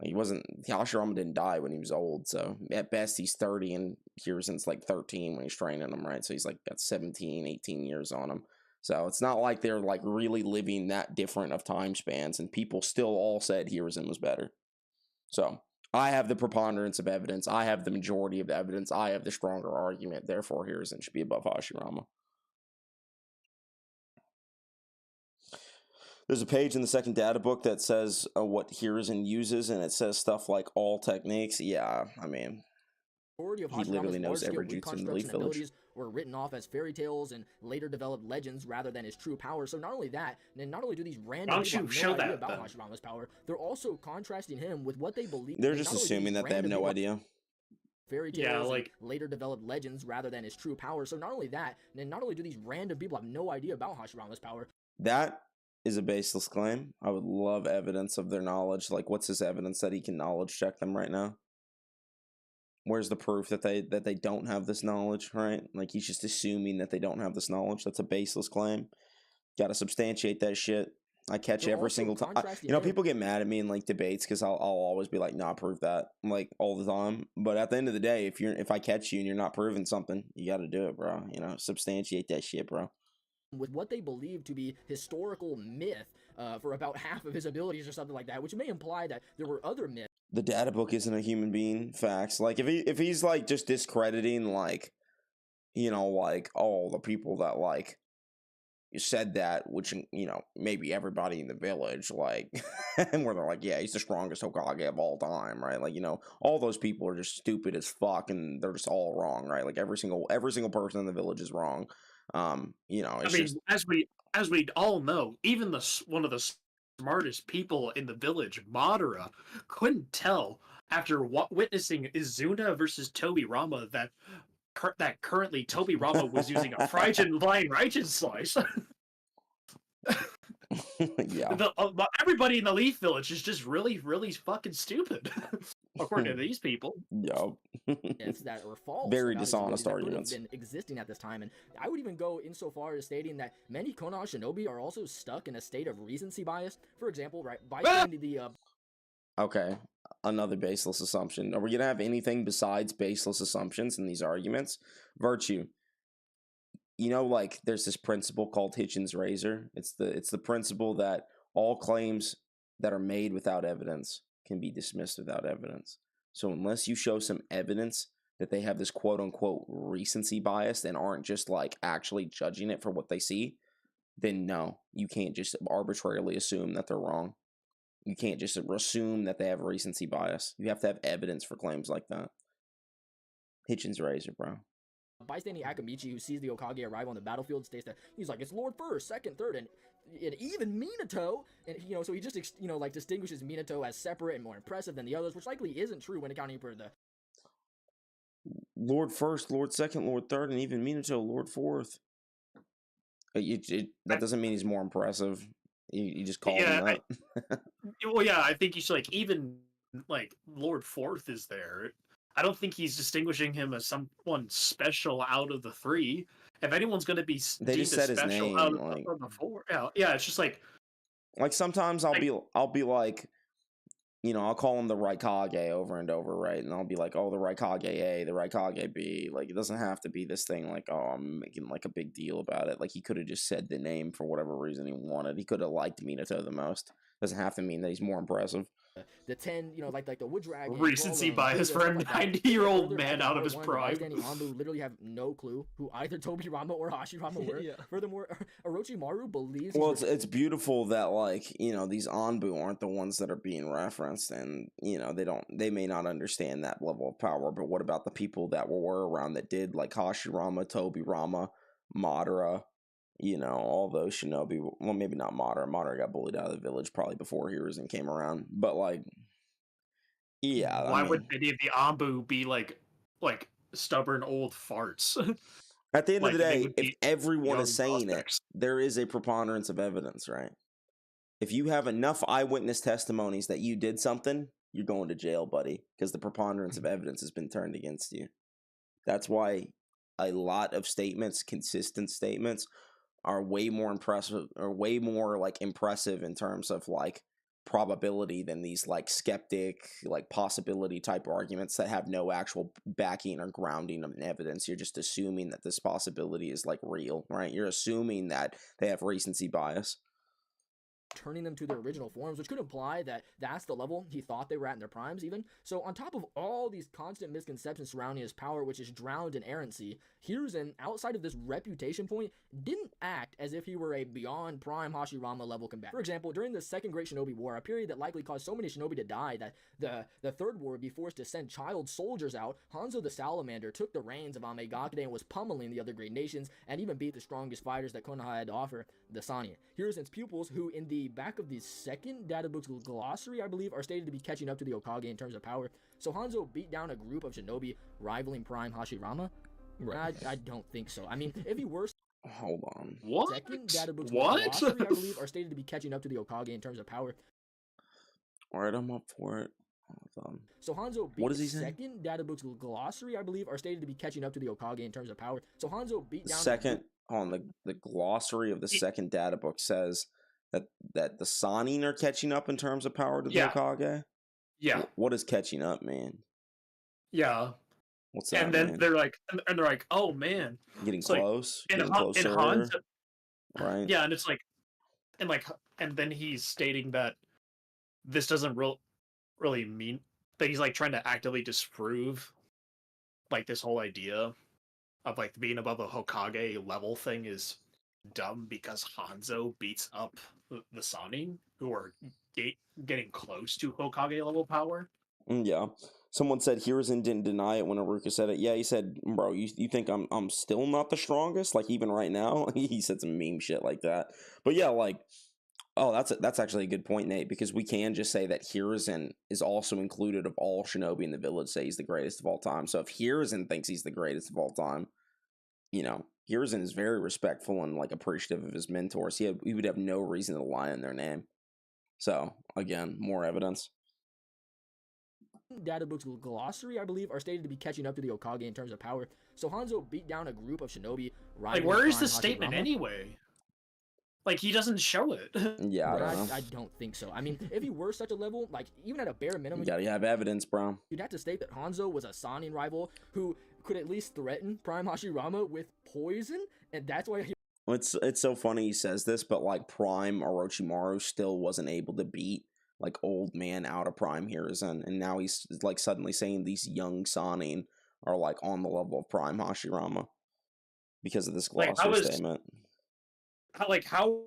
He wasn't, Hashirama didn't die when he was old, so at best he's 30 and Hiruzen's like 13 when he's training him, right? So he's like got 17, 18 years on him. So it's not like they're like really living that different of time spans, and people still all said Hiruzen was better. So I have the preponderance of evidence. I have the majority of the evidence. I have the stronger argument. Therefore, Hiruzen should be above Hashirama. There's a page in the second data book that says what Hiruzen uses, and it says stuff like all techniques. Yeah, I mean, majority of He literally Hashirama's knows large-scale every jutsu in the reconstruction Leaf Village. abilities were written off as fairy tales and later developed legends rather than his true power. So not only that, and not only do these random people have no idea about Hashirama's power, they're also contrasting him with what they believe. They're just assuming that they have no idea. Fairy tales and later developed legends rather than his true power. So not only that, and not only do these random people have no idea about Hashirama's power. That is a baseless claim. I would love evidence of their knowledge. Like, what's his evidence that he can knowledge check them right now? Where's the proof that they don't have this knowledge, right? Like, he's just assuming that they don't have this knowledge. That's a baseless claim. Got to substantiate that shit. I catch every single time. You know, people get mad at me in like debates because I'll always be like, "Nah, prove that," like all the time. But at the end of the day, if I catch you and you're not proving something, you got to do it, bro. You know, substantiate that shit, bro. With what they believe to be historical myth for about half of his abilities or something like that, which may imply that there were other myths. The data book isn't a human being. Facts. Like if he's like just discrediting like, you know, like all the people that like said that, which, you know, maybe everybody in the village, like, and where they're like, yeah, he's the strongest Hokage of all time, right? Like, you know, all those people are just stupid as fuck, and they're just all wrong, right? Like every single person in the village is wrong. You know, it's just, as we all know, even one of the smartest people in the village, Madara, couldn't tell after witnessing Izuna versus Tobirama that currently Tobirama was using a Phrygian line Raijin slice. yeah. Everybody in the Leaf Village is just really, really fucking stupid, according to these people. Yep. Myths that are false. Very dishonest arguments. Been existing at this time, and I would even go insofar as stating that many Konoha shinobi are also stuck in a state of recency bias. For example, right, by saying the Okay, another baseless assumption. Are we gonna have anything besides baseless assumptions in these arguments? Virtue. You know, like there's this principle called Hitchin's razor. It's the principle that all claims that are made without evidence can be dismissed without evidence. So unless you show some evidence that they have this quote unquote recency bias and aren't just like actually judging it for what they see, then no, you can't just arbitrarily assume that they're wrong. You can't just assume that they have recency bias. You have to have evidence for claims like that. Hitchin's razor, bro. Bystander Akamichi, who sees the Hokage arrive on the battlefield, states that he's like, it's Lord First, Second, Third, and even Minato, and you know, so he just like distinguishes Minato as separate and more impressive than the others, which likely isn't true when accounting for the Lord First, Lord Second, Lord Third, and even Minato, Lord Fourth. That doesn't mean he's more impressive. You just call him that. Well, yeah, I think you should like even like Lord Fourth is there. I don't think he's distinguishing him as someone special out of the three. If anyone's going to be they just said his name, out like, of the four, yeah, it's just like sometimes I'll be like, you know, I'll call him the Raikage over and over, right? And I'll be like, oh, the Raikage A, the Raikage B. Like, it doesn't have to be this thing like, oh, I'm making like a big deal about it. Like, he could have just said the name for whatever reason he wanted. He could have liked Minato the most. Doesn't have to mean that he's more impressive. The 10, you know, like the Wood Dragon. Recency bias for a 90-year-old man out of his prime. Anbu literally have no clue who either Tobirama or Hashirama were. Yeah. Furthermore, Orochimaru believes. Well, it's beautiful that, like, you know, these Anbu aren't the ones that are being referenced, and you know they may not understand that level of power. But what about the people that were around that did, like Hashirama, Tobirama, Madara? You know, all those shinobi. Well, maybe not Madara. Madara got bullied out of the village probably before Hiruzen came around. But like, yeah. Why would any of the Anbu be like stubborn old farts? At the end like, of the day, if everyone is saying prospects. it, there is a preponderance of evidence, right? If you have enough eyewitness testimonies that you did something, you're going to jail, buddy, because the preponderance of evidence has been turned against you. That's why a lot of statements, consistent statements, are way more impressive, or way more like impressive in terms of like probability than these like skeptic, like possibility type arguments that have no actual backing or grounding of evidence. You're just assuming that this possibility is like real, right? You're assuming that they have recency bias. turning them to their original forms, which could imply that that's the level he thought they were at in their primes even. So on top of all these constant misconceptions surrounding his power, which is drowned in errancy, Hiruzen, outside of this reputation point, didn't act as if he were a beyond prime Hashirama level combatant. For example, during the Second Great Shinobi War, a period that likely caused so many shinobi to die that the Third War would be forced to send child soldiers out, Hanzo the Salamander took the reins of Amegakure and was pummeling the other great nations, and even beat the strongest fighters that Konoha had to offer, the Sannin. Hiruzen's pupils, who in the back of the second data book's glossary, I believe, are stated to be catching up to the Hokage in terms of power. So Hanzo beat down a group of shinobi rivaling prime Hashirama? Right. I don't think so. I mean, if he were... Hold on. What? Second data book's What? glossary, I believe, are stated to be catching up to the Hokage in terms of power. Alright, I'm up for it. Hold on. So Hanzo beat What is he saying? second data book's glossary, I believe, are stated to be catching up to the Hokage in terms of power. So Hanzo beat down... Second, on the glossary of the second data book says that the Sannin are catching up in terms of power to the Hokage? Yeah. What does catching up mean? Yeah. What's that And then mean? they're like, oh man. Getting It's like, close? And Getting Han, closer? Hanzo, Right? yeah, and it's like, and then he's stating that this doesn't really mean that he's like trying to actively disprove like this whole idea of like being above a Hokage level thing is dumb because Hanzo beats up the Sannin who are getting close to Hokage level power. Yeah. Someone said Hiruzen didn't deny it when Aruka said it. Yeah, he said, bro, you think I'm still not the strongest? Like, even right now? He said some meme shit like that. But yeah, like, oh, that's actually a good point, Nate, because we can just say that Hiruzen is also included of all shinobi in the village, say he's the greatest of all time. So if Hiruzen thinks he's the greatest of all time, you know, Hiruzen is very respectful and, like, appreciative of his mentors. He would have no reason to lie in their name. So, again, more evidence. Data book's glossary, I believe, are stated to be catching up to the Hokage in terms of power. So Hanzo beat down a group of shinobi. Like, where is the statement anyway? Like, he doesn't show it. Yeah, I don't think so. I mean, if he were such a level, like, even at a bare minimum... You gotta have evidence, bro. You'd have to state that Hanzo was a Sannin rival who could at least threaten Prime Hashirama with poison, and that's why he... It's so funny he says this, but, like, Prime Orochimaru still wasn't able to beat, like, old man out of Prime Hiruzen, and now he's, like, suddenly saying these young Sannin are, like, on the level of Prime Hashirama because of this glossary statement. How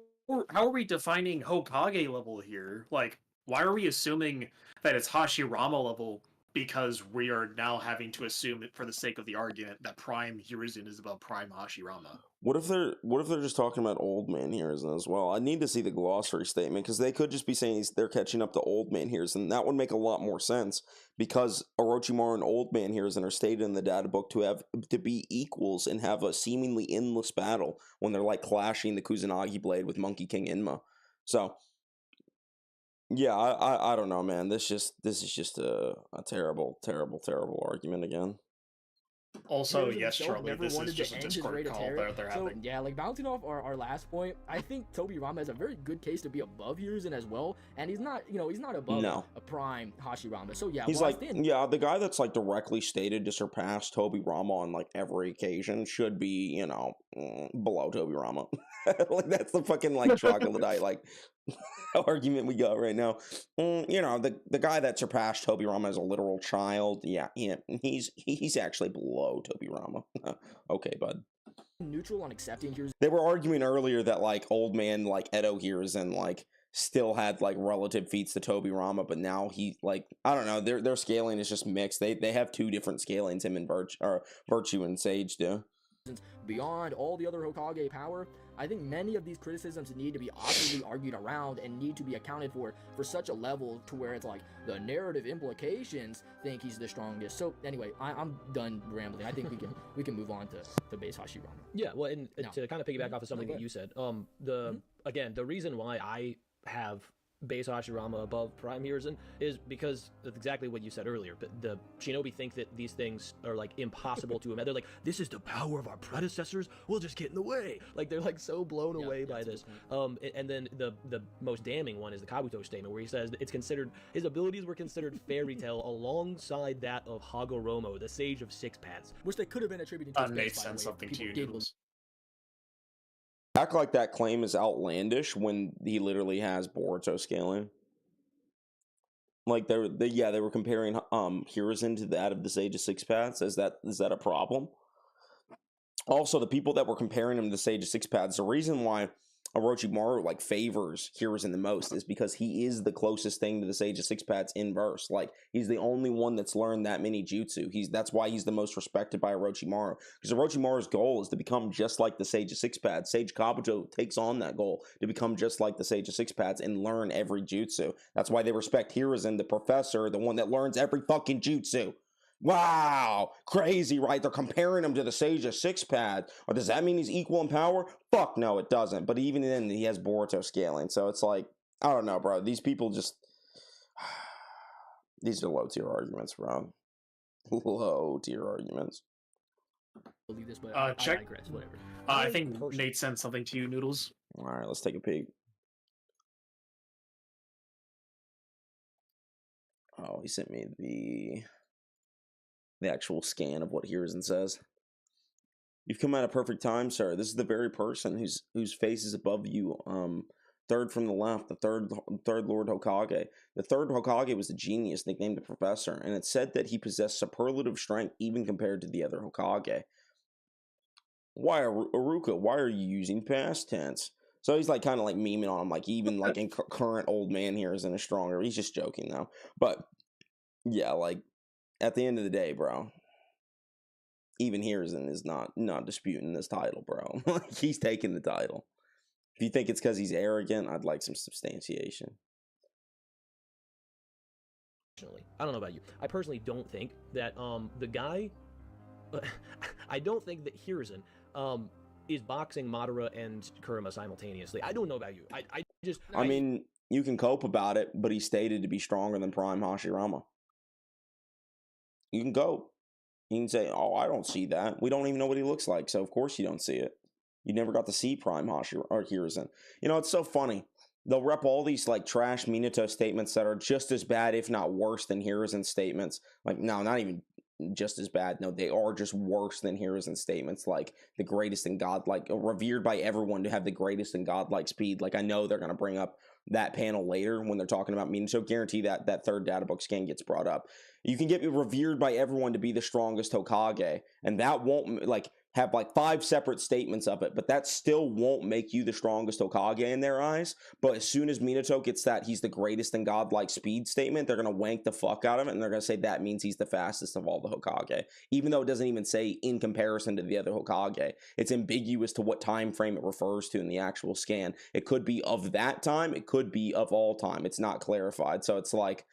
are we defining Hokage level here? Like, why are we assuming that it's Hashirama level because we are now having to assume it for the sake of the argument that Prime Hiruzen is above Prime Hashirama? What if they're just talking about old man Hiruzen as well? I need to see the glossary statement because they could just be saying they're catching up to old man Hiruzen. That would make a lot more sense because Orochimaru and old man Hiruzen are stated in the data book to be equals and have a seemingly endless battle when they're like clashing the Kusanagi blade with Monkey King Inma. So yeah, I don't know, man. This is just a terrible argument again. Also, yes, Charlie, this is just a Discord call they're having. Yeah, like, bouncing off our last point, I think Tobirama has a very good case to be above Hiruzen as well, and he's not above a prime Hashirama. So yeah, he's the guy that's like directly stated to surpass Tobirama on like every occasion should be, below Tobirama. Like, that's the fucking like troglodyte like argument we got right now. The guy that surpassed Tobirama as a literal child, he's actually below Tobirama. Okay, bud. Neutral on accepting Hiruzen. They were arguing earlier that like old man like Edo Hiruzen like still had like relative feats to Tobirama, but now he like I don't know, their scaling is just mixed. They have two different scalings, him and Virthue and Sage do. Beyond all the other Hokage power, I think many of these criticisms need to be obviously argued around and need to be accounted for such a level to where it's like the narrative implications think he's the strongest. So anyway, I'm done rambling. I think we can move on to base Hashirama. Yeah, well, and to kind of piggyback off of something that you said, again, the reason why I have base Hashirama above Prime Hiruzen is because of exactly what you said earlier. But the shinobi think that these things are like impossible to imagine. They're like, this is the power of our predecessors, we'll just get in the way. Like, they're like so blown away by this. And then the most damning one is the Kabuto statement where he says that it's considered, his abilities were considered fairy tale alongside that of Hagoromo, the sage of six paths, which they could have been attributing to his Nate sent something to you, Noodles. act like that claim is outlandish when he literally has Boruto scaling. Like they were comparing Hiruzen to that of the Sage of Six Paths. Is that a problem? Also, the people that were comparing him to the Sage of Six Paths, the reason why Orochimaru like favors Hiruzen the most is because he is the closest thing to the Sage of Six Paths in verse. Like he's the only one that's learned that many jutsu. That's why he's the most respected by Orochimaru, because Orochimaru's goal is to become just like the Sage of Six Paths. Sage Kabuto takes on that goal to become just like the Sage of Six Paths and learn every jutsu. That's why they respect Hiruzen, the professor, the one that learns every fucking jutsu. Wow, crazy, right? They're comparing him to the Sage of Six Paths. Or does that mean he's equal in power? Fuck no, it doesn't. But even then, he has Boruto scaling. So it's like, I don't know, bro. These people just... These are low-tier arguments, bro. Low-tier arguments. Believe this, but check. I digress, whatever. I think Nate sent something to you, Noodles. All right, let's take a peek. Oh, he sent me the actual scan of what Hiruzen says. You've come at a perfect time, sir. This is the very person whose face is above you. Third from the left, the third Lord Hokage. The third Hokage was a genius nicknamed the Professor, and it's said that he possessed superlative strength even compared to the other Hokage. Why, Aruka? Why are you using past tense? So he's like kind of like memeing on him, like even like in current old man here isn't as stronger. He's just joking though, but yeah, like. At the end of the day, bro, even Hiruzen is not disputing this title, bro. Like he's taking the title. If you think it's because he's arrogant, I'd like some substantiation. I don't know about you. I personally don't think that the guy. I don't think that Hiruzen is boxing Madara and Kurama simultaneously. I don't know about you. I mean, you can cope about it, but he's stated to be stronger than Prime Hashirama. You can go. You can say, oh, I don't see that. We don't even know what he looks like, so of course you don't see it. You never got to see Prime Hiruzen. You know, it's so funny. They'll rep all these like trash Minato statements that are just as bad, if not worse, than Hiruzen's statements. Like, no, not even just as bad. No, they are just worse than Hiruzen's statements. Like the greatest and godlike, revered by everyone to have the greatest and godlike speed. Like I know they're gonna bring up that panel later when they're talking about Minato. Guarantee that third data book scan gets brought up. You can get revered by everyone to be the strongest Hokage, and that won't like have like 5 separate statements of it, but that still won't make you the strongest Hokage in their eyes. But as soon as Minato gets that he's the greatest and godlike speed statement, they're gonna wank the fuck out of it, and they're gonna say that means he's the fastest of all the Hokage, even though it doesn't even say in comparison to the other Hokage. It's ambiguous to what time frame it refers to in the actual scan. It could be of that time, it could be of all time. It's not clarified, so it's like,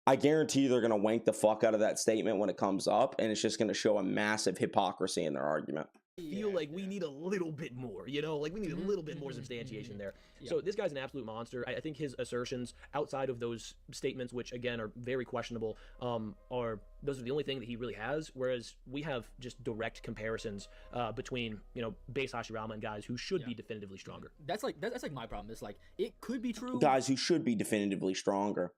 I guarantee they're going to wank the fuck out of that statement when it comes up, and it's just going to show a massive hypocrisy in their argument. Feel like we need a little bit more, you know, like we need a little bit more substantiation there. Yeah. So this guy's an absolute monster. I think his assertions outside of those statements, which again are very questionable, those are the only thing that he really has. Whereas we have just direct comparisons between, you know, base Hashirama and guys who should be definitively stronger. That's like my problem. It's like it could be true. Guys who should be definitively stronger.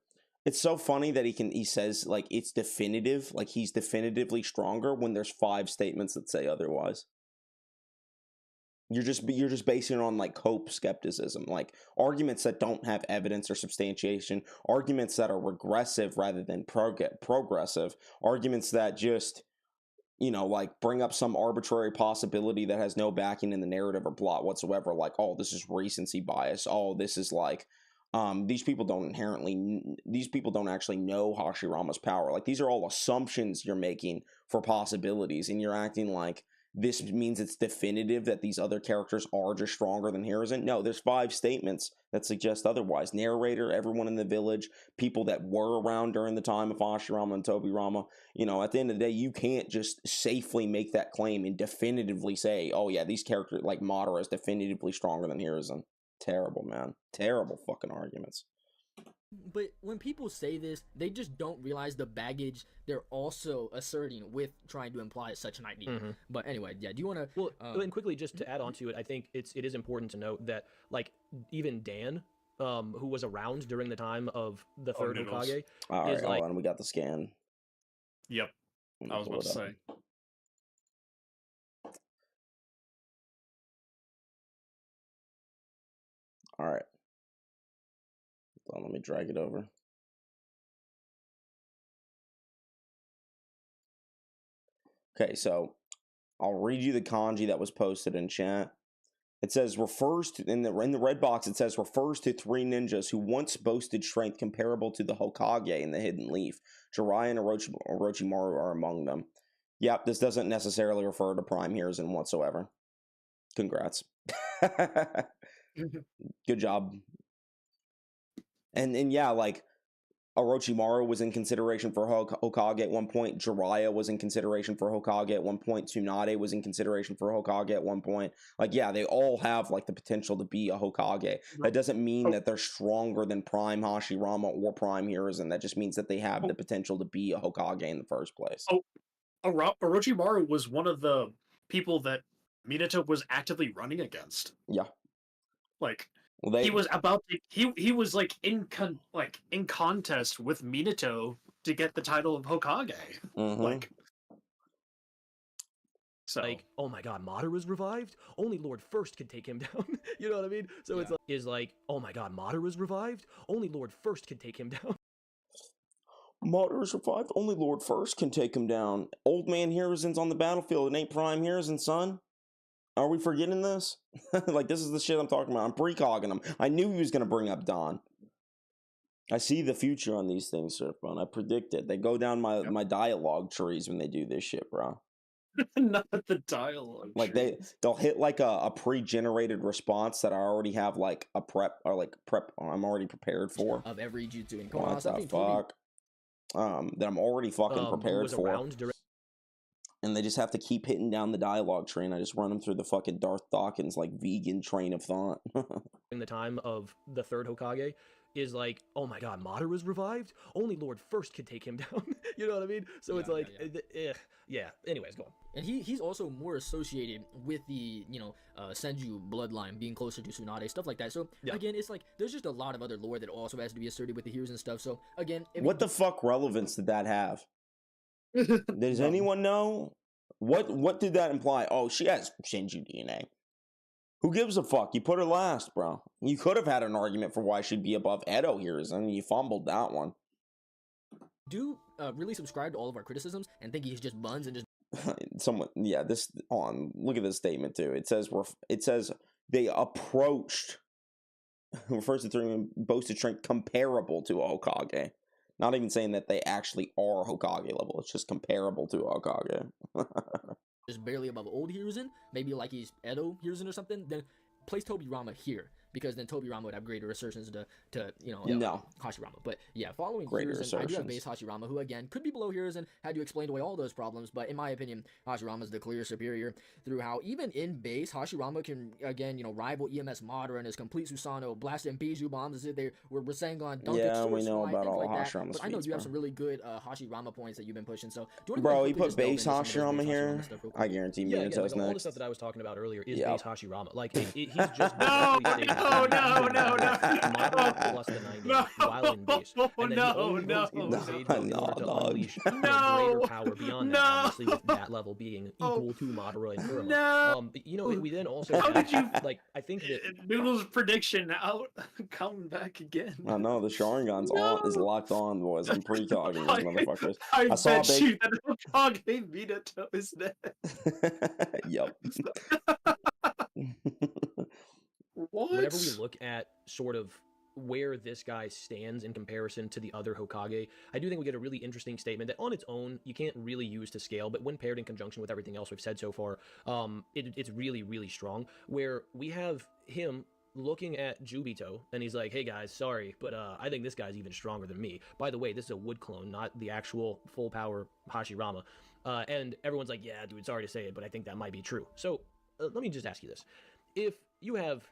It's so funny that he says like it's definitive, like he's definitively stronger when there's 5 statements that say otherwise. You're just basing it on like hope skepticism, like arguments that don't have evidence or substantiation, arguments that are regressive rather than progressive, arguments that just, you know, like bring up some arbitrary possibility that has no backing in the narrative or plot whatsoever. Like, oh, this is recency bias. Oh, this is like, these people don't actually know Hashirama's power. Like, these are all assumptions you're making for possibilities, and you're acting like this means it's definitive that these other characters are just stronger than Hiruzen. No, there's 5 statements that suggest otherwise. Narrator, everyone in the village, people that were around during the time of Hashirama and Tobirama. You know, at the end of the day, you can't just safely make that claim and definitively say, oh yeah, these characters like Madara is definitively stronger than Hiruzen. Terrible, man. Terrible fucking arguments. But when people say this, they just don't realize the baggage they're also asserting with trying to imply such an idea. Mm-hmm. But anyway, yeah, do you want to... Well, and quickly, just to add on to it, I think it is important to note that, like, even Dan, who was around during the time of the third Hokage... All right, hold on, we got the scan. Yep, I was about to say. All right. Hold on, let me drag it over. Okay, so I'll read you the kanji that was posted in chat. It says refers to in the red box. It says refers to 3 ninjas who once boasted strength comparable to the Hokage in the Hidden Leaf. Jiraiya and Orochimaru are among them. Yep, this doesn't necessarily refer to Prime Hiruzen whatsoever. Congrats. Good job. And yeah, like Orochimaru was in consideration for Hokage at one point. Jiraiya was in consideration for Hokage at one point. Tsunade was in consideration for Hokage at one point. Like, yeah, they all have like the potential to be a Hokage. That doesn't mean that they're stronger than Prime Hashirama or Prime Hiruzen. That just means that they have the potential to be a Hokage in the first place. Orochimaru was one of the people that Minato was actively running against. Yeah. Like, well, he was about to, he was like in contest with Minato to get the title of Hokage. Mm-hmm. Like, so like, oh my god, Madara's revived? Only Lord First can take him down. You know what I mean? So it's like, oh my god, Madara's revived? Only Lord First can take him down. Madara's revived? Only Lord First can take him down. Old man Hiruzen's on the battlefield. It ain't Prime Hiruzen, son. Are we forgetting this? Like, this is the shit I'm talking about. I'm precogging him. I knew he was going to bring up Don. I see the future on these things, Surfbone. I predict it. They go down my dialogue trees when they do this shit, bro. Not the dialogue like trees. They'll hit like a pre-generated response that I already have like a prep I'm already prepared for. Of every jutsu in What the fuck? That I'm already fucking prepared for. And they just have to keep hitting down the dialogue train. I just run them through the fucking Darth Dawkins like vegan train of thought. In the time of the third Hokage is like, oh my god, Madara's revived? Only Lord First can take him down. You know what I mean? So it's like, yeah. Anyways, go on. And he's also more associated with the, Senju bloodline being closer to Tsunade, stuff like that. So, again, it's like, there's just a lot of other lore that also has to be asserted with the heroes and stuff. So, again... What the fuck relevance did that have? Does anyone know? What did that imply? Oh, she has Senju DNA. Who gives a fuck? You put her last, bro. You could have had an argument for why she'd be above Edo Hiruzen. You fumbled that one. Do really subscribe to all of our criticisms and think he's just buns and just... Someone, yeah, this on. Look at this statement too. It says they approached. Refers to 3 boasted strength comparable to a Hokage. Not even saying that they actually are Hokage level. It's just comparable to a Hokage. Just barely above old Hiruzen. Maybe like he's Edo Hiruzen or something. Then place Tobirama here. Because then Tobirama would have greater assertions to Hashirama. But yeah, following greater Hiruzen, assertions. I do have base Hashirama, who again could be below Hiruzen had you explained away all those problems. But in my opinion, Hashirama is the clear superior through how even in base Hashirama can again rival EMS Madara and his complete Susanoo, blasting Biju bombs as if they were Rasengan, Duncan, yeah, we know about all like Hashirama's. But I know you have some really good Hashirama points that you've been pushing. So do you bro, he put base Hashirama here. I guarantee me like next. All the stuff that I was talking about earlier is base Hashirama. Like he's just no. Madara plus the 90 while in base. And then he only goes into stage mode in order to unleash greater power beyond that, obviously with that level being equal to Madara and Kurama. We then also I think that Noodles' prediction out coming back again. I know the Sharingan's on is locked on, boys. I'm precogging these motherfuckers. I bet you that Hokage Minato is dead. Yep. What? Whenever we look at sort of where this guy stands in comparison to the other Hokage, I do think we get a really interesting statement that on its own, you can't really use to scale, but when paired in conjunction with everything else we've said so far, it's really, really strong, where we have him looking at Jubito, and he's like, hey guys, sorry, but I think this guy's even stronger than me. By the way, this is a wood clone, not the actual full power Hashirama. And everyone's like, yeah, dude, sorry to say it, but I think that might be true. So let me just ask you this. If you have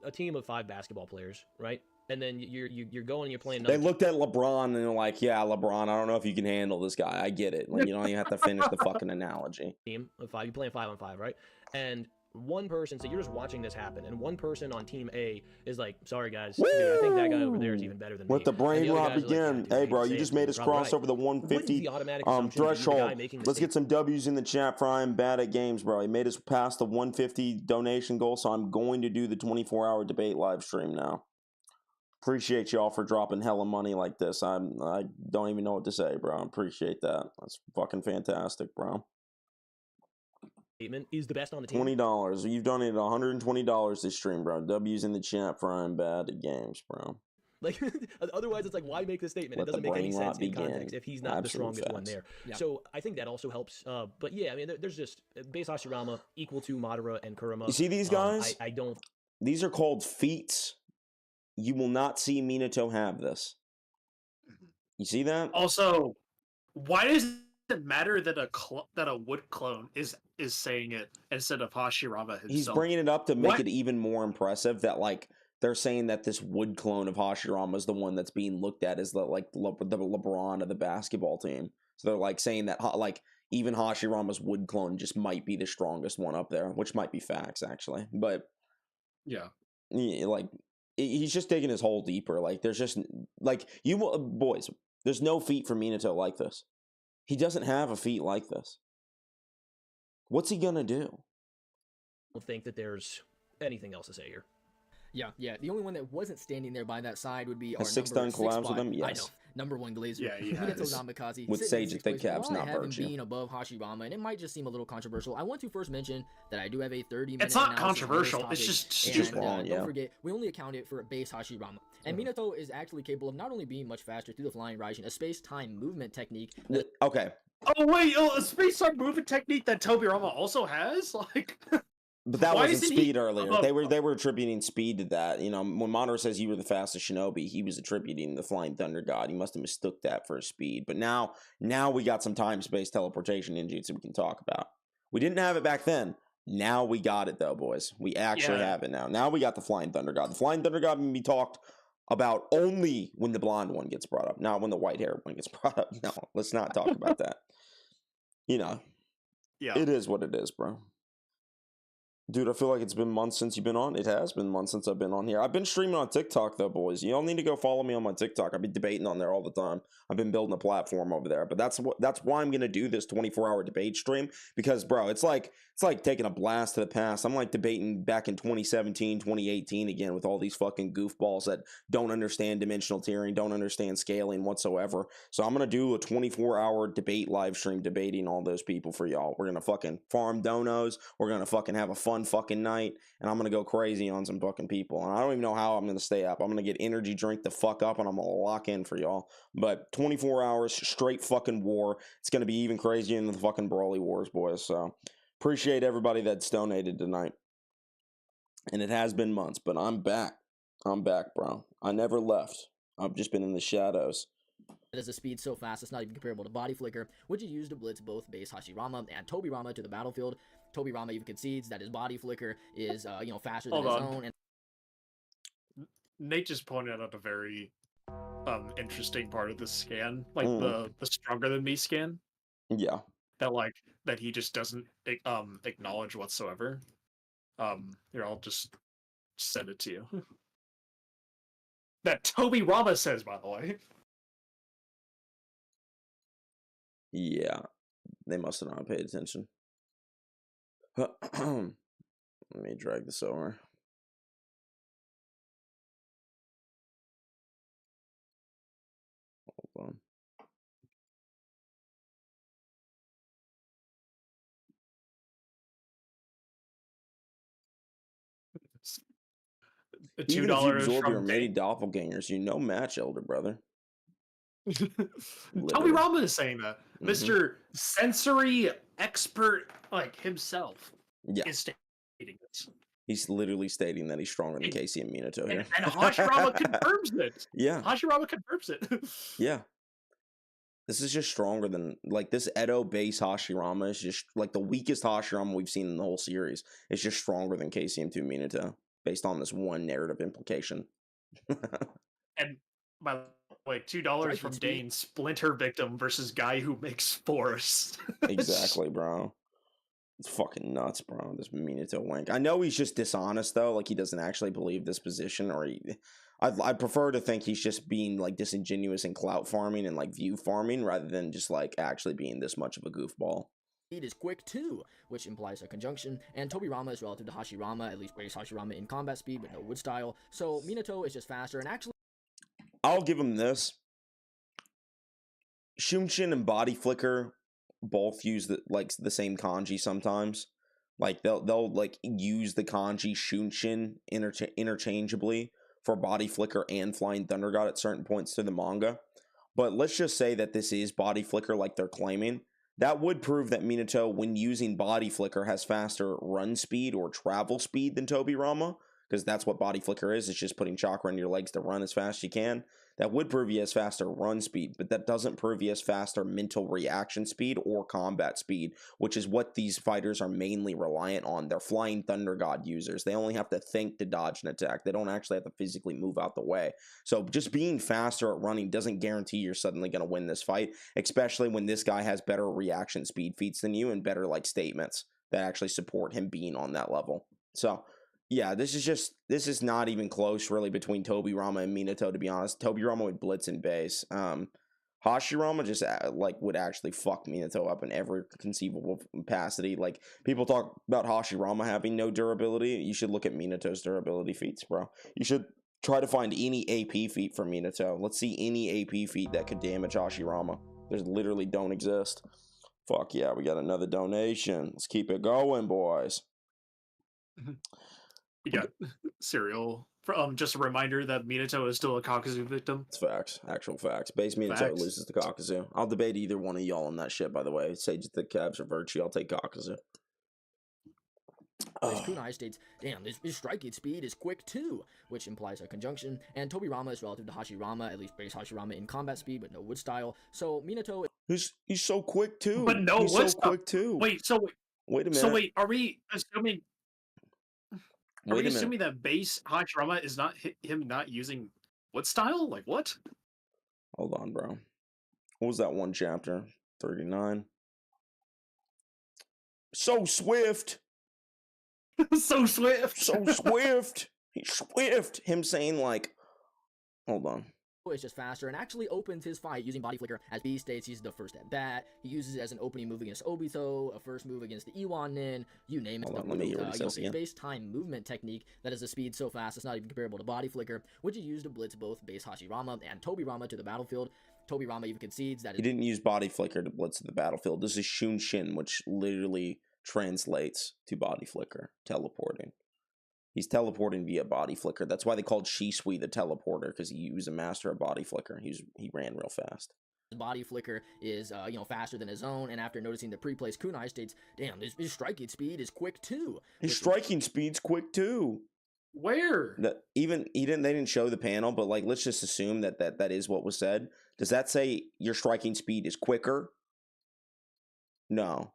a team of 5 basketball players, right? And then you're going and you're playing. They looked at LeBron and they're like, "Yeah, LeBron, I don't know if you can handle this guy. I get it. Like, you don't even have to finish the fucking analogy." Team of 5, you're playing 5-on-5, right? And one person, so you're just watching this happen, and one person on Team A is like, sorry guys, dude, I think that guy over there is even better than me. Let the brain rot begin. Hey, bro, you just made us cross over the 150 threshold. Let's get some W's in the chat for I'm bad at games, bro. He made us pass the 150 donation goal, so I'm going to do the 24-hour debate live stream now. Appreciate y'all for dropping hella money like this. I don't even know what to say, bro. I appreciate that. That's fucking fantastic, bro. Is the best on the team. $20. You've donated $120 this stream, bro. W's in the chat for I'm bad at games, bro. Like, otherwise, it's like, why make the statement? It doesn't make any sense in context if he's not the strongest one there. Yeah. So I think that also helps. But yeah, I mean, there's just base Hashirama equal to Madara and Kurama. You see these guys? I don't. These are called feats. You will not see Minato have this. You see that? Also, why does it matter that a wood clone is saying it instead of Hashirama himself? He's bringing it up to make it even more impressive that, like, they're saying that this wood clone of Hashirama is the one that's being looked at as the LeBron of the basketball team. So they're like saying that like even Hashirama's wood clone just might be the strongest one up there, which might be facts actually. But yeah, like he's just digging his hole deeper. Like there's just like boys, there's no feat for Minato like this. He doesn't have a feat like this. What's he gonna do? I don't think that there's anything else to say here. Yeah. The only one that wasn't standing there by that side would be our six done collabs with him. Yes, I know. Number one Glazer. Yeah, Minato Namikaze. With Sage at thick caps, not Virtue. Virtue. Being above Hashirama, and it might just seem a little controversial. I want to first mention that I do have a 30-minute. It's not controversial. It's just wrong. Don't forget, we only accounted for base Hashirama, and Minato is actually capable of not only being much faster through the flying rising, a space-time movement technique. Okay. Oh wait, a space-time movement technique that Tobirama also has, like. But that wasn't speed earlier. They were attributing speed to that. You know, when Madara says you were the fastest shinobi, he was attributing the flying thunder god. He must have mistook that for speed. But now we got some time space teleportation ninjutsu we can talk about. We didn't have it back then. Now we got it though, boys. We actually have it now. Now we got the flying thunder god. The flying thunder god can be talked about only when the blonde one gets brought up, not when the white haired one gets brought up. No, let's not talk about that. You know, it is what it is, bro. Dude, I feel like it's been months since you've been on. It has been months since I've been on here. I've been streaming on TikTok, though, boys. Y'all need to go follow me on my TikTok. I've been debating on there all the time. I've been building a platform over there. But that's why I'm going to do this 24-hour debate stream. Because, bro, it's like taking a blast to the past. I'm like debating back in 2017, 2018 again with all these fucking goofballs that don't understand dimensional tiering, don't understand scaling whatsoever. So I'm going to do a 24-hour debate live stream debating all those people for y'all. We're going to fucking farm donos. We're going to fucking have a fun fucking night, and I'm gonna go crazy on some fucking people, and I don't even know how I'm gonna stay up. I'm gonna get energy drink the fuck up, and I'm gonna lock in for y'all. But 24 hours straight fucking war. It's gonna be even crazier than the fucking Brawly Wars, boys. So appreciate everybody that's donated tonight. And it has been months, but I'm back. I'm back, bro. I never left. I've just been in the shadows. It has a speed so fast it's not even comparable to Body Flicker, which is used to blitz both base Hashirama and Tobirama to the battlefield. Tobirama even concedes that his Body Flicker is faster than his own. And Nate just pointed out a very interesting part of this scan, like the stronger than me scan. Yeah. That he just doesn't acknowledge whatsoever. Here, I'll just send it to you. That Tobirama says, by the way. Yeah, they must have not paid attention. Let me drag this over. Hold on. $2 Even if you absorb from your many doppelgangers, you no match, elder brother. Tobirama is saying that. Mr. Sensory expert like himself is stating this. He's literally stating that he's stronger than KCM Minato here. And Hashirama confirms it. Yeah. Hashirama confirms it. Yeah. This is just stronger than, like, this Edo base Hashirama is just, like, the weakest Hashirama we've seen in the whole series. It's just stronger than KCM2 Minato, based on this one narrative implication. And by the way, $2 from Dane, Splinter victim versus guy who makes force. Exactly, bro. It's fucking nuts, bro. This Minato wank. I know he's just dishonest though. Like he doesn't actually believe this position, or I'd prefer to think he's just being like disingenuous and clout farming and like view farming rather than just like actually being this much of a goofball. Speed is quick too, which implies a conjunction, and Tobirama is relative to Hashirama, at least base Hashirama in combat speed, but no wood style. So Minato is just faster, and actually, I'll give him this. Shunshin and Body Flicker both use the same kanji sometimes. Like they'll like use the kanji Shunshin interchangeably for Body Flicker and Flying Thunder God at certain points to the manga. But let's just say that this is Body Flicker like they're claiming. That would prove that Minato, when using Body Flicker, has faster run speed or travel speed than Tobirama, because that's what Body Flicker is. It's just putting chakra in your legs to run as fast as you can. That would prove he has faster run speed, but that doesn't prove he has faster mental reaction speed or combat speed, which is what these fighters are mainly reliant on. They're Flying Thunder God users. They only have to think to dodge an attack. They don't actually have to physically move out the way. So just being faster at running doesn't guarantee you're suddenly going to win this fight, especially when this guy has better reaction speed feats than you and better like statements that actually support him being on that level. So yeah, this is not even close really between Tobirama and Minato, to be honest. Tobirama would blitz in base. Hashirama just like would actually fuck Minato up in every conceivable capacity. Like people talk about Hashirama having no durability. You should look at Minato's durability feats, bro. You should try to find any AP feat for Minato. Let's see any AP feat that could damage Hashirama. There's literally don't exist. Fuck yeah, we got another donation. Let's keep it going, boys. You got cereal. Just a reminder that Minato is still a Kakuzu victim. It's facts. Actual facts. Base Minato Facts. loses to Kakuzu. I'll debate either one of y'all on that shit, by the way. Sage the Cavs or Virtue. I'll take Kakuzu. Kunai states, damn, his striking speed is quick too, which implies a conjunction, and Tobirama is relative to Hashirama, at least base Hashirama in combat speed, but no wood style. So Minato He's so quick too. But no he's wood so quick too. Wait a minute. So wait, are we assuming? Are we assuming that base Hashirama is not him not using wood style? Like what? Hold on, bro. What was that one chapter? 39. So swift. So swift. So swift. He's swift. Him saying like, hold on. is just faster and actually opens his fight using Body Flicker. As B states, he's the first at bat. He uses it as an opening move against Obito, a first move against the Iwanin, you name it. Let me hear what he says again. Base time movement technique that is a speed so fast it's not even comparable to Body Flicker, which is used to blitz both base Hashirama and Tobirama to the battlefield. Tobirama even concedes that he didn't use Body Flicker to blitz to the battlefield. This is Shunshin, which literally translates to Body Flicker, teleporting. He's teleporting via Body Flicker. That's why they called Shisui the teleporter, because he was a master of Body Flicker. He ran real fast. His Body Flicker is, faster than his own, and after noticing the pre-place, Kunai states, damn, his striking speed is quick too. His striking speed's quick too. Where? They didn't show the panel, but like let's just assume that is what was said. Does that say your striking speed is quicker? No.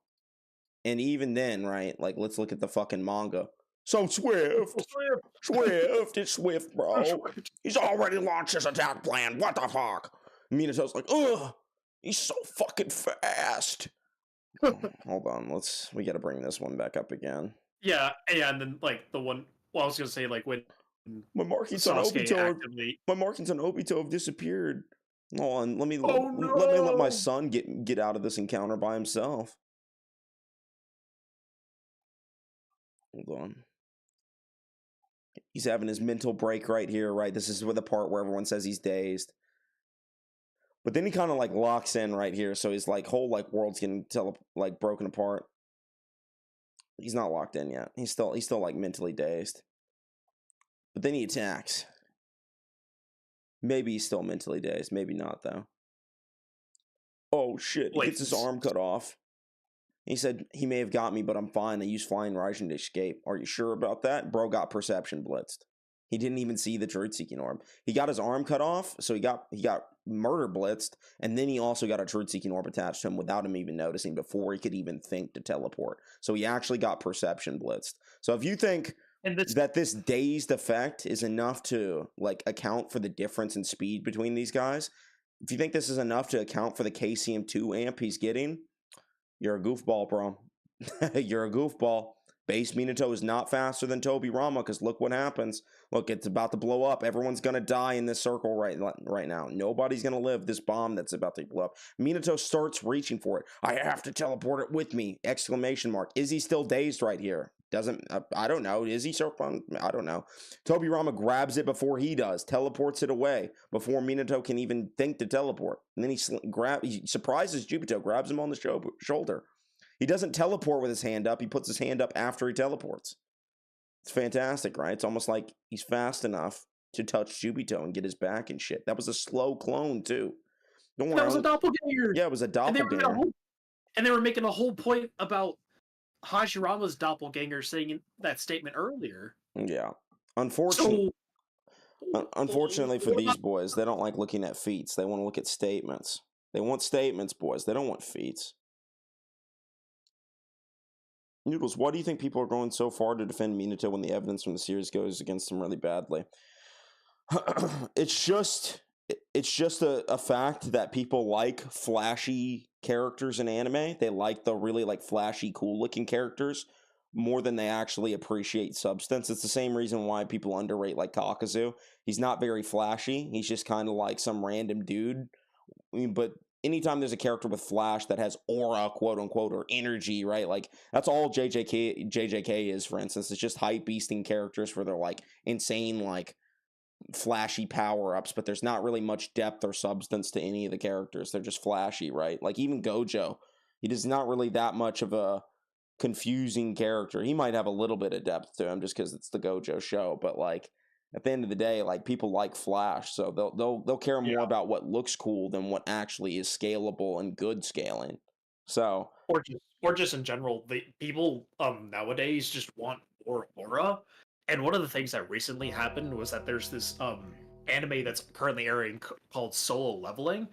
And even then, right? Like let's look at the fucking manga. So Swift, it's Swift, bro. He's already launched his attack plan. What the fuck? Minato's like, ugh, he's so fucking fast. Hold on, we gotta bring this one back up again. Yeah, and then like the one. Well, I was gonna say like when my markings on Obito have disappeared. Hold on, let me let my son get out of this encounter by himself. Hold on. He's having his mental break right here, right? This is where the part where everyone says he's dazed. But then he kind of like locks in right here, so his like whole like world's getting broken apart. He's not locked in yet. He's still like mentally dazed. But then he attacks. Maybe he's still mentally dazed. Maybe not though. Oh shit! He gets his arm cut off. He said he may have got me, but I'm fine. I used Flying Raijin to escape. Are you sure about that? Bro got perception blitzed. He didn't even see the truth-seeking orb. He got his arm cut off, so he got murder blitzed, and then he also got a truth-seeking orb attached to him without him even noticing before he could even think to teleport. So he actually got perception blitzed. So if you think that this dazed effect is enough to like account for the difference in speed between these guys, if you think this is enough to account for the KCM 2 amp he's getting, you're a goofball, bro. You're a goofball. Base Minato is not faster than Tobirama, because look what happens. Look, it's about to blow up. Everyone's going to die in this circle right now. Nobody's going to live this bomb that's about to blow up. Minato starts reaching for it. I have to teleport it with me! Exclamation mark. Is he still dazed right here? Doesn't, I don't know. Is he Surfbone? I don't know. Tobirama grabs it before he does, teleports it away before Minato can even think to teleport. And then he surprises Jubito, grabs him on the shoulder. He doesn't teleport with his hand up. He puts his hand up after he teleports. It's fantastic, right? It's almost like he's fast enough to touch Jubito and get his back and shit. That was a slow clone, too. Don't worry. That was a doppelganger. Yeah, it was a doppelganger. And they were making a whole point about Hashirama's doppelganger saying that statement earlier. Yeah. Unfortunately for these boys, they don't like looking at feats. They want to look at statements. They want statements, boys. They don't want feats. Noodles, why do you think people are going so far to defend Minato when the evidence from the series goes against him really badly? It's just a fact that people like flashy characters in anime. They like the really flashy, cool looking characters more than they actually appreciate substance. It's the same reason why people underrate Kakazu. He's not very flashy. He's just kind of like some random dude. But anytime there's a character with flash that has aura, quote unquote, or energy, right? That's all JJK is, for instance. It's just hype beasting characters for their insane flashy power-ups, but there's not really much depth or substance to any of the characters. They're just flashy, right? Even Gojo, he does not really that much of a confusing character. He might have a little bit of depth to him just because it's the Gojo show, but at the end of the day, people like flash, so they'll care more about what looks cool than what actually is scalable and good scaling. So or just in general, the people nowadays just want more aura. And one of the things that recently happened was that there's this anime that's currently airing called Solo Leveling,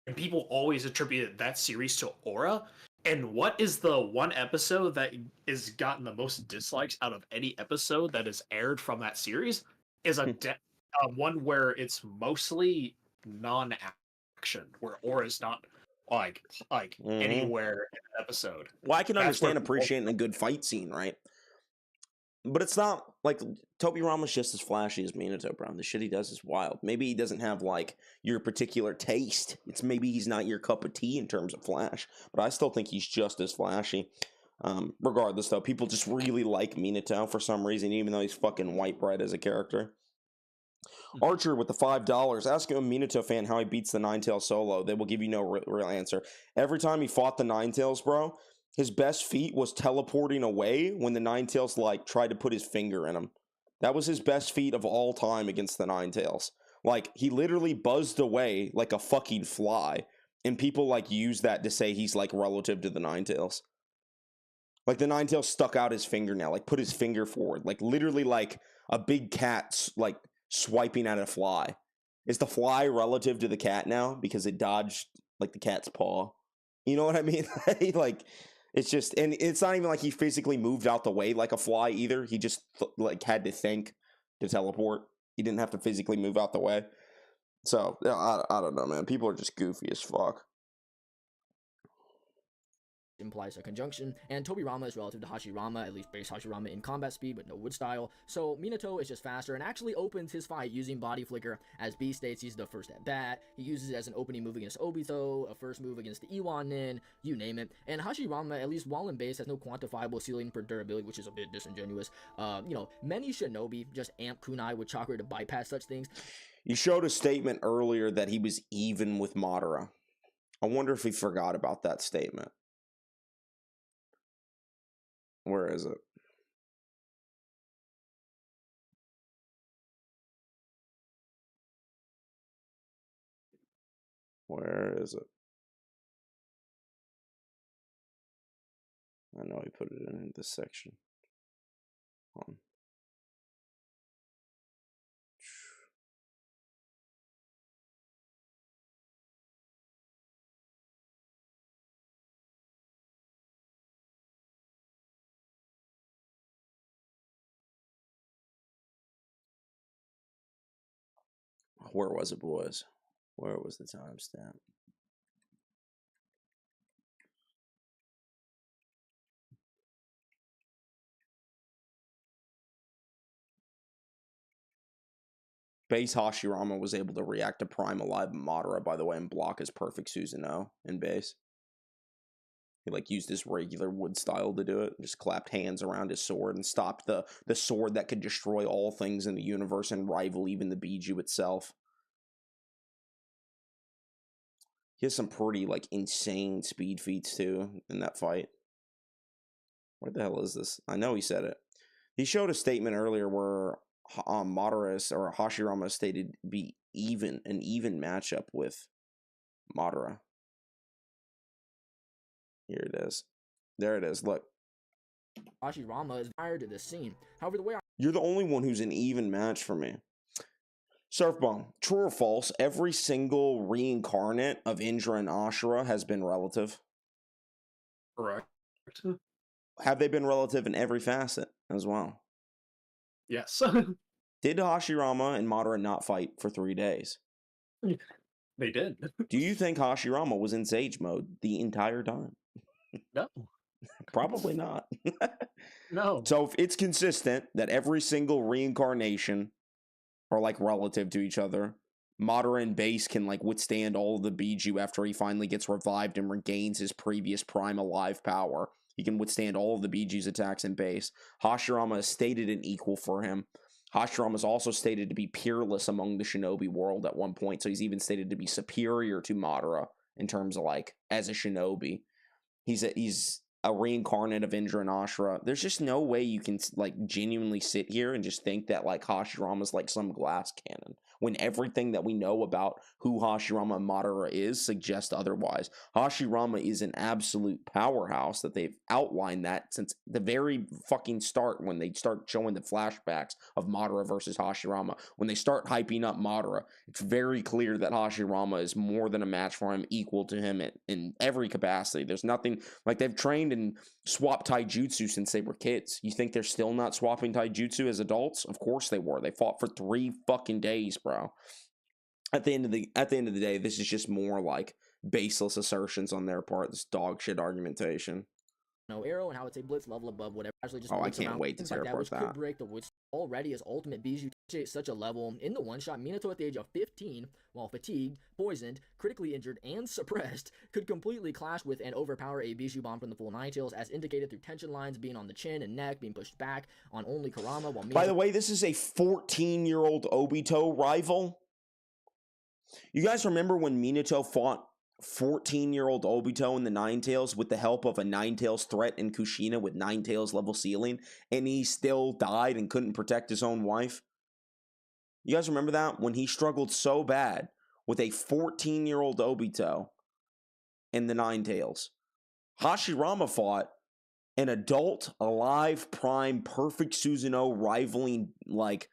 and people always attributed that series to aura. And what is the one episode that has gotten the most dislikes out of any episode that is aired from that series? Is one where it's mostly non-action, where aura is not anywhere in the episode. Well, I can understand appreciating a good fight scene, right? But it's not Tobirama's just as flashy as Minato, bro. The shit he does is wild. Maybe he doesn't have your particular taste. It's maybe he's not your cup of tea in terms of flash, but I still think he's just as flashy. Regardless, though, people just really like Minato for some reason, even though he's fucking white bread as a character. Archer with the $5. Ask a Minato fan how he beats the Ninetails solo. They will give you no real answer. Every time he fought the Ninetails, bro, his best feat was teleporting away when the Ninetails tried to put his finger in him. That was his best feat of all time against the Ninetails. He literally buzzed away like a fucking fly, and people use that to say he's relative to the Ninetails. The Ninetails stuck out his fingernail, put his finger forward, literally a big cat swiping at a fly. Is the fly relative to the cat now because it dodged the cat's paw? You know what I mean? It's just, and it's not even he physically moved out the way like a fly either. He just had to think to teleport. He didn't have to physically move out the way. So I don't know, man. People are just goofy as fuck. Implies a conjunction, and Tobirama is relative to Hashirama, at least base Hashirama in combat speed, but no wood style. So Minato is just faster and actually opens his fight using body flicker. As B states, he's the first at bat. He uses it as an opening move against Obito, a first move against the Iwanin, you name it. And Hashirama, at least while in base, has no quantifiable ceiling for durability, which is a bit disingenuous. Many shinobi just amp kunai with chakra to bypass such things. You showed a statement earlier that he was even with Madara. I wonder if he forgot about that statement. Where is it? Where is it? I know he put it in this section. Hold on. Where was it, boys? Where was the timestamp? base Hashirama was able to react to Prime Alive Madara, by the way, and block his perfect Susanoo in base. He like used his regular wood style to do it. Just clapped hands around his sword and stopped the sword that could destroy all things in the universe and rival even the Biju itself. He has some pretty like insane speed feats too in that fight. What the hell is this? I know he said it. He showed a statement earlier where Madara or Hashirama stated be an even matchup with Madara. Here it is. There it is. Look. Hashirama is prior to this scene. However, the way You're the only one who's an even match for me. Surfbone, true or false, every single reincarnate of Indra and Ashura has been relative. Correct. Have they been relative in every facet as well? Yes. Did Hashirama and Madara not fight for 3 days? They did. Do you think Hashirama was in Sage mode the entire time? No. Probably not. No. So if it's consistent that every single reincarnation are like relative to each other, Madara and base can like withstand all of the Biju after he finally gets revived and regains his previous Prime Alive power. He can withstand all of the Biju's attacks in base. Hashirama is stated an equal for him. Hashirama is also stated to be peerless among the shinobi world at one point, so he's even stated to be superior to Madara in terms of like as a shinobi. He's a reincarnate of Indra and Ashura. There's just no way you can like genuinely sit here and just think that like Hashirama's like some glass cannon when everything that we know about who Hashirama and Madara is suggests otherwise. Hashirama is an absolute powerhouse that they've outlined that since the very fucking start when they start showing the flashbacks of Madara versus Hashirama. When they start hyping up Madara, it's very clear that Hashirama is more than a match for him, equal to him in every capacity. There's nothing like they've trained and swapped taijutsu since they were kids. You think they're still not swapping taijutsu as adults? Of course they were. They fought for 3 fucking days, bro. At the end of the day, this is just more like baseless assertions on their part. This dog shit argumentation. No arrow and how it's a blitz level above whatever. Actually, just I can't wait to tear apart that. Could break the wood already as ultimate Biju at such a level. In the one shot, Minato at the age of 15, while fatigued, poisoned, critically injured, and suppressed, could completely clash with and overpower a Biju bomb from the full Ninetails, as indicated through tension lines being on the chin and neck, being pushed back on only Kurama. While By the way, this is a 14-year-old Obito rival. You guys remember when Minato fought 14-year-old Obito in the Ninetails with the help of a Ninetails threat in Kushina with Ninetails level ceiling, and he still died and couldn't protect his own wife? You guys remember that? When he struggled so bad with a 14-year-old Obito in the Ninetails. Hashirama fought an adult, alive, prime, perfect Susanoo rivaling, like,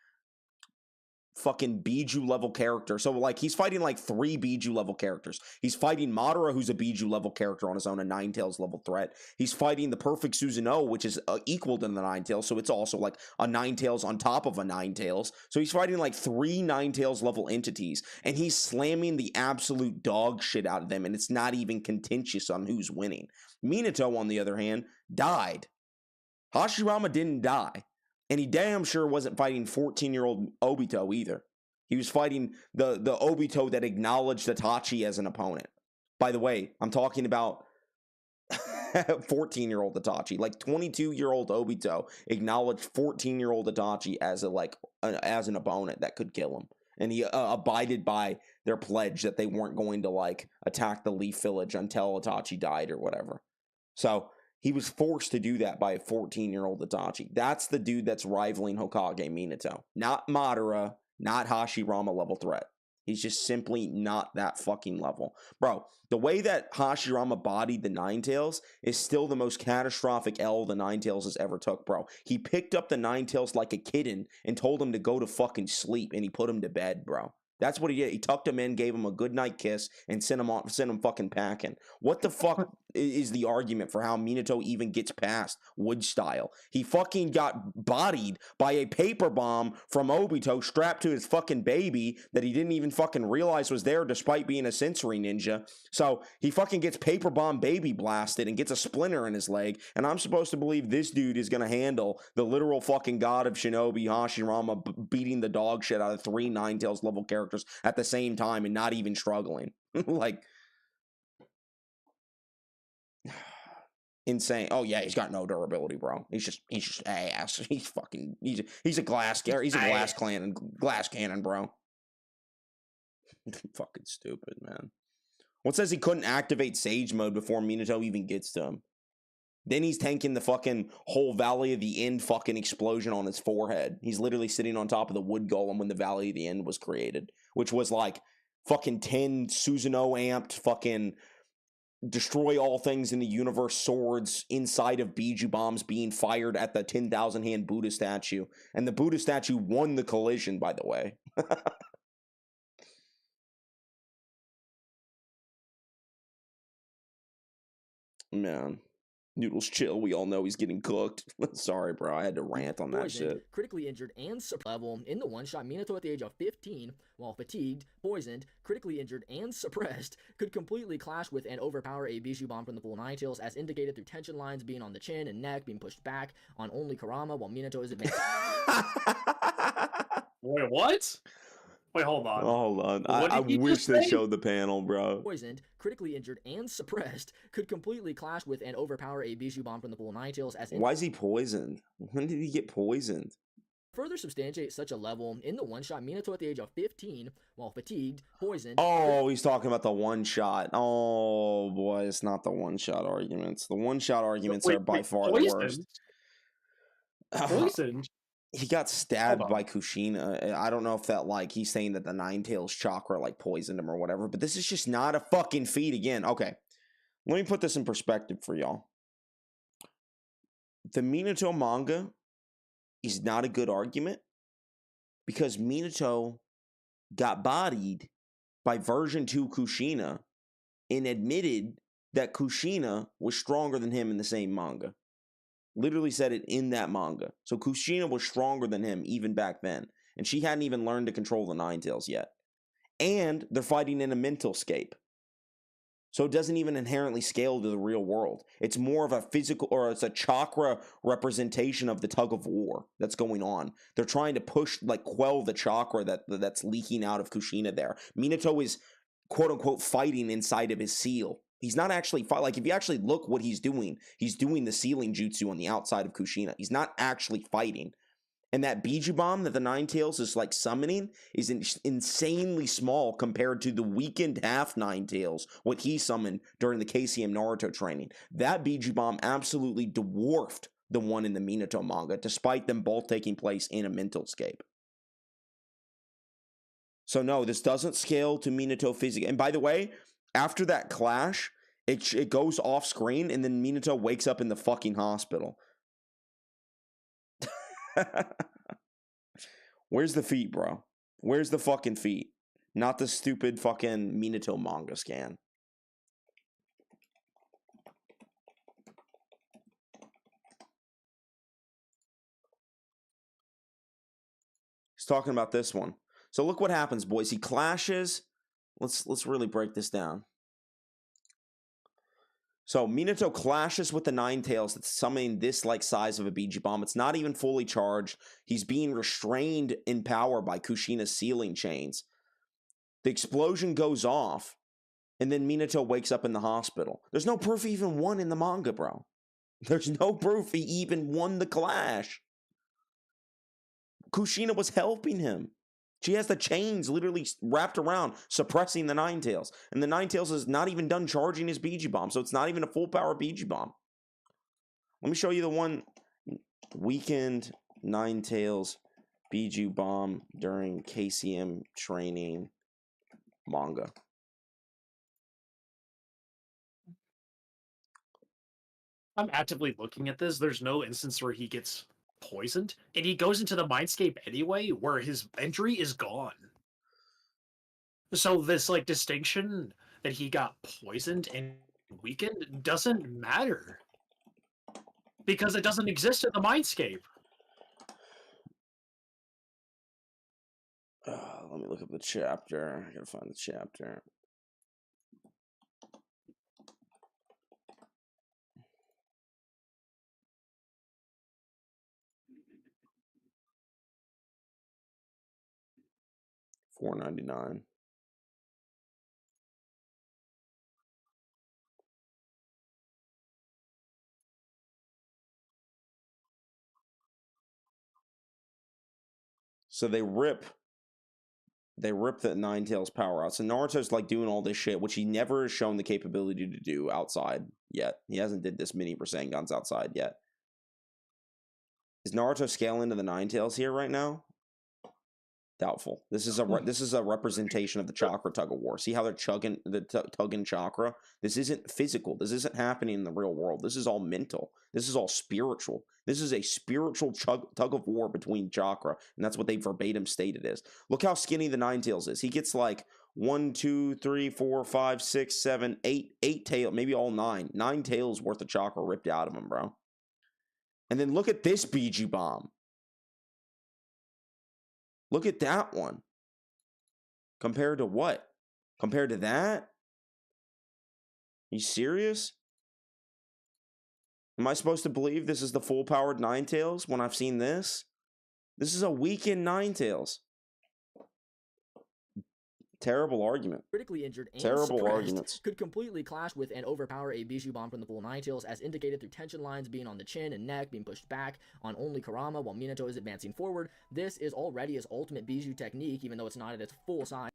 fucking Biju level character. So like he's fighting like 3 Biju level characters. He's fighting Madara, who's a Biju level character on his own, a Ninetails level threat. He's fighting the perfect Susanoo, which is equal to the Ninetails, so it's also like a Ninetails on top of a Ninetails. So he's fighting like 3 Ninetails level entities, and he's slamming the absolute dog shit out of them, and it's not even contentious on who's winning. Minato, on the other hand, died. Hashirama didn't die. And he damn sure wasn't fighting 14-year-old Obito either. He was fighting the Obito that acknowledged Itachi as an opponent. By the way, I'm talking about 14-year-old Itachi. Like 22-year-old Obito acknowledged 14-year-old Itachi as as an opponent that could kill him. And he abided by their pledge that they weren't going to like attack the Leaf Village until Itachi died or whatever. So he was forced to do that by a 14-year-old Itachi. That's the dude that's rivaling Hokage Minato. Not Madara, not Hashirama level threat. He's just simply not that fucking level. Bro, the way that Hashirama bodied the Ninetails is still the most catastrophic L the Ninetails has ever took, bro. He picked up the Ninetails like a kitten and told him to go to fucking sleep, and he put him to bed, bro. That's what he did. He tucked him in, gave him a good night kiss, and sent him fucking packing. What the fuck? is the argument for how Minato even gets past Wood Style. He fucking got bodied by a paper bomb from Obito strapped to his fucking baby that he didn't even fucking realize was there despite being a sensory ninja. So he fucking gets paper bomb baby blasted and gets a splinter in his leg, and I'm supposed to believe this dude is gonna handle the literal fucking god of Shinobi, Hashirama, beating the dog shit out of 3 Ninetales level characters at the same time and not even struggling. Like, insane. Oh yeah, he's got no durability, bro. He's just ass. He's a glass cannon, bro. Fucking stupid, man. What says he couldn't activate Sage mode before Minato even gets to him? Then he's tanking the fucking whole Valley of the End fucking explosion on his forehead. He's literally sitting on top of the wood golem when the Valley of the End was created, which was like fucking 10 Susanoo amped fucking destroy all things in the universe swords inside of Biju bombs being fired at the 10,000 hand Buddha statue. And the Buddha statue won the collision, by the way. Man. Noodles chill. We all know he's getting cooked. Sorry, bro. I had to rant on that shit. Critically injured and level in the one-shot, Minato at the age of 15, while fatigued, poisoned, critically injured, and suppressed, could completely clash with and overpower a Biju bomb from the full Ninetales, as indicated through tension lines being on the chin and neck, being pushed back on only Kurama, while Minato is advanced. Wait, what? Wait, hold on. Hold on. I wish they showed the panel, bro. Poisoned, critically injured, and suppressed, could completely clash with and overpower a Biju bomb from the full Ninetales, as why is he poisoned? When did he get poisoned? Further substantiate such a level in the one-shot, Minato at the age of 15, while fatigued, poisoned... Oh, he's talking about the one-shot. Oh, boy, it's not the one-shot arguments. The one-shot arguments are by far the worst. Poisoned? He got stabbed by Kushina. I don't know if that, like, he's saying that the Ninetales chakra, like, poisoned him or whatever, but this is just not a fucking feat again. Okay, let me put this in perspective for y'all. The Minato manga is not a good argument because Minato got bodied by version 2 Kushina and admitted that Kushina was stronger than him in the same manga. Literally said it in that manga. So Kushina was stronger than him even back then. And she hadn't even learned to control the Ninetales yet. And they're fighting in a mental scape. So it doesn't even inherently scale to the real world. It's more of a physical, or it's a chakra representation of the tug of war that's going on. They're trying to push, like, quell the chakra that's leaking out of Kushina there. Minato is, quote unquote, fighting inside of his seal. He's not actually like, if you actually look what he's doing the sealing jutsu on the outside of Kushina. He's not actually fighting. And that Biju bomb that the Ninetales is like summoning is insanely small compared to the weakened half Ninetales, what he summoned during the KCM Naruto training. That Biju bomb absolutely dwarfed the one in the Minato manga, despite them both taking place in a mental scape. So no, this doesn't scale to Minato physically. And by the way, after that clash, it goes off screen, and then Minato wakes up in the fucking hospital. Where's the feat, bro? Where's the fucking feat? Not the stupid fucking Minato manga scan. He's talking about this one. So look what happens, boys. He clashes. Let's really break this down. So Minato clashes with the Ninetales that's summoning this like size of a Biju bomb. It's not even fully charged. He's being restrained in power by Kushina's sealing chains. The explosion goes off, and then Minato wakes up in the hospital. There's no proof he even won in the manga, bro. There's no proof he even won the clash. Kushina was helping him. She has the chains literally wrapped around, suppressing the Ninetales. And the Ninetales is not even done charging his Biju bomb, so it's not even a full power Biju bomb. Let me show you the one weakened Ninetales Biju bomb during KCM training manga. I'm actively looking at this. There's no instance where he gets poisoned, and he goes into the mindscape anyway, where his injury is gone. So this like distinction that he got poisoned and weakened doesn't matter because it doesn't exist in the mindscape. Let me look up the chapter. I gotta find the chapter. $4.99. So they rip the Ninetails power out. So Naruto's like doing all this shit, which he never has shown the capability to do outside yet. He hasn't did this many Rasengan's outside yet. Is Naruto scaling to the Ninetails here right now? Doubtful. This is a representation of the chakra tug of war. See how they're tugging chakra? This isn't physical. This isn't happening in the real world. This is all mental. This is all spiritual. This is a spiritual tug of war between chakra, and that's what they verbatim stated is. Look how skinny the Ninetails is. He gets like 1, 2, 3, 4, 5, 6, 7, 8 tail, maybe all 9 tails worth of chakra ripped out of him, bro. And then look at this Biju bomb. Look at that one. Compared to what? Compared to that? You serious? Am I supposed to believe this is the full-powered Ninetails when I've seen this? This is a weakened Ninetails. Terrible argument. Critically injured and Terrible suppressed arguments. could completely clash with and overpower a Bijou Bomb from the full Ninetails, as indicated through tension lines being on the chin and neck, being pushed back on only Kurama while Minato is advancing forward. This is already his ultimate Bijou technique, even though it's not at its full size.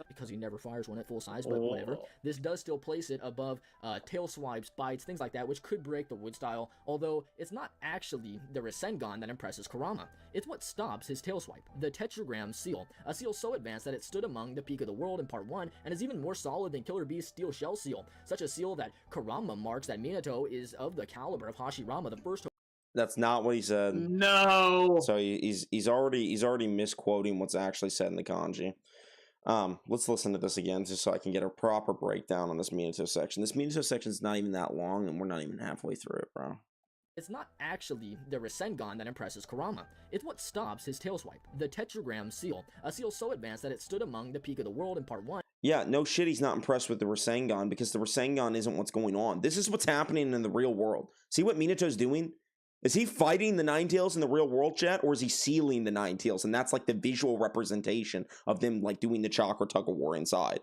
Because he never fires one at full size, but whatever. This does still place it above tail swipes, bites, things like that, which could break the wood style, although it's not actually the Rasengan that impresses Kurama. It's what stops his tail swipe, the Tetragram Seal, a seal so advanced that it stood among the peak of the world in part 1, and is even more solid than Killer Beast's Steel Shell Seal, such a seal that Kurama marks that Minato is of the caliber of Hashirama, the first. That's not what he said. No. So he's already misquoting what's actually said in the kanji. Let's listen to this again just so I can get a proper breakdown on this Minato section. This Minato section is not even that long, and we're not even halfway through it, bro. It's not actually the Rasengan that impresses Kurama. It's what stops his tail swipe, the Tetragram Seal, a seal so advanced that it stood among the peak of the world in part 1. Yeah, no shit, he's not impressed with the Rasengan because the Rasengan isn't what's going on. This is what's happening in the real world. See what Minato's doing? Is he fighting the Ninetails in the real world, chat, or is he sealing the Ninetails? And that's like the visual representation of them like doing the chakra tug of war inside.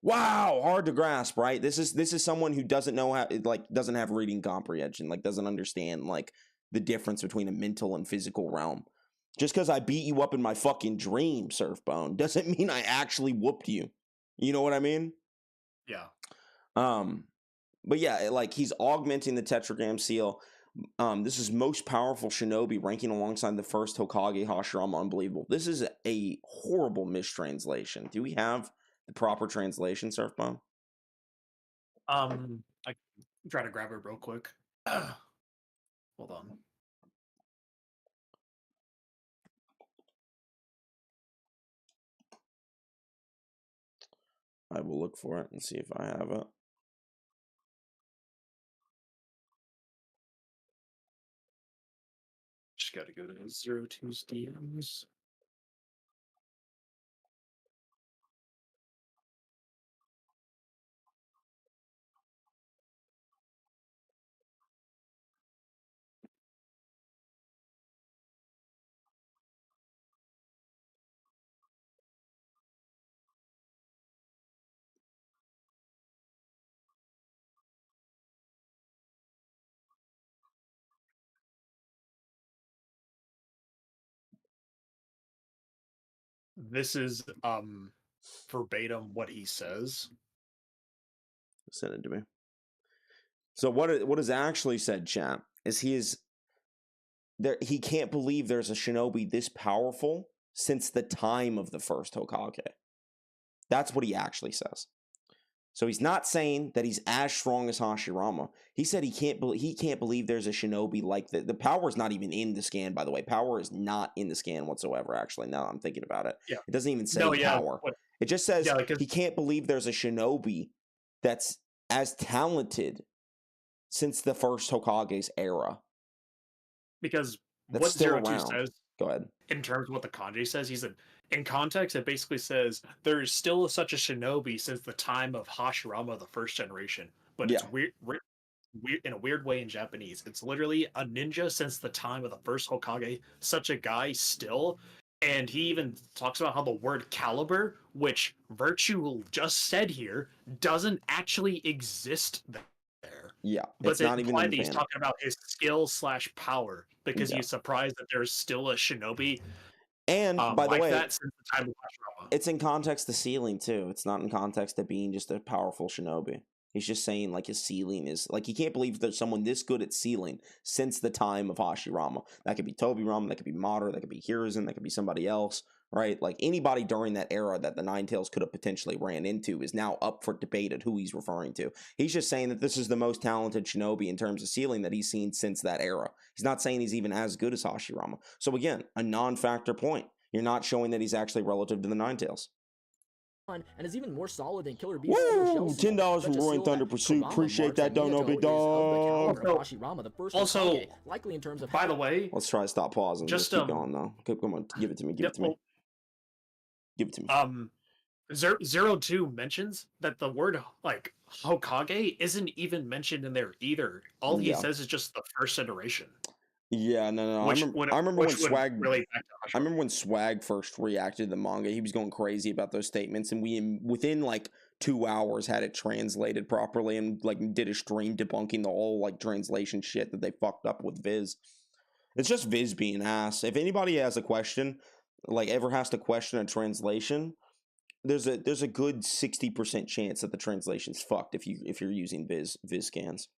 Wow, hard to grasp, right? This is someone who doesn't know how, like, doesn't have reading comprehension, like doesn't understand like the difference between a mental and physical realm. Just because I beat you up in my fucking dream, Surfbone, doesn't mean I actually whooped you. You know what I mean? Yeah. But yeah, like he's augmenting the Tetragram Seal. This is most powerful shinobi, ranking alongside the first Hokage Hashirama. Unbelievable. This is a horrible mistranslation. Do we have the proper translation, Surfbone? I can try to grab it real quick. Hold on. I will look for it and see if I have it. Just gotta go to 02's DMs. This is verbatim what he says. Send it to me. So what is actually said, chat, is he can't believe there's a shinobi this powerful since the time of the first Hokage. That's what he actually says. So he's not saying that he's as strong as Hashirama. He said he can't believe there's a shinobi like that. The power is not even in the scan, by the way. Power is not in the scan whatsoever, actually, now I'm thinking about it. Yeah. It doesn't even say No, yeah, power. It just says yeah, like, he can't believe there's a shinobi that's as talented since the first Hokage's era. Because That's what still 02 around. says, Go ahead. in terms of what the kanji says, he said, in context, it basically says there is still such a shinobi since the time of Hashirama, the first generation. But it's weird, in a weird way in Japanese. It's literally a ninja since the time of the first Hokage, such a guy still. And he even talks about how the word caliber, which Virthue just said here, doesn't actually exist there. Yeah, But it's not even in the he's canon. talking about his skill / power because he's surprised that there's still a shinobi. And by the way, that since the time of Hashirama. It's in context to ceiling too. It's not in context to being just a powerful shinobi. He's just saying like his ceiling is like he can't believe there's someone this good at ceiling since the time of Hashirama. That could be Tobirama, that could be Madara, that could be Hiruzen, that could be somebody else, right? Like anybody during that era that the Ninetails could have potentially ran into is now up for debate at who he's referring to. He's just saying that this is the most talented shinobi in terms of ceiling that he's seen since that era. He's not saying he's even as good as Hashirama. So again, a non-factor point. You're not showing that he's actually relative to the Ninetails. And is even more solid than Killer Beast. Woo! $10 from Roaring Thunder Pursuit. Appreciate that dono, big dog. Also, likely in terms of. By the way, let's try to stop pausing. Just keep going though. Come on, give it to me. Give it to me. Give it to me. 02 mentions that the word like Hokage isn't even mentioned in there either. All he says is just the first iteration. Yeah, no. I remember when Swag. I remember when Swag first reacted to the manga. He was going crazy about those statements, and we within like 2 hours had it translated properly, and like did a stream debunking the whole like translation shit that they fucked up with Viz. It's just Viz being ass. If anybody has a question, like ever has to question a translation, there's a good 60% chance that the translation's fucked if you're using Viz scans.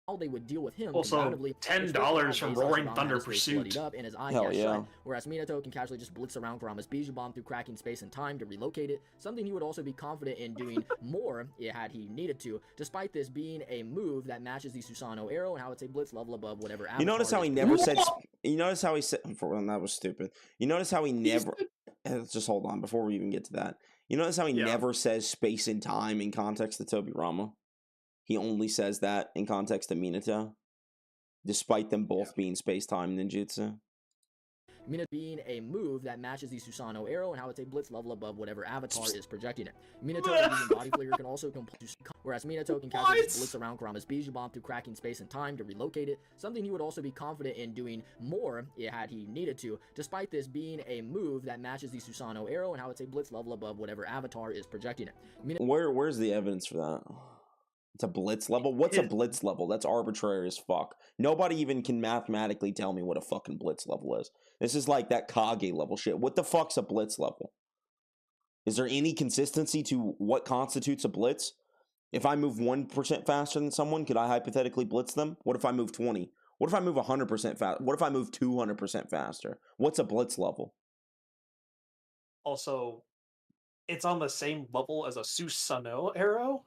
How they would deal with him. Also, $10 from Roaring Thunder Pursuit. Up and his eye Hell yeah. shut, whereas Minato can casually just blitz around Kurama's Bijou Bomb through cracking space and time to relocate it, something he would also be confident in doing more had he needed to, despite this being a move that matches the Susanoo arrow and how it's a blitz level above whatever avatar. You notice how he never said... You notice how he said... That was stupid. You notice how he never... Just hold on before we even get to that. You notice how he never says space and time in context to Tobirama? He only says that in context to Minato, despite them both being space-time ninjutsu. Minato being a move that matches the Susanoo arrow and how it's a blitz level above whatever avatar is projecting it. Minato using body flicker can also complete, whereas Minato can casually just blitz around Kurama's Bijou Bomb through cracking space and time to relocate it, something he would also be confident in doing more had he needed to, despite this being a move that matches the Susanoo arrow and how it's a blitz level above whatever avatar is projecting it. Where's the evidence for that? It's a blitz level? What's a blitz level? That's arbitrary as fuck. Nobody even can mathematically tell me what a fucking blitz level is. This is like that Kage level shit. What the fuck's a blitz level? Is there any consistency to what constitutes a blitz? If I move 1% faster than someone, could I hypothetically blitz them? What if I move 20? What if I move 100% faster? What if I move 200% faster? What's a blitz level? Also, it's on the same level as a Susanoo arrow?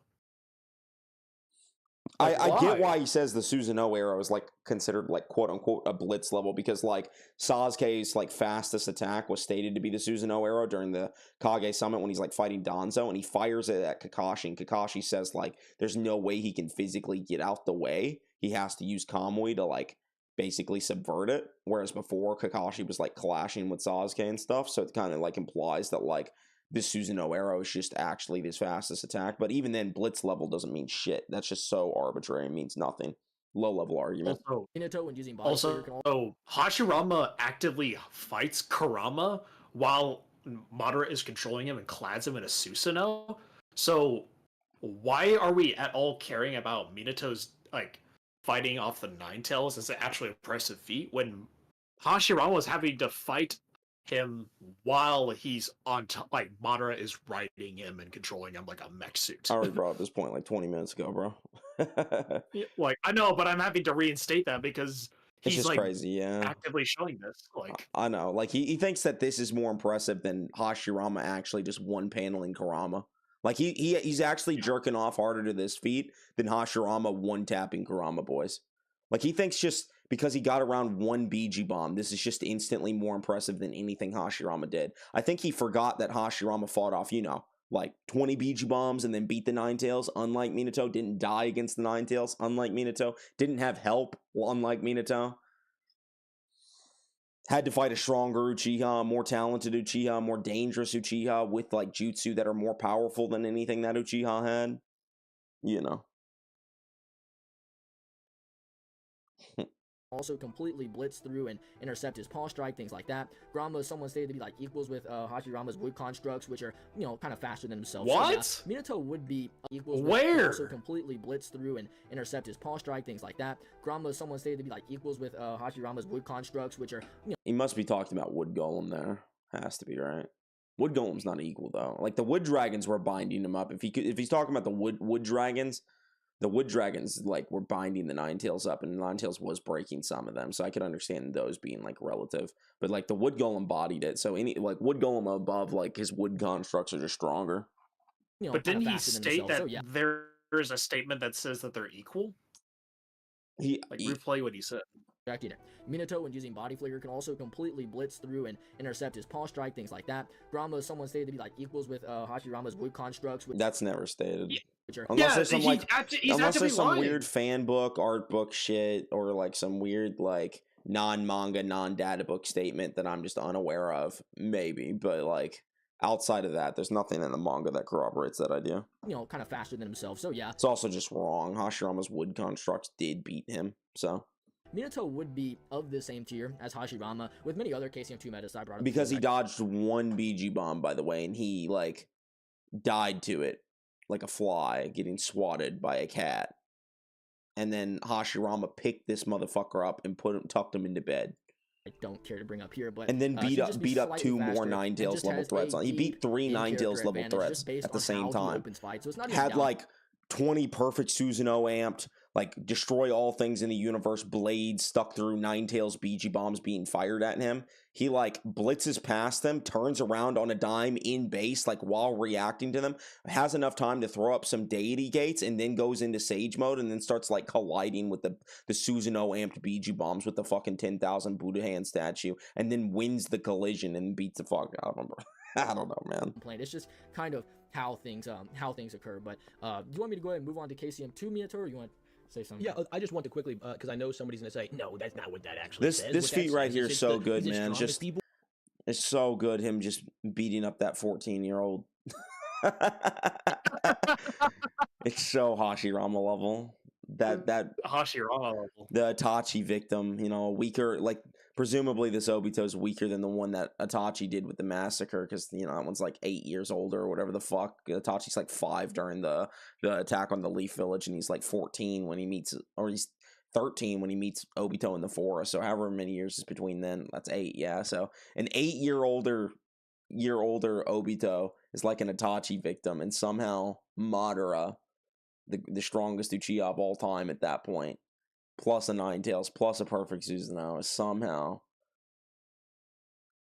I get why he says the Susanoo arrow is like considered like quote unquote a blitz level, because like Sasuke's like fastest attack was stated to be the Susanoo arrow during the Kage summit when he's like fighting Danzo, and he fires it at Kakashi, and Kakashi says like there's no way he can physically get out the way. He has to use Kamui to like basically subvert it, whereas before Kakashi was like clashing with Sasuke and stuff, so it kind of like implies that like this Susanoo arrow is just actually his fastest attack. But even then, blitz level doesn't mean shit. That's just so arbitrary. It means nothing. Low level argument. Also, Hashirama actively fights Kurama while Madara is controlling him and clads him in a Susanoo. So why are we at all caring about Minato's like fighting off the Ninetails as an actually impressive feat when Hashirama was having to fight him while he's on like Madara is riding him and controlling him like a mech suit. I already brought up this point like 20 minutes ago, bro. Like I know, but I'm having to reinstate that because he's just like crazy, yeah. actively showing this. Like I know, like he thinks that this is more impressive than Hashirama actually just one paneling Kurama. Like he's actually jerking off harder to this feat than Hashirama one-tapping Kurama boys. Like he thinks just because he got around one BG bomb, this is just instantly more impressive than anything Hashirama did. I think he forgot that Hashirama fought off, you know, like 20 BG bombs and then beat the Ninetails, unlike Minato, didn't die against the Ninetails, unlike Minato, didn't have help, unlike Minato. Had to fight a stronger Uchiha, more talented Uchiha, more dangerous Uchiha with like jutsu that are more powerful than anything that Uchiha had. You know. Also completely blitz through and intercept his paw strike, things like that. Grombo is someone stated to be like equals with Hashirama's wood constructs, which are, you know, kind of faster than himself. What? So, yeah, Minato would be equals Where? with, also completely blitz through and intercept his paw strike, things like that. Grombo is someone stated to be like equals with Hashirama's wood constructs, which are, you know. He must be talking about Wood Golem there. Has to be, right? Wood Golem's not equal though. Like the Wood Dragons were binding him up. If he's talking about the Wood Dragons, the Wood Dragons like were binding the Ninetails up, and the Ninetails was breaking some of them. So I could understand those being like relative. But like the Wood Golem bodied it. So any like Wood Golem above, like his wood constructs are just stronger. You know, but didn't he faster than state himself. that So, yeah. there is a statement that says that they're equal? Replay what he said. Minato, when using body flicker, can also completely blitz through and intercept his paw strike, things like that. Grombo is someone stated to be like equals with Hashirama's wood constructs. That's never stated. Yeah. Which are, Unless there's some he's unless there's some lying. weird fan book, art book shit, or like some weird like non-manga, non-data book statement that I'm just unaware of, maybe. But like outside of that, there's nothing in the manga that corroborates that idea. you know, kind of faster than himself. So yeah, It's also just wrong. Hashirama's wood constructs did beat him, so. Minato would be of the same tier as Hashirama, with many other KCM2 metas I brought up. Because he dodged one BG bomb, by the way, and he, like, died to it like a fly getting swatted by a cat. And then Hashirama picked this motherfucker up and tucked him into bed. I don't care to bring up here, but and then beat up two more Ninetails level threats on. He beat 3 Ninetails level threats at the same time. So it's not had like 20 perfect Susanoo amped, like destroy all things in the universe, blades stuck through Ninetails BG bombs being fired at him. He like blitzes past them, turns around on a dime in base, like while reacting to them, has enough time to throw up some deity gates, and then goes into Sage mode and then starts like colliding with the Susanoo amped BG bombs with the fucking 10,000 Buddha hand statue, and then wins the collision and beats the fuck out of him. I don't know, man. It's just kind of how things occur. But do you want me to go ahead and move on to KCM2 Minato, or you want say something? Yeah, I just want to quickly, because I know somebody's going to say, no, that's not what that actually says. This feat right here is so good, man. Just people. It's so good, him just beating up that 14-year-old. It's so Hashirama level. That Hashirama level. The Itachi victim, you know, weaker, like presumably this Obito's weaker than the one that Itachi did with the massacre, because you know that one's like 8 years older or whatever the fuck. Itachi's like 5 during the attack on the Leaf Village, and he's like 14 when he meets, or he's 13 when he meets Obito in the forest. So however many years is between then, that's 8. Yeah, so an 8-year older Obito is like an Itachi victim, and somehow Madara, the strongest Uchiha of all time at that point, plus a Ninetails, plus a perfect Susanoo, is somehow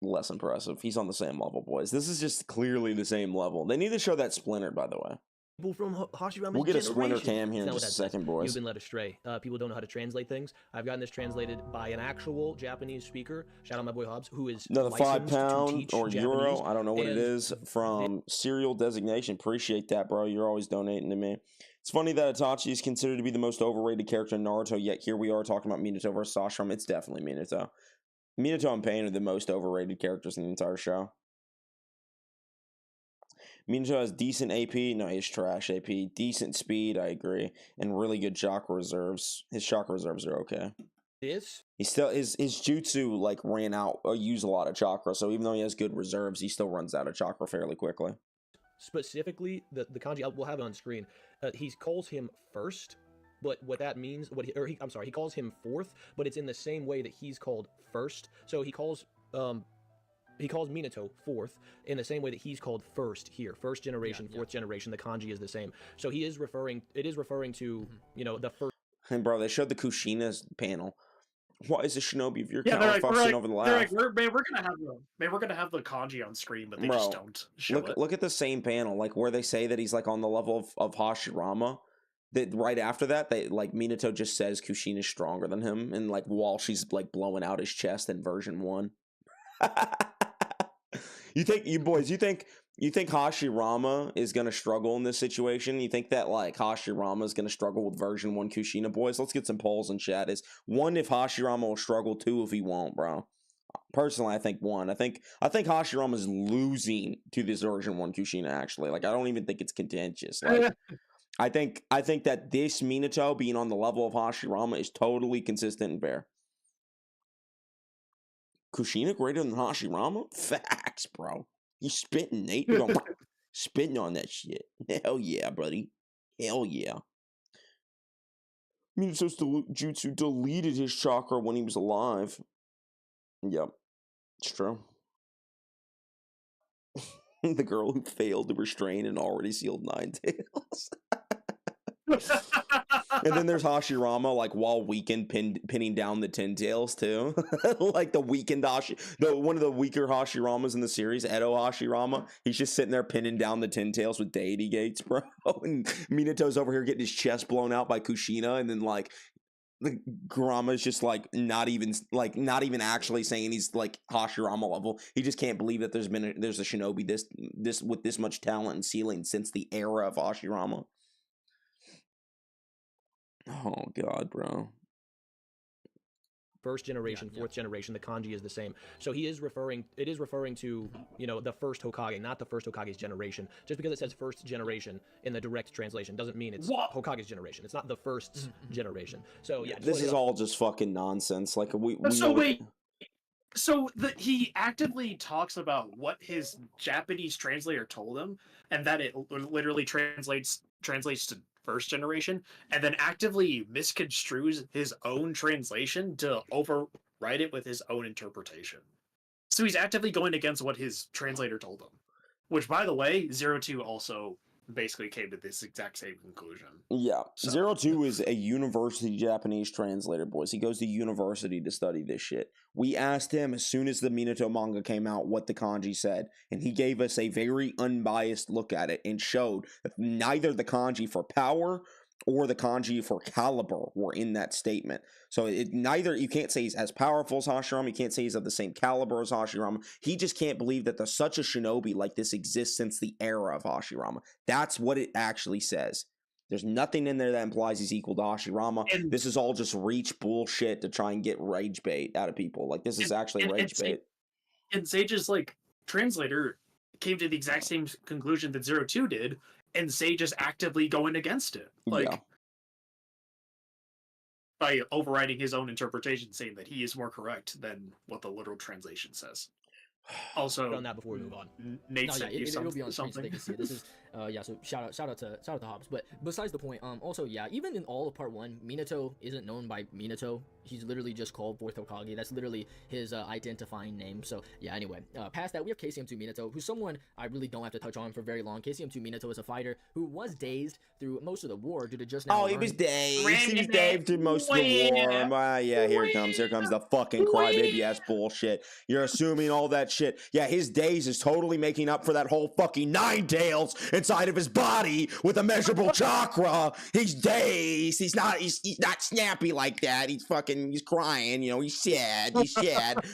less impressive. He's on the same level, boys. This is just clearly the same level. They need to show that Splinter, by the way. People from Hashirama's We'll get a generation. Splinter cam here in That's just not a what that second, says. boys. You've been led astray. People don't know how to translate things. I've gotten this translated by an actual Japanese speaker. Shout out my boy Hobbs, who is Another licensed to £5 teach or Japanese, euro, I don't know what it and is, from Serial Designation. Appreciate that, bro. You're always donating to me. It's funny that Itachi is considered to be the most overrated character in Naruto, yet here we are talking about Minato versus Hashirama. It's definitely Minato. Minato and Pain are the most overrated characters in the entire show. Minato has decent AP. No, he has trash AP. Decent speed, I agree. And really good chakra reserves. His chakra reserves are okay. This He still, his jutsu like ran out, or used a lot of chakra, so even though he has good reserves, he still runs out of chakra fairly quickly. specifically, the kanji, we'll have it on screen. He calls him first, but what that means, he calls him fourth, but it's in the same way that he's called first. So he calls Minato fourth in the same way that he's called first here. First generation, fourth generation, the kanji is the same. So it is referring to, you know, the first. And bro, they showed the Kushina's panel. What is a shinobi of your Yeah, count? Fussing over the laugh. we're gonna have the kanji on screen, but they just don't show it. Look at the same panel, like where they say that he's like on the level of Hashirama. That right after that, they like Minato just says Kushina's stronger than him, and like while she's like blowing out his chest in version 1. You think Hashirama is gonna struggle in this situation? You think that like Hashirama is gonna struggle with version 1 Kushina, boys? Let's get some polls in chat. Is 1 if Hashirama will struggle, 2 if he won't, bro? Personally, I think 1. I think Hashirama is losing to this version 1 Kushina. Actually, like I don't even think it's contentious. Like I think that this Minato being on the level of Hashirama is totally consistent and fair. Kushina greater than Hashirama? Facts, bro. You spitting, Nate. You're going spitting on that shit. Hell yeah, buddy. Hell yeah. Minato's jutsu deleted his chakra when he was alive. Yep. It's true. The girl who failed to restrain an already sealed Ninetails. And then there's Hashirama, like while weakened, pinning down the Ninetails too. Like the weakened one of the weaker Hashiramas in the series, Edo Hashirama. He's just sitting there pinning down the Ninetails with deity gates, bro. And Minato's over here getting his chest blown out by Kushina, and then like the Kurama's just like not even actually saying he's like Hashirama level. He just can't believe that there's a shinobi this with this much talent and ceiling since the era of Hashirama. Oh god, bro. First generation, fourth generation, the kanji is the same. So it is referring to, the first Hokage, not the first Hokage's generation. Just because it says first generation in the direct translation doesn't mean it's Hokage's generation. It's not the first generation. So yeah, this is all just fucking nonsense. Like he actively talks about what his Japanese translator told him, and that it literally translates to first generation, and then actively misconstrues his own translation to overwrite it with his own interpretation. So he's actively going against what his translator told him. Which, by the way, 02 also basically came to this exact same conclusion. Yeah. So. 02 is a university Japanese translator, boys. He goes to university to study this shit. We asked him as soon as the Minato manga came out what the kanji said, and he gave us a very unbiased look at it and showed that neither the kanji for power or the kanji for caliber were in that statement. So you can't say he's as powerful as Hashirama, you can't say he's of the same caliber as Hashirama. He just can't believe that there's such a shinobi like this exists since the era of Hashirama. That's what it actually says. There's nothing in there that implies he's equal to Hashirama. And this is all just reach bullshit to try and get rage bait out of people. Like, this is actually rage bait. And Sage's, translator came to the exact same conclusion that 02 did, and Sage is actively going against it. By overriding his own interpretation, saying that he is more correct than what the literal translation says. Also, on that before we move on. Nate sent you it'll be on screen so something. they can see it. This is so shout out to Hobbs. But besides the point, also even in all of part 1, Minato isn't known by Minato. He's literally just called Fourth Hokage. That's literally his identifying name. So yeah, anyway, past that we have KCM2 Minato, who's someone I really don't have to touch on for very long. KCM2 Minato is a fighter who was dazed through most of the war due to just now. Oh, he was dazed. He was dazed through most of the war. Yeah, here it comes. Here comes the fucking crybaby ass bullshit. You're assuming all that shit. Yeah, his daze is totally making up for that whole fucking Ninetails inside of his body with immeasurable chakra. He's dazed. He's not snappy like that. He's crying, he's sad.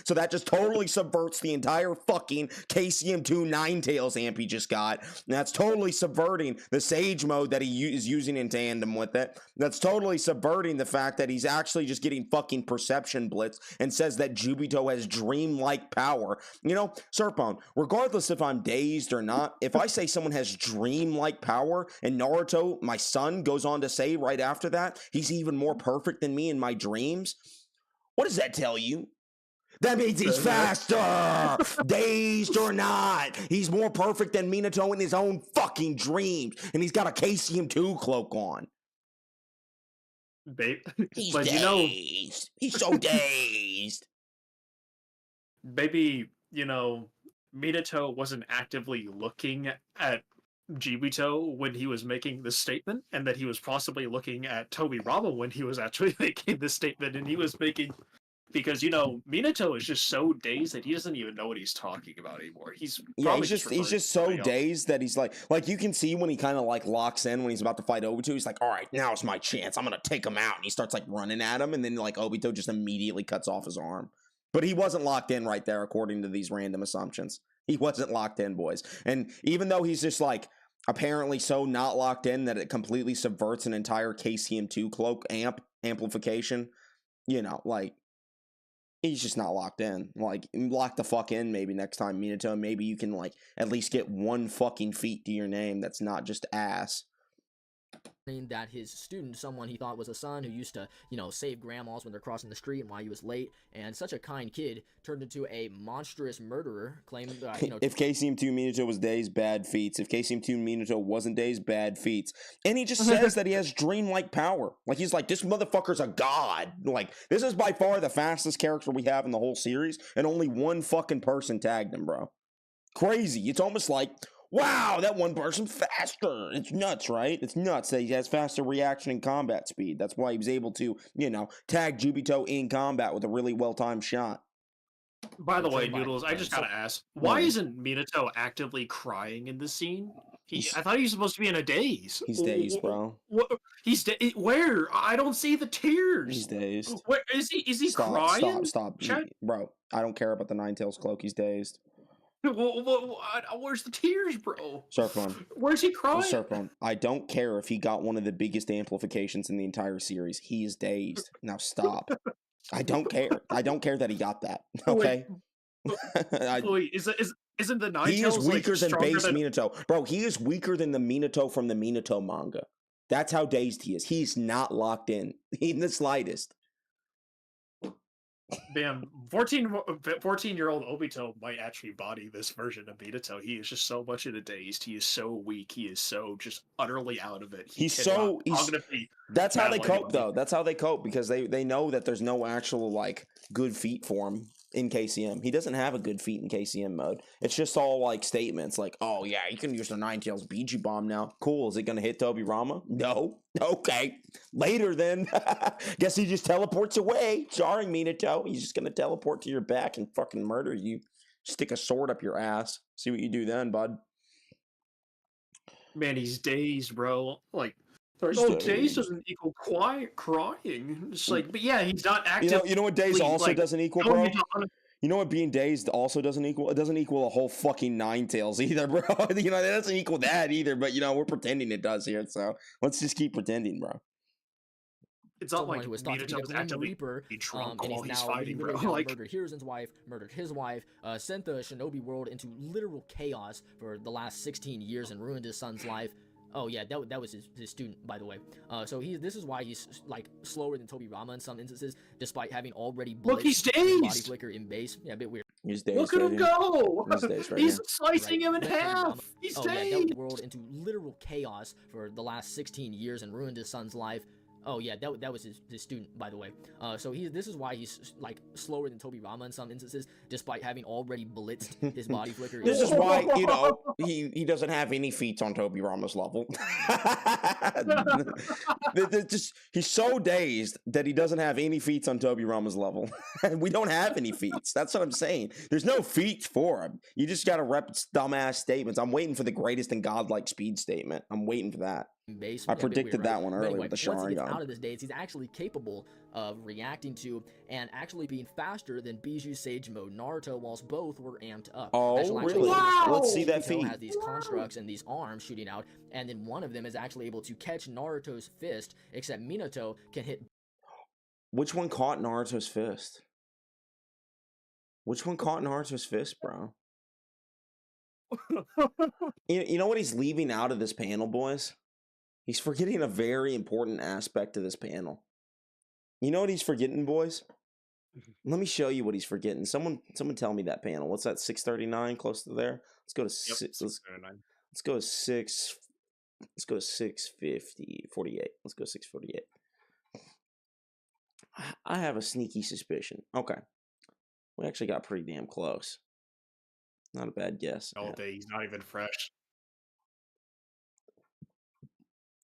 So that just totally subverts the entire fucking KCM2 Ninetails amp he just got. And that's totally subverting the Sage mode that he is using in tandem with it. That's totally subverting the fact that he's actually just getting fucking perception blitz and says that Jubito has dream-like power. Surfbone, regardless if I'm dazed or not, if I say someone has dream-like power and Naruto, my son, goes on to say right after that, he's even more perfect than me in my dreams, what does that tell you? That means he's faster! Dazed or not, he's more perfect than Minato in his own fucking dreams, and he's got a KCM2 cloak on. Babe, he's but dazed. He's so dazed. Maybe, Minato wasn't actively looking at Jubito when he was making this statement, and that he was possibly looking at Tobirama when he was actually making this statement, and he was making because you know Minato is just so dazed that he doesn't even know what he's talking about anymore. He's Yeah, probably he's referring just to so somebody else. dazed that he's like you can see when he kind of like locks in when he's about to fight Obito. He's like, all right, now's my chance. I'm gonna take him out, and he starts like running at him, and then like Obito just immediately cuts off his arm. But he wasn't locked in right there, according to these random assumptions. He wasn't locked in, boys. And even though he's just like apparently so not locked in that it completely subverts an entire KCM2 cloak amplification, you know, like. He's just not locked in. Like, lock the fuck in maybe next time, Minato. Maybe you can, like, at least get one fucking feat to your name that's not just ass. That his student, someone he thought was a son who used to, you know, save grandmas when they're crossing the street and why he was late, and such a kind kid turned into a monstrous murderer, claimed, you know... If KCM2 Minato was dazed, bad feats. If KCM2 Minato wasn't dazed, bad feats. And he just says that he has dreamlike power. Like, he's like, this motherfucker's a god. Like, this is by far the fastest character we have in the whole series, and only one fucking person tagged him, bro. Crazy. It's almost like... wow, that one person faster. It's nuts, right? It's nuts that he has faster reaction and combat speed. That's why he was able to, you know, tag Jubito in combat with a really well-timed shot. By the way, Noodles, I just gotta ask, why isn't Minato actively crying in this scene? I thought he was supposed to be in a daze. He's dazed, bro. He's where? I don't see the tears. He's dazed. Where is he? Is he crying? Stop. Bro, I don't care about the Ninetails cloak. He's dazed. Where's the tears, bro? Surfbone. Where's he crying? Surfbone. I don't care if he got one of the biggest amplifications in the entire series. He is dazed. Now stop. I don't care. I don't care that he got that. Okay? Wait, isn't the Ninetails he is weaker like, than base than... Minato. Bro, he is weaker than the Minato from the Minato manga. That's how dazed he is. He's not locked in the slightest. Damn, 14-year-old Obito might actually body this version of Minato. He is just so much in a dazed. He is so weak. He is so just utterly out of it. That's how they cope, though. That's how they cope, because they know that there's no actual like good feat for him in KCM. He doesn't have a good feat in KCM mode. It's just all like statements like, oh yeah, you can use the Ninetails BG bomb now. Cool. Is it gonna hit Tobirama? No. Okay. Later then. Guess he just teleports away. Jarring Minato. He's just gonna teleport to your back and fucking murder you. Stick a sword up your ass. See what you do then, bud. Man, he's dazed, bro. Like, dazed doesn't equal crying. It's like, but yeah, he's not active. You know what dazed also like, doesn't equal, bro? You know what being dazed also doesn't equal? It doesn't equal a whole fucking Ninetails either, bro. You know, that doesn't equal that either, but you know, we're pretending it does here, so let's just keep pretending, bro. It's not like Minato was actively Reaper, and he's now fighting, bro. Like, murdered Hiruzen's wife, murdered his wife, sent the shinobi world into literal chaos for the last 16 years and ruined his son's life. Oh yeah, that was his student, by the way. So this is why he's like slower than Tobirama in some instances, despite having already blitzed he's dazed. Body flicker in base. Yeah, a bit weird. He's dazed. Look at him go! He's slicing him in half. He's dazed. Yeah, that world into literal chaos for the last 16 years and ruined his son's life. Oh yeah, that was his student, by the way. So this is why he's like slower than Tobirama in some instances, despite having already blitzed his body flicker. This is why, you know, he doesn't have any feats on Tobirama's level. He's so dazed that he doesn't have any feats on Tobirama's level. We don't have any feats. That's what I'm saying. There's no feats for him. You just gotta rep dumbass statements. I'm waiting for the greatest and godlike speed statement. I'm waiting for that. Base. I predicted that one earlier with the Sharingan. Once he gets out of this daze, he's actually capable of reacting to and actually being faster than Bijou Sage Mode Naruto, whilst both were amped up. Oh, really? Wow! Let's see that feat. Has these constructs and these arms shooting out, and then one of them is actually able to catch Naruto's fist, except Minato can hit... Which one caught Naruto's fist? Which one caught Naruto's fist, bro? You know what he's leaving out of this panel, boys? He's forgetting a very important aspect of this panel. You know what he's forgetting, boys? Let me show you what he's forgetting. Someone tell me that panel. What's that? 639, close to there. Let's go to 6. Let's go to 6. Let's go to 650, 48. Let's go 648. I have a sneaky suspicion. Okay, we actually got pretty damn close. Not a bad guess. All day, he's not even fresh.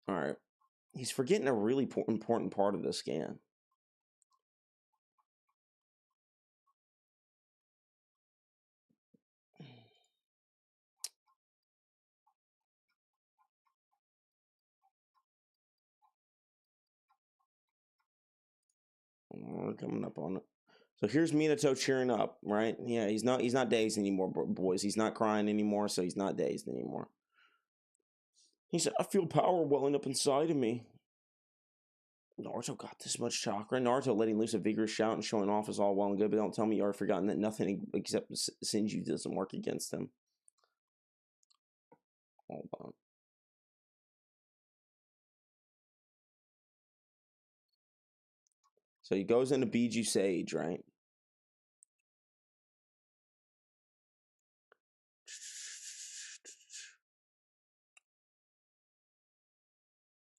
All right, he's forgetting a really important part of the scan. we're coming up on it. So here's Minato cheering up, right? Yeah, he's not dazed anymore, boys. He's not crying anymore, so he's not dazed anymore. He said, I feel power welling up inside of me. Naruto got this much chakra. Naruto letting loose a vigorous shout and showing off is all well and good, but don't tell me you already forgotten that nothing except Senju doesn't work against him. Hold on. So he goes into Biju Sage, right?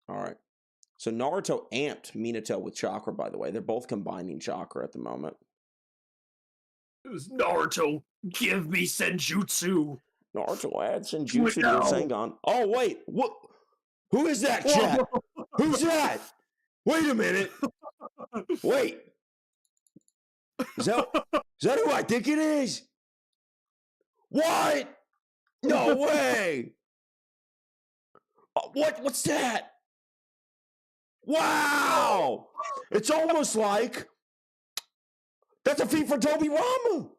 All right. So Naruto amped Minato with chakra, by the way. They're both combining chakra at the moment. Naruto, give me Senjutsu. Naruto adds Senjutsu to Rasengan. Oh, wait. What? Who is that, chat? Who's that? Wait a minute. Wait. Is that who I think it is? What? No way. What's that? Wow! It's almost like that's a feat for Tobirama.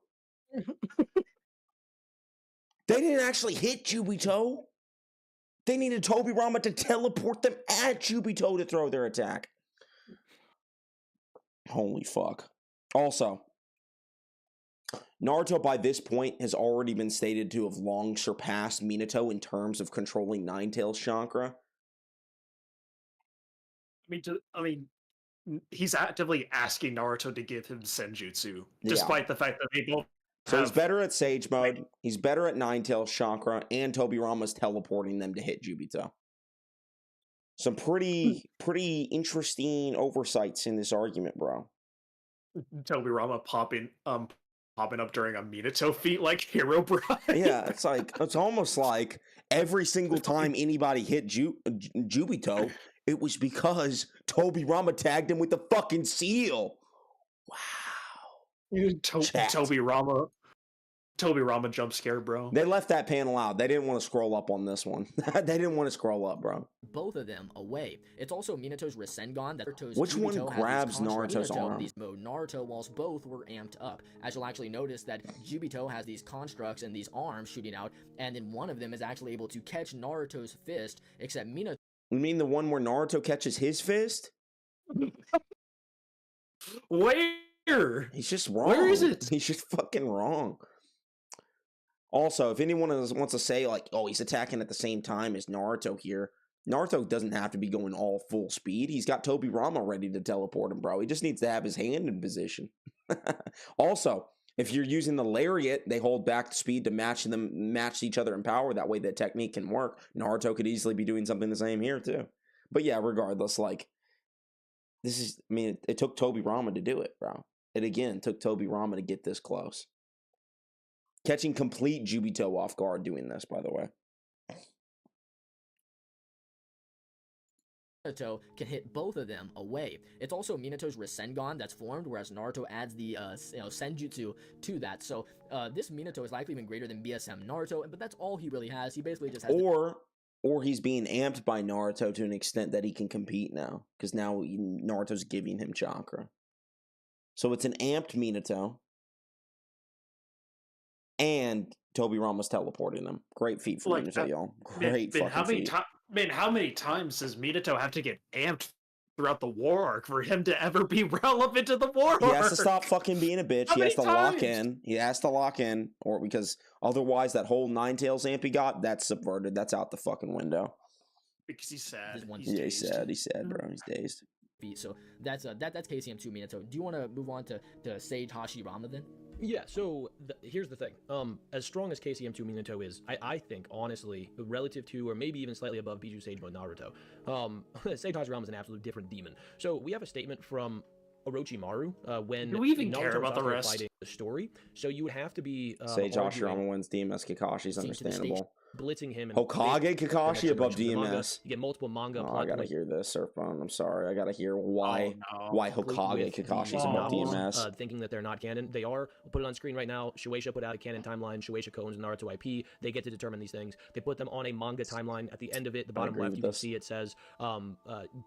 They didn't actually hit Jubito. They needed Tobirama to teleport them at Jubito to throw their attack. Holy fuck. Also, Naruto by this point has already been stated to have long surpassed Minato in terms of controlling Ninetails chakra. I mean, he's actively asking Naruto to give him Senjutsu, despite the fact that they both. So he's better at Sage mode. He's better at Ninetails chakra, and Tobirama's teleporting them to hit Jubito. Some pretty interesting oversights in this argument, bro. Tobirama popping up during a Minato feat like Hero Bride. Yeah, it's almost like every single time anybody hit Jubito, it was because Tobirama tagged him with the fucking seal. Wow. Tobirama jump scare, bro. They left that panel out. They didn't want to scroll up on this one. They didn't want to scroll up, bro. Both of them away. It's also Minato's Rasengan that Naruto's Which Jubito one grabs Naruto's arm? These mode Naruto whilst both were amped up. As you'll actually notice that Jubito has these constructs and these arms shooting out, and then one of them is actually able to catch Naruto's fist, except Minato. You mean the one where Naruto catches his fist? Where? He's just wrong. Where is it? He's just fucking wrong. Also, if anyone wants to say, like, oh, he's attacking at the same time as Naruto here, Naruto doesn't have to be going all full speed. He's got Tobirama ready to teleport him, bro. He just needs to have his hand in position. Also, if you're using the lariat, they hold back the speed to match each other in power. That way the technique can work. Naruto could easily be doing something the same here, too. But yeah, regardless, like, it took Tobirama to do it, bro. It, again, took Tobirama to get this close. Catching complete Jubito off guard doing this, by the way. Minato can hit both of them away. It's also Minato's Rasengan that's formed, whereas Naruto adds the Senjutsu to that. So this Minato is likely even greater than BSM Naruto, but that's all he really has. He basically just has. Or he's being amped by Naruto to an extent that he can compete now, because now Naruto's giving him chakra. So it's an amped Minato. And Tobirama's teleporting them. Great feat for Minato, y'all. Great fucking feat. How many times does Minato have to get amped throughout the war arc for him to ever be relevant to the war arc? He has to stop fucking being a bitch. He has to lock in. He has to lock in, or because otherwise that whole Ninetails amp he got, that's subverted. That's out the fucking window. Because he's sad. He's sad. He's sad, bro. He's dazed. So that's KCM2 Minato. Do you want to move on to Sage Hashirama then? Yeah, so here's the thing. As strong as KCM2 Minato is, I think, honestly, relative to, or maybe even slightly above Biju Sage Mode Naruto, Sage Hashirama is an absolute different demon. So we have a statement from Orochimaru when do we even Naruto care about the rest? Fighting the story. So you would have to be Sage Hashirama wins DMS Kakashi's understandable. blitzing him. And Hokage Kakashi above DMS. You get multiple manga Oh, plot I gotta points. hear this, Surfbone. I'm sorry. I gotta hear why Hokage Kakashi's above DMS. Thinking that they're not canon. They are. We'll put it on screen right now. Shueisha put out a canon timeline. Shueisha Kone's Naruto IP. They get to determine these things. They put them on a manga timeline. At the end of it, the bottom left, you can see it says,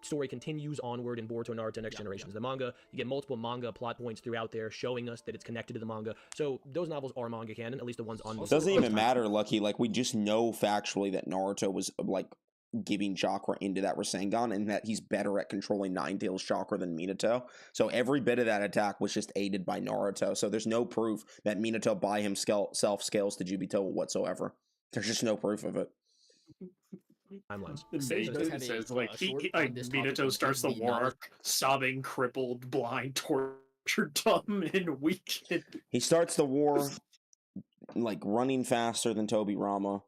story continues onward in Boruto, Naruto, Next Generations. The manga, you get multiple manga plot points throughout there showing us that it's connected to the manga. So those novels are manga canon, at least the ones on It doesn't even matter, Lucky. Like, we just know factually that Naruto was, like, giving chakra into that Rasengan, and that he's better at controlling Ninetails chakra than Minato. So every bit of that attack was just aided by Naruto. So there's no proof that Minato by himself scales to Jubito whatsoever. There's just no proof of it. Timelines. It says, Minato starts the war arc, sobbing, crippled, blind, tortured, dumb, and weak. He starts the war, like, running faster than Tobirama,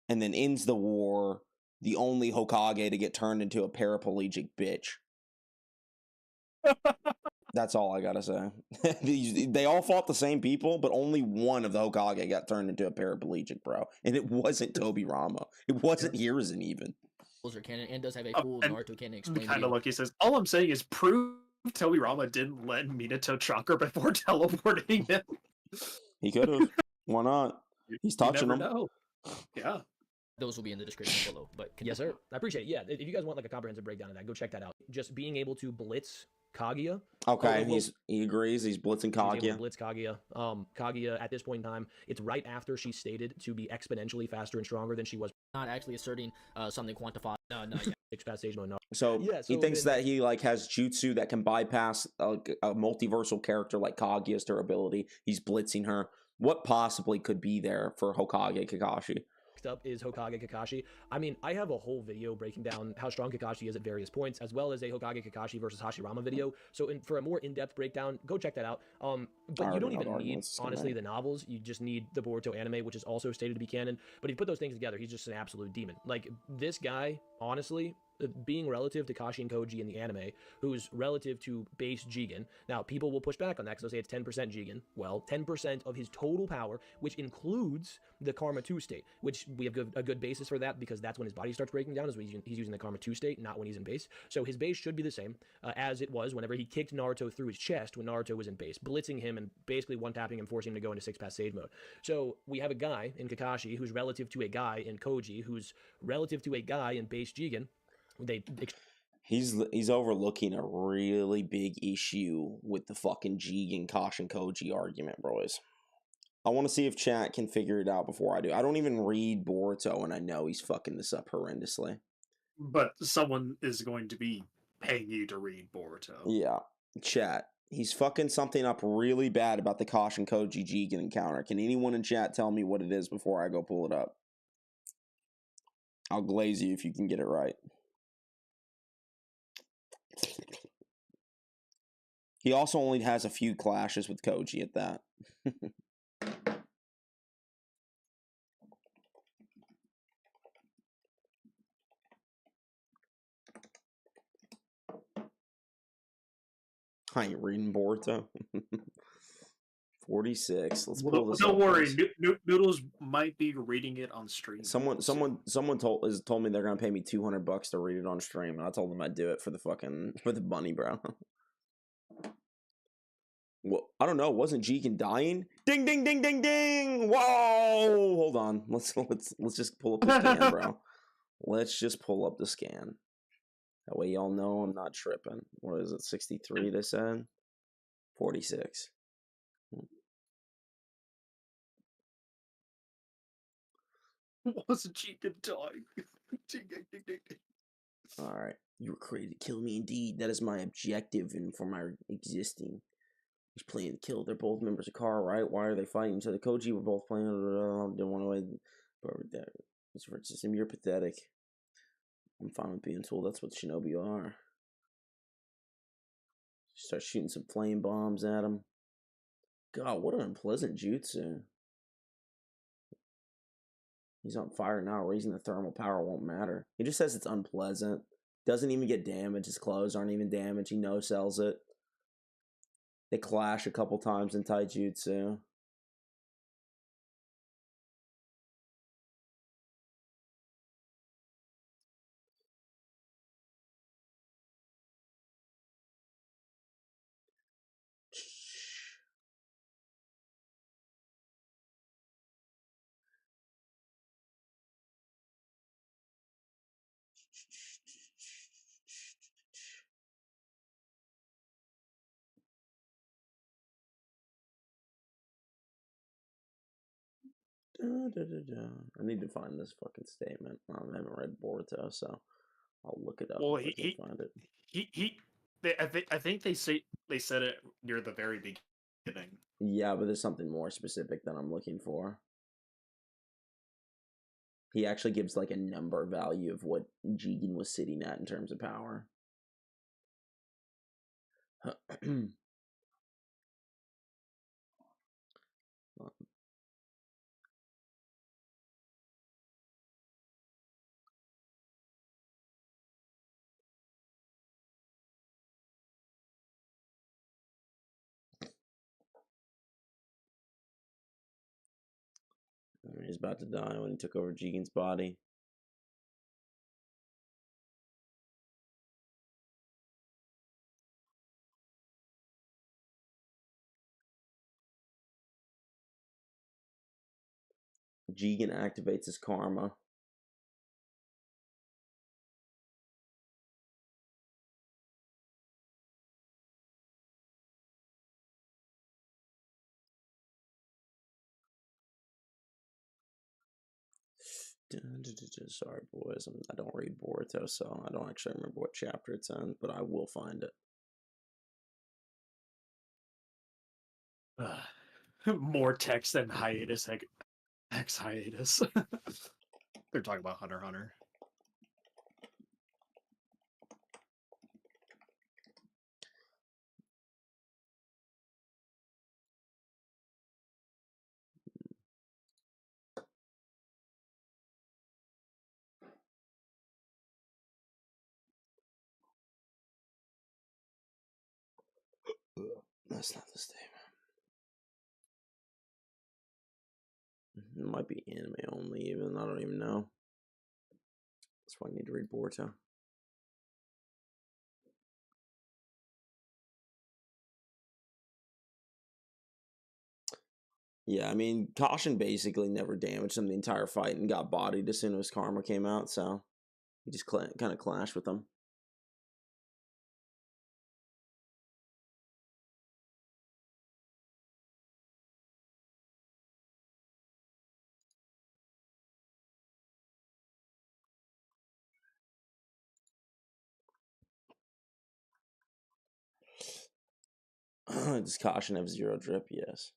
and then ends the war the only Hokage to get turned into a paraplegic bitch. That's all I gotta say. They all fought the same people, but only one of the Hokage got turned into a paraplegic, bro. And it wasn't Tobirama. It wasn't Hiruzen even. Those are canon and does have a full Naruto canon explained. Kind of like he says, all I'm saying is prove Tobirama didn't let Minato chakra before teleporting him. He could have. Why not? He's touching him. Yeah. Those will be in the description below. But yes, sir. I appreciate it. Yeah, if you guys want like a comprehensive breakdown of that, go check that out. Just being able to blitz Kaguya. Okay, he agrees. He's blitzing Kaguya. He's able to blitz Kaguya. Kaguya at this point in time, it's right after she's stated to be exponentially faster and stronger than she was. Not actually asserting something quantified. No, yeah. So he thinks that he like has jutsu that can bypass a multiversal character like Kaguya's durability. He's blitzing her. What possibly could be there for Hokage Kakashi? Up is Hokage Kakashi. I mean, I have a whole video breaking down how strong Kakashi is at various points, as well as a Hokage Kakashi versus Hashirama video. So for a more in-depth breakdown, go check that out. But you don't even need, honestly, the novels. You just need the Boruto anime, which is also stated to be canon. But if you put those things together, he's just an absolute demon. Like, this guy, honestly, being relative to Kashi and Koji in the anime, who's relative to base Jigen. Now, people will push back on that because they'll say it's 10% Jigen. Well, 10% of his total power, which includes the Karma 2 state, which we have a good basis for that because that's when his body starts breaking down, is when he's using the Karma 2 state, not when he's in base. So his base should be the same as it was whenever he kicked Naruto through his chest when Naruto was in base, blitzing him and basically one-tapping him, forcing him to go into 6-pass sage mode. So we have a guy in Kakashi who's relative to a guy in Koji, who's relative to a guy in base Jigen. He's overlooking a really big issue with the fucking Jigen Kashin Koji argument, boys. I want to see if chat can figure it out before I do. I don't even read Boruto, and I know he's fucking this up horrendously. But someone is going to be paying you to read Boruto. Yeah, chat. He's fucking something up really bad about the Kashin Koji Jigen encounter. Can anyone in chat tell me what it is before I go pull it up? I'll glaze you if you can get it right. He also only has a few clashes with Koji at that. I ain't reading Boruto. 46. Let's pull this up. Don't worry, Noodles might be reading it on stream. Someone told me they're gonna pay me $200 to read it on stream, and I told them I'd do it for the bunny, bro. Well, I don't know. Wasn't Jigen dying? Ding, ding, ding, ding, ding! Whoa! Hold on. Let's just pull up the scan, bro. Let's just pull up the scan. That way y'all know I'm not tripping. What is it? 63? They said 46. Wasn't Jigen dying? All right. You were created to kill me indeed. That is my objective and for my existing. He's playing to kill. They're both members of Car, right? Why are they fighting? So the Koji were both playing. Didn't want to. But it's for system. You're pathetic. I'm fine with being told that's what shinobi are. Start shooting some flame bombs at him. God, what an unpleasant jutsu. He's on fire now. Raising the thermal power won't matter. He just says it's unpleasant. Doesn't even get damaged. His clothes aren't even damaged. He no-sells it. They clash a couple times in taijutsu. I need to find this fucking statement. I haven't read Boruto, so I'll look it up Well, if I can find it. I think they said it near the very beginning. Yeah, but there's something more specific that I'm looking for. He actually gives like a number value of what Jigen was sitting at in terms of power. He's about to die when he took over Jigen's body. Jigen activates his karma. Sorry, boys. I don't read Boruto, so I don't actually remember what chapter it's in, but I will find it. More text than hiatus X hiatus. They're talking about Hunter x Hunter. That's not the statement. It might be anime only, even. I don't even know. That's why I need to read Boruto. Yeah, I mean, Caution basically never damaged him the entire fight and got bodied as soon as Karma came out, so he just kind of clashed with him. Does Caution have 0 drip? Yes.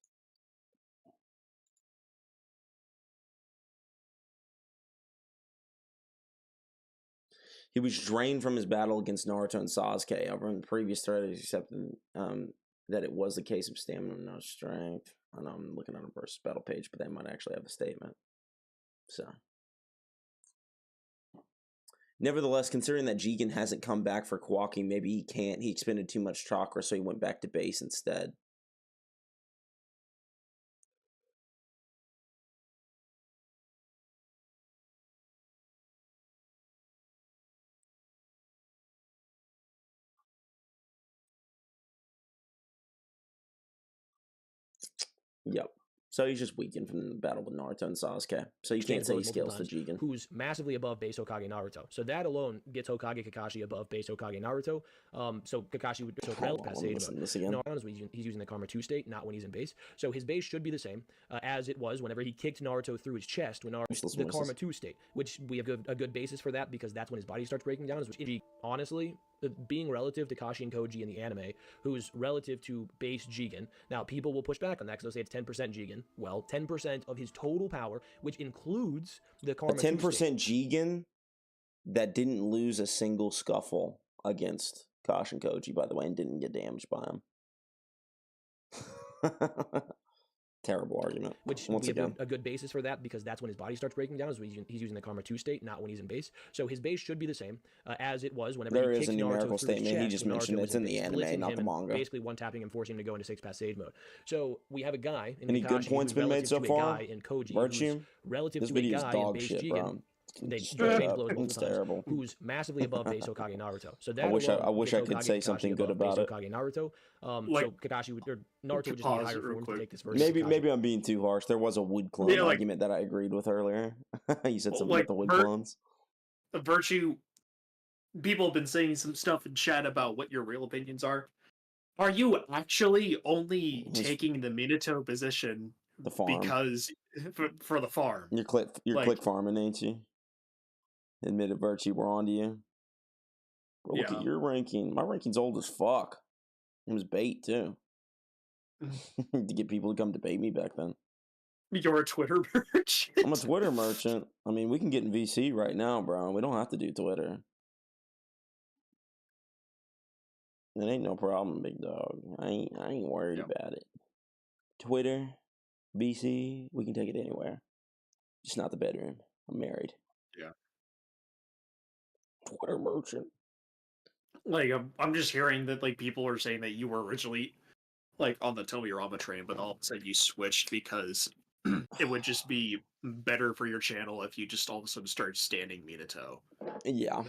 He was drained from his battle against Naruto and Sasuke. Over in the previous thread, he accepted that it was the case of stamina and no strength. I know I'm looking at a versus battle page, but they might actually have a statement. So, nevertheless, considering that Jigen hasn't come back for Kwaki, maybe he can't. He expended too much chakra, so he went back to base instead. Yep. So he's just weakened from the battle with Naruto and Sasuke. So you can't say he scales to Jigen. Who's massively above base Hokage Naruto. So that alone gets Hokage Kakashi above base Hokage Naruto. So Kakashi would he's using the Karma 2 state, not when he's in base. So his base should be the same as it was whenever he kicked Naruto through his chest when Naruto the Karma 2 state, which we have a good basis for that because that's when his body starts breaking down. Which honestly, being relative to Kashi and Koji in the anime, who's relative to base Jigen. Now, people will push back on that because they'll say it's 10% Jigen. Well, 10% of his total power, which includes the Karma 10% Jigen that didn't lose a single scuffle against Kashi and Koji, by the way, and didn't get damaged by him. Terrible argument. Which we have a good basis for that because that's when his body starts breaking down. He's using the Karma 2 state, not when he's in base. So his base should be the same as it was whenever there he is a numerical statement. He just mentioned it's in the anime, not the manga. Basically one-tapping him, forcing him to go into 6-pass sage mode. So we have a guy in Any Kakashi good points been made so far? In Koji, Virthue? Relative This to a video is guy dog in base shit, Jigen, bro. They It's terrible. Who's massively above base Hokage Naruto. So that I wish I could say something good about it. Hokage Naruto. Like, so Kakashi would, or Naruto would just need higher form to take this versus Maybe I'm being too harsh. There was a wood clone argument that I agreed with earlier. You said something about the wood clones. Virthue. People have been saying some stuff in chat about what your real opinions are. Are you actually only taking the Minato position The farm. because for the farm. You're click farming, ain't you? Admitted Virtue, we're on to you. Bro, look at your ranking. My ranking's old as fuck. It was bait too. To get people to come debate me back then. You're a Twitter merchant. I'm a Twitter merchant. I mean, we can get in VC right now, bro. We don't have to do Twitter. It ain't no problem, big dog. I ain't worried about it. Twitter, VC, we can take it anywhere. Just not the bedroom. I'm married. Yeah. Twitter merchant. Like, I'm just hearing that like people are saying that you were originally like on the Tobirama train, but all of a sudden you switched because it would just be better for your channel if you just all of a sudden started standing Minato. Yeah.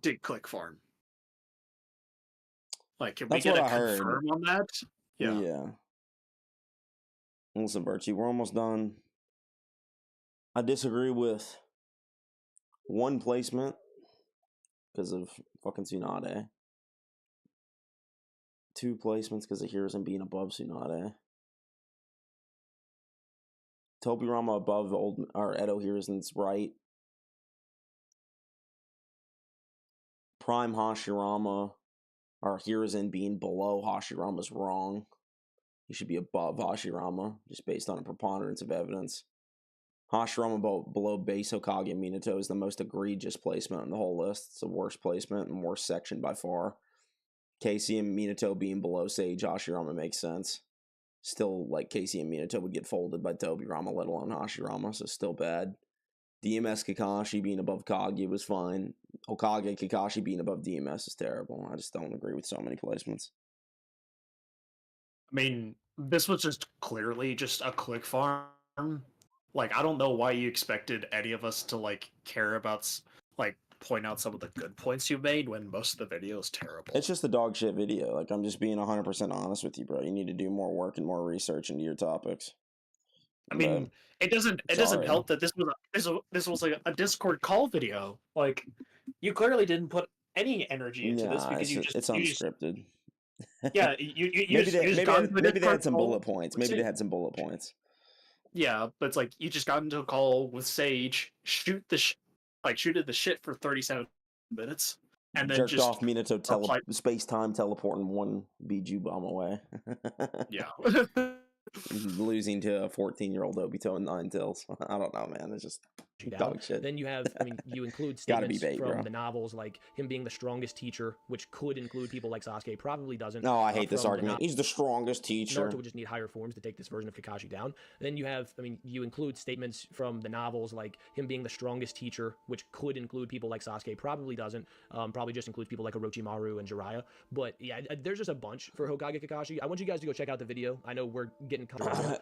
To click farm. Like, can That's we get what a I heard. confirm on that? Yeah. Listen, Virtue, we're almost done. I disagree with one placement because of fucking Tsunade. 2 placements because of Hiruzen being above Tsunade. Tobirama above Edo Hiruzen's right. Prime Hashirama or Hiruzen being below Hashirama's wrong. He should be above Hashirama, just based on a preponderance of evidence. Hashirama below base Hokage Minato is the most egregious placement in the whole list. It's the worst placement and worst section by far. KCM Minato being below Sage Hashirama makes sense. Still, like, KCM Minato would get folded by Tobirama, let alone Hashirama, so still bad. DMS Kakashi being above Kage was fine. Hokage Kakashi being above DMS is terrible. I just don't agree with so many placements. I mean, this was just clearly just a click farm. Like, I don't know why you expected any of us to, like, care about, like, point out some of the good points you made when most of the video is terrible. It's just a dog shit video. Like, I'm just being 100% honest with you, bro. You need to do more work and more research into your topics. I mean, it doesn't help that this was like a Discord call video. Like, you clearly didn't put any energy into this because it's unscripted. Yeah, maybe they had some bullet points. Maybe they had some bullet points. Yeah, but it's like you just got into a call with Sage, shoot the shit for 37 minutes, and then jerked just off Minato space-time teleporting one Biju bomb away. Yeah. Losing to a 14-year-old Jubito in Ninetails. I don't know, man. It's just dog shit. Then you have, you include statements from the novels, like him being the strongest teacher, which could include people like Sasuke, probably doesn't. No, I hate this argument. He's the strongest teacher. Naruto would just need higher forms to take this version of Kakashi down. Then you have, you include statements from the novels, like him being the strongest teacher, which could include people like Sasuke, probably doesn't. Probably just includes people like Orochimaru and Jiraiya. But yeah, there's just a bunch for Hokage Kakashi. I want you guys to go check out the video. I know we're getting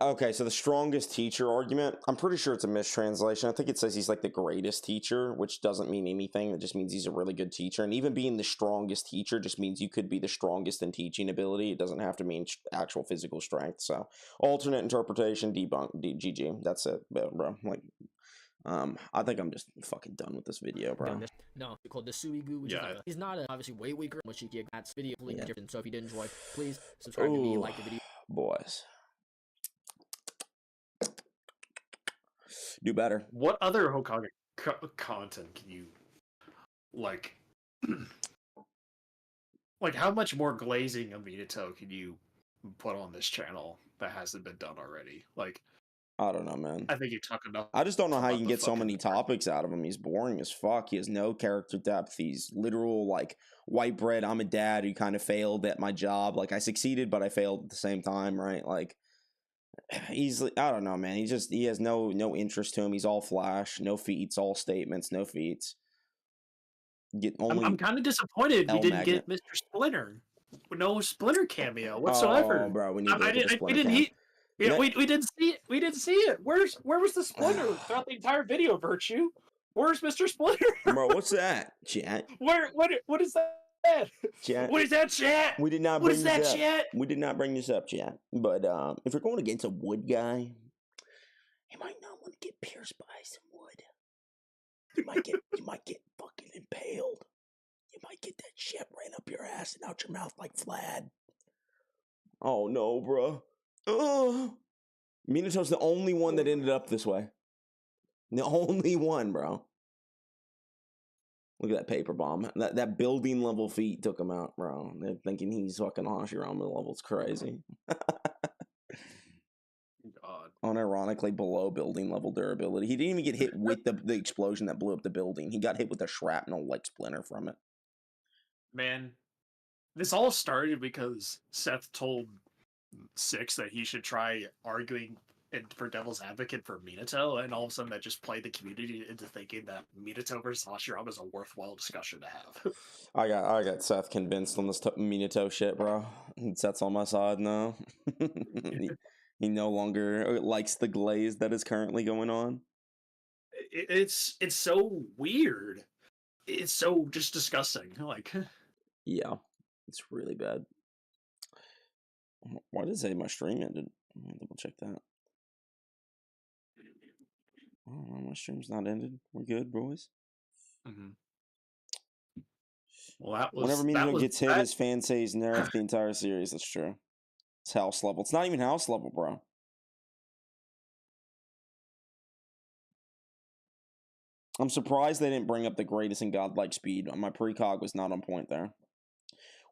okay, so the strongest teacher argument, I'm pretty sure it's a mistranslation. I think it says he's like the greatest teacher, which doesn't mean anything. It just means he's a really good teacher. And even being the strongest teacher just means you could be the strongest in teaching ability. It doesn't have to mean actual physical strength. So alternate interpretation, debunk, GG. That's it, bro. Like, I think I'm just fucking done with this video, bro. No, it's called the Suigu, which he's not obviously way weaker. That's video completely different. So if you did enjoy, please subscribe to me, like the video. Boys. Do better. What other Hokage content can you like? Like, how much more glazing of Minato can you put on this channel that hasn't been done already? Like, I don't know, man. I think you talk enough. I just don't know how you can get so many topics out of him. He's boring as fuck. He has no character depth. He's literal, like, white bread. I'm a dad who kind of failed at my job. Like, I succeeded, but I failed at the same time, right? Like, he's, I don't know, man. He has no interest to him. He's all flash, no feats, all statements, no feats. I'm kind of disappointed we didn't get Mr. Splinter. No Splinter cameo whatsoever. Oh, bro, we need to get a Splinter we didn't see it. We didn't see it. Where was the Splinter throughout the entire video, Virtue? Where's Mr. Splinter? Bro, what's that, chat? What is that? Chat. What is that, chat? We did not What bring is this that, up. chat? We did not bring this up, chat. But if you're going against a wood guy, you might not want to get pierced by some wood. You might get fucking impaled. You might get that shit right up your ass and out your mouth like Vlad. Oh no, bro. Minato's the only one that ended up this way. The only one, bro. Look at that paper bomb. That building level feat took him out, bro. They're thinking he's fucking Hashirama level. It's crazy. God. Unironically below building level durability. He didn't even get hit with the explosion that blew up the building. He got hit with a shrapnel like splinter from it. Man, this all started because Seth told Six that he should try arguing for Devil's Advocate for Minato, and all of a sudden that just played the community into thinking that Minato versus Hashirama is a worthwhile discussion to have. I got Seth convinced on this Minato shit, bro. Seth's on my side now. he no longer likes the glaze that is currently going on. It's so weird. It's so just disgusting. Like, yeah, it's really bad. Why did it say my stream ended? Let me double check that. Oh, my stream's not ended. We're good, boys. mm-hmm. Well, that was whenever Minato gets hit, that... his fans say he's nerfed the entire series. That's true. It's house level. It's not even house level, bro. I'm surprised they didn't bring up the greatest in godlike speed. My precog was not on point there.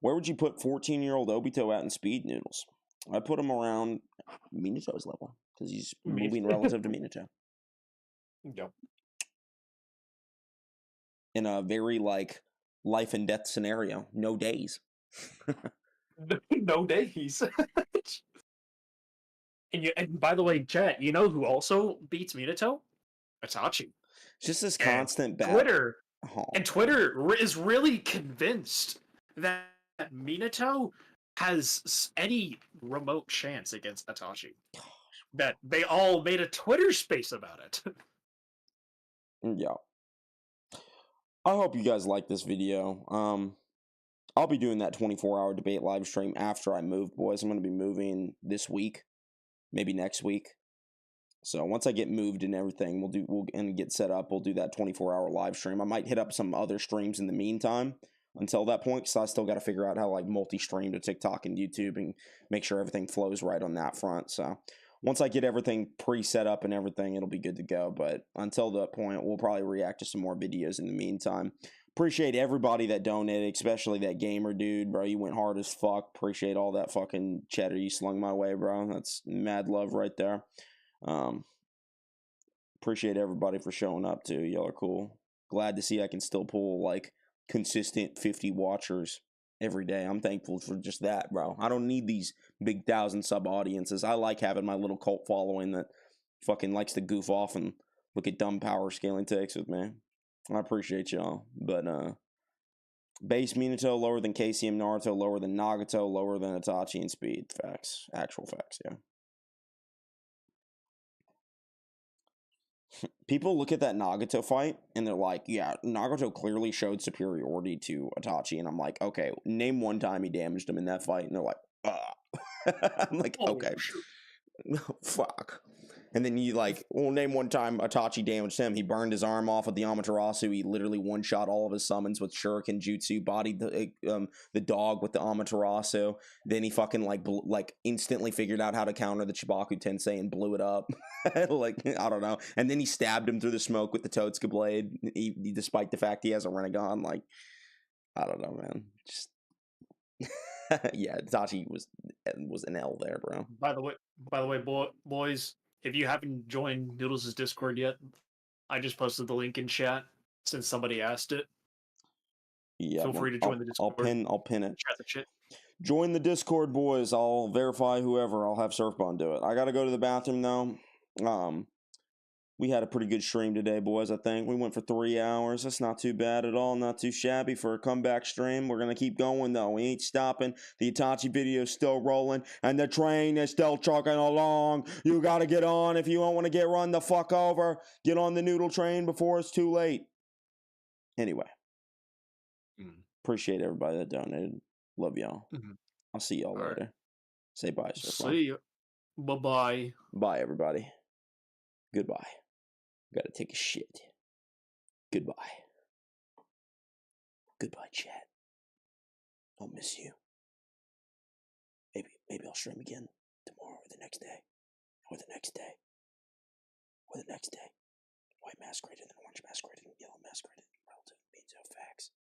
Where would you put 14-year-old Obito at in speed, Noodles? I put him around Minato's level because he's moving relative to Minato. Yep. In a very like life and death scenario, no days. No days. And by the way, chat, you know who also beats Minato? Itachi. It's just this constant battle. Twitter. And Twitter is really convinced that Minato has any remote chance against Itachi. That they all made a Twitter space about it. Yeah. I hope you guys like this video. I'll be doing that 24-hour debate live stream after I move, boys. I'm going to be moving this week, maybe next week. So once I get moved and everything, we'll get set up. We'll do that 24-hour live stream. I might hit up some other streams in the meantime until that point, because I still got to figure out how to like multi-stream to TikTok and YouTube and make sure everything flows right on that front. So once I get everything pre-set up and everything, it'll be good to go. But until that point, we'll probably react to some more videos in the meantime. Appreciate everybody that donated, especially that gamer dude, bro. You went hard as fuck. Appreciate all that fucking cheddar you slung my way, bro. That's mad love right there. Appreciate everybody for showing up too. Y'all are cool. Glad to see I can still pull like consistent 50 watchers every day. I'm thankful for just that, bro. I don't need these big 1,000 sub audiences. I like having my little cult following that fucking likes to goof off and look at dumb power scaling takes with me. I appreciate y'all. But base Minato lower than KCM Naruto, lower than Nagato, lower than Itachi in speed. Facts. Actual facts, yeah. People look at that Nagato fight and they're like, yeah, Nagato clearly showed superiority to Itachi. And I'm like, okay, name one time he damaged him in that fight. And they're like, I'm like, okay, fuck. And then you like, well, name one time Itachi damaged him. He burned his arm off with the Amaterasu. He literally one-shot all of his summons with Shuriken Jutsu, bodied the dog with the Amaterasu. Then he fucking like instantly figured out how to counter the Chibaku Tensei and blew it up. Like, I don't know. And then he stabbed him through the smoke with the Totsuka blade, despite the fact he has a Renegon. Like, I don't know, man. Just yeah, Itachi was an L there, bro. By the way, boys, if you haven't joined Noodles' Discord yet, I just posted the link in chat since somebody asked it. Yeah, feel free to join the Discord. I'll pin it. Chat the shit. Join the Discord, boys. I'll verify whoever. I'll have Surfbone do it. I gotta go to the bathroom though. We had a pretty good stream today, boys. I think we went for 3 hours. That's not too bad at all. Not too shabby for a comeback stream. We're gonna keep going though. We ain't stopping. The Itachi video is still rolling, and the train is still trucking along. You gotta get on if you don't want to get run the fuck over. Get on the noodle train before it's too late. Anyway, appreciate everybody that donated. Love y'all. I'll see y'all later. Right. Say bye, Surfbone. See you. Bye-bye. Bye, everybody. Goodbye. Gotta take a shit. Goodbye. Goodbye, chat. I'll miss you. Maybe I'll stream again tomorrow or the next day. Or the next day. Or the next day. White mask greater than orange mask greater than yellow mask greater than relative means no facts.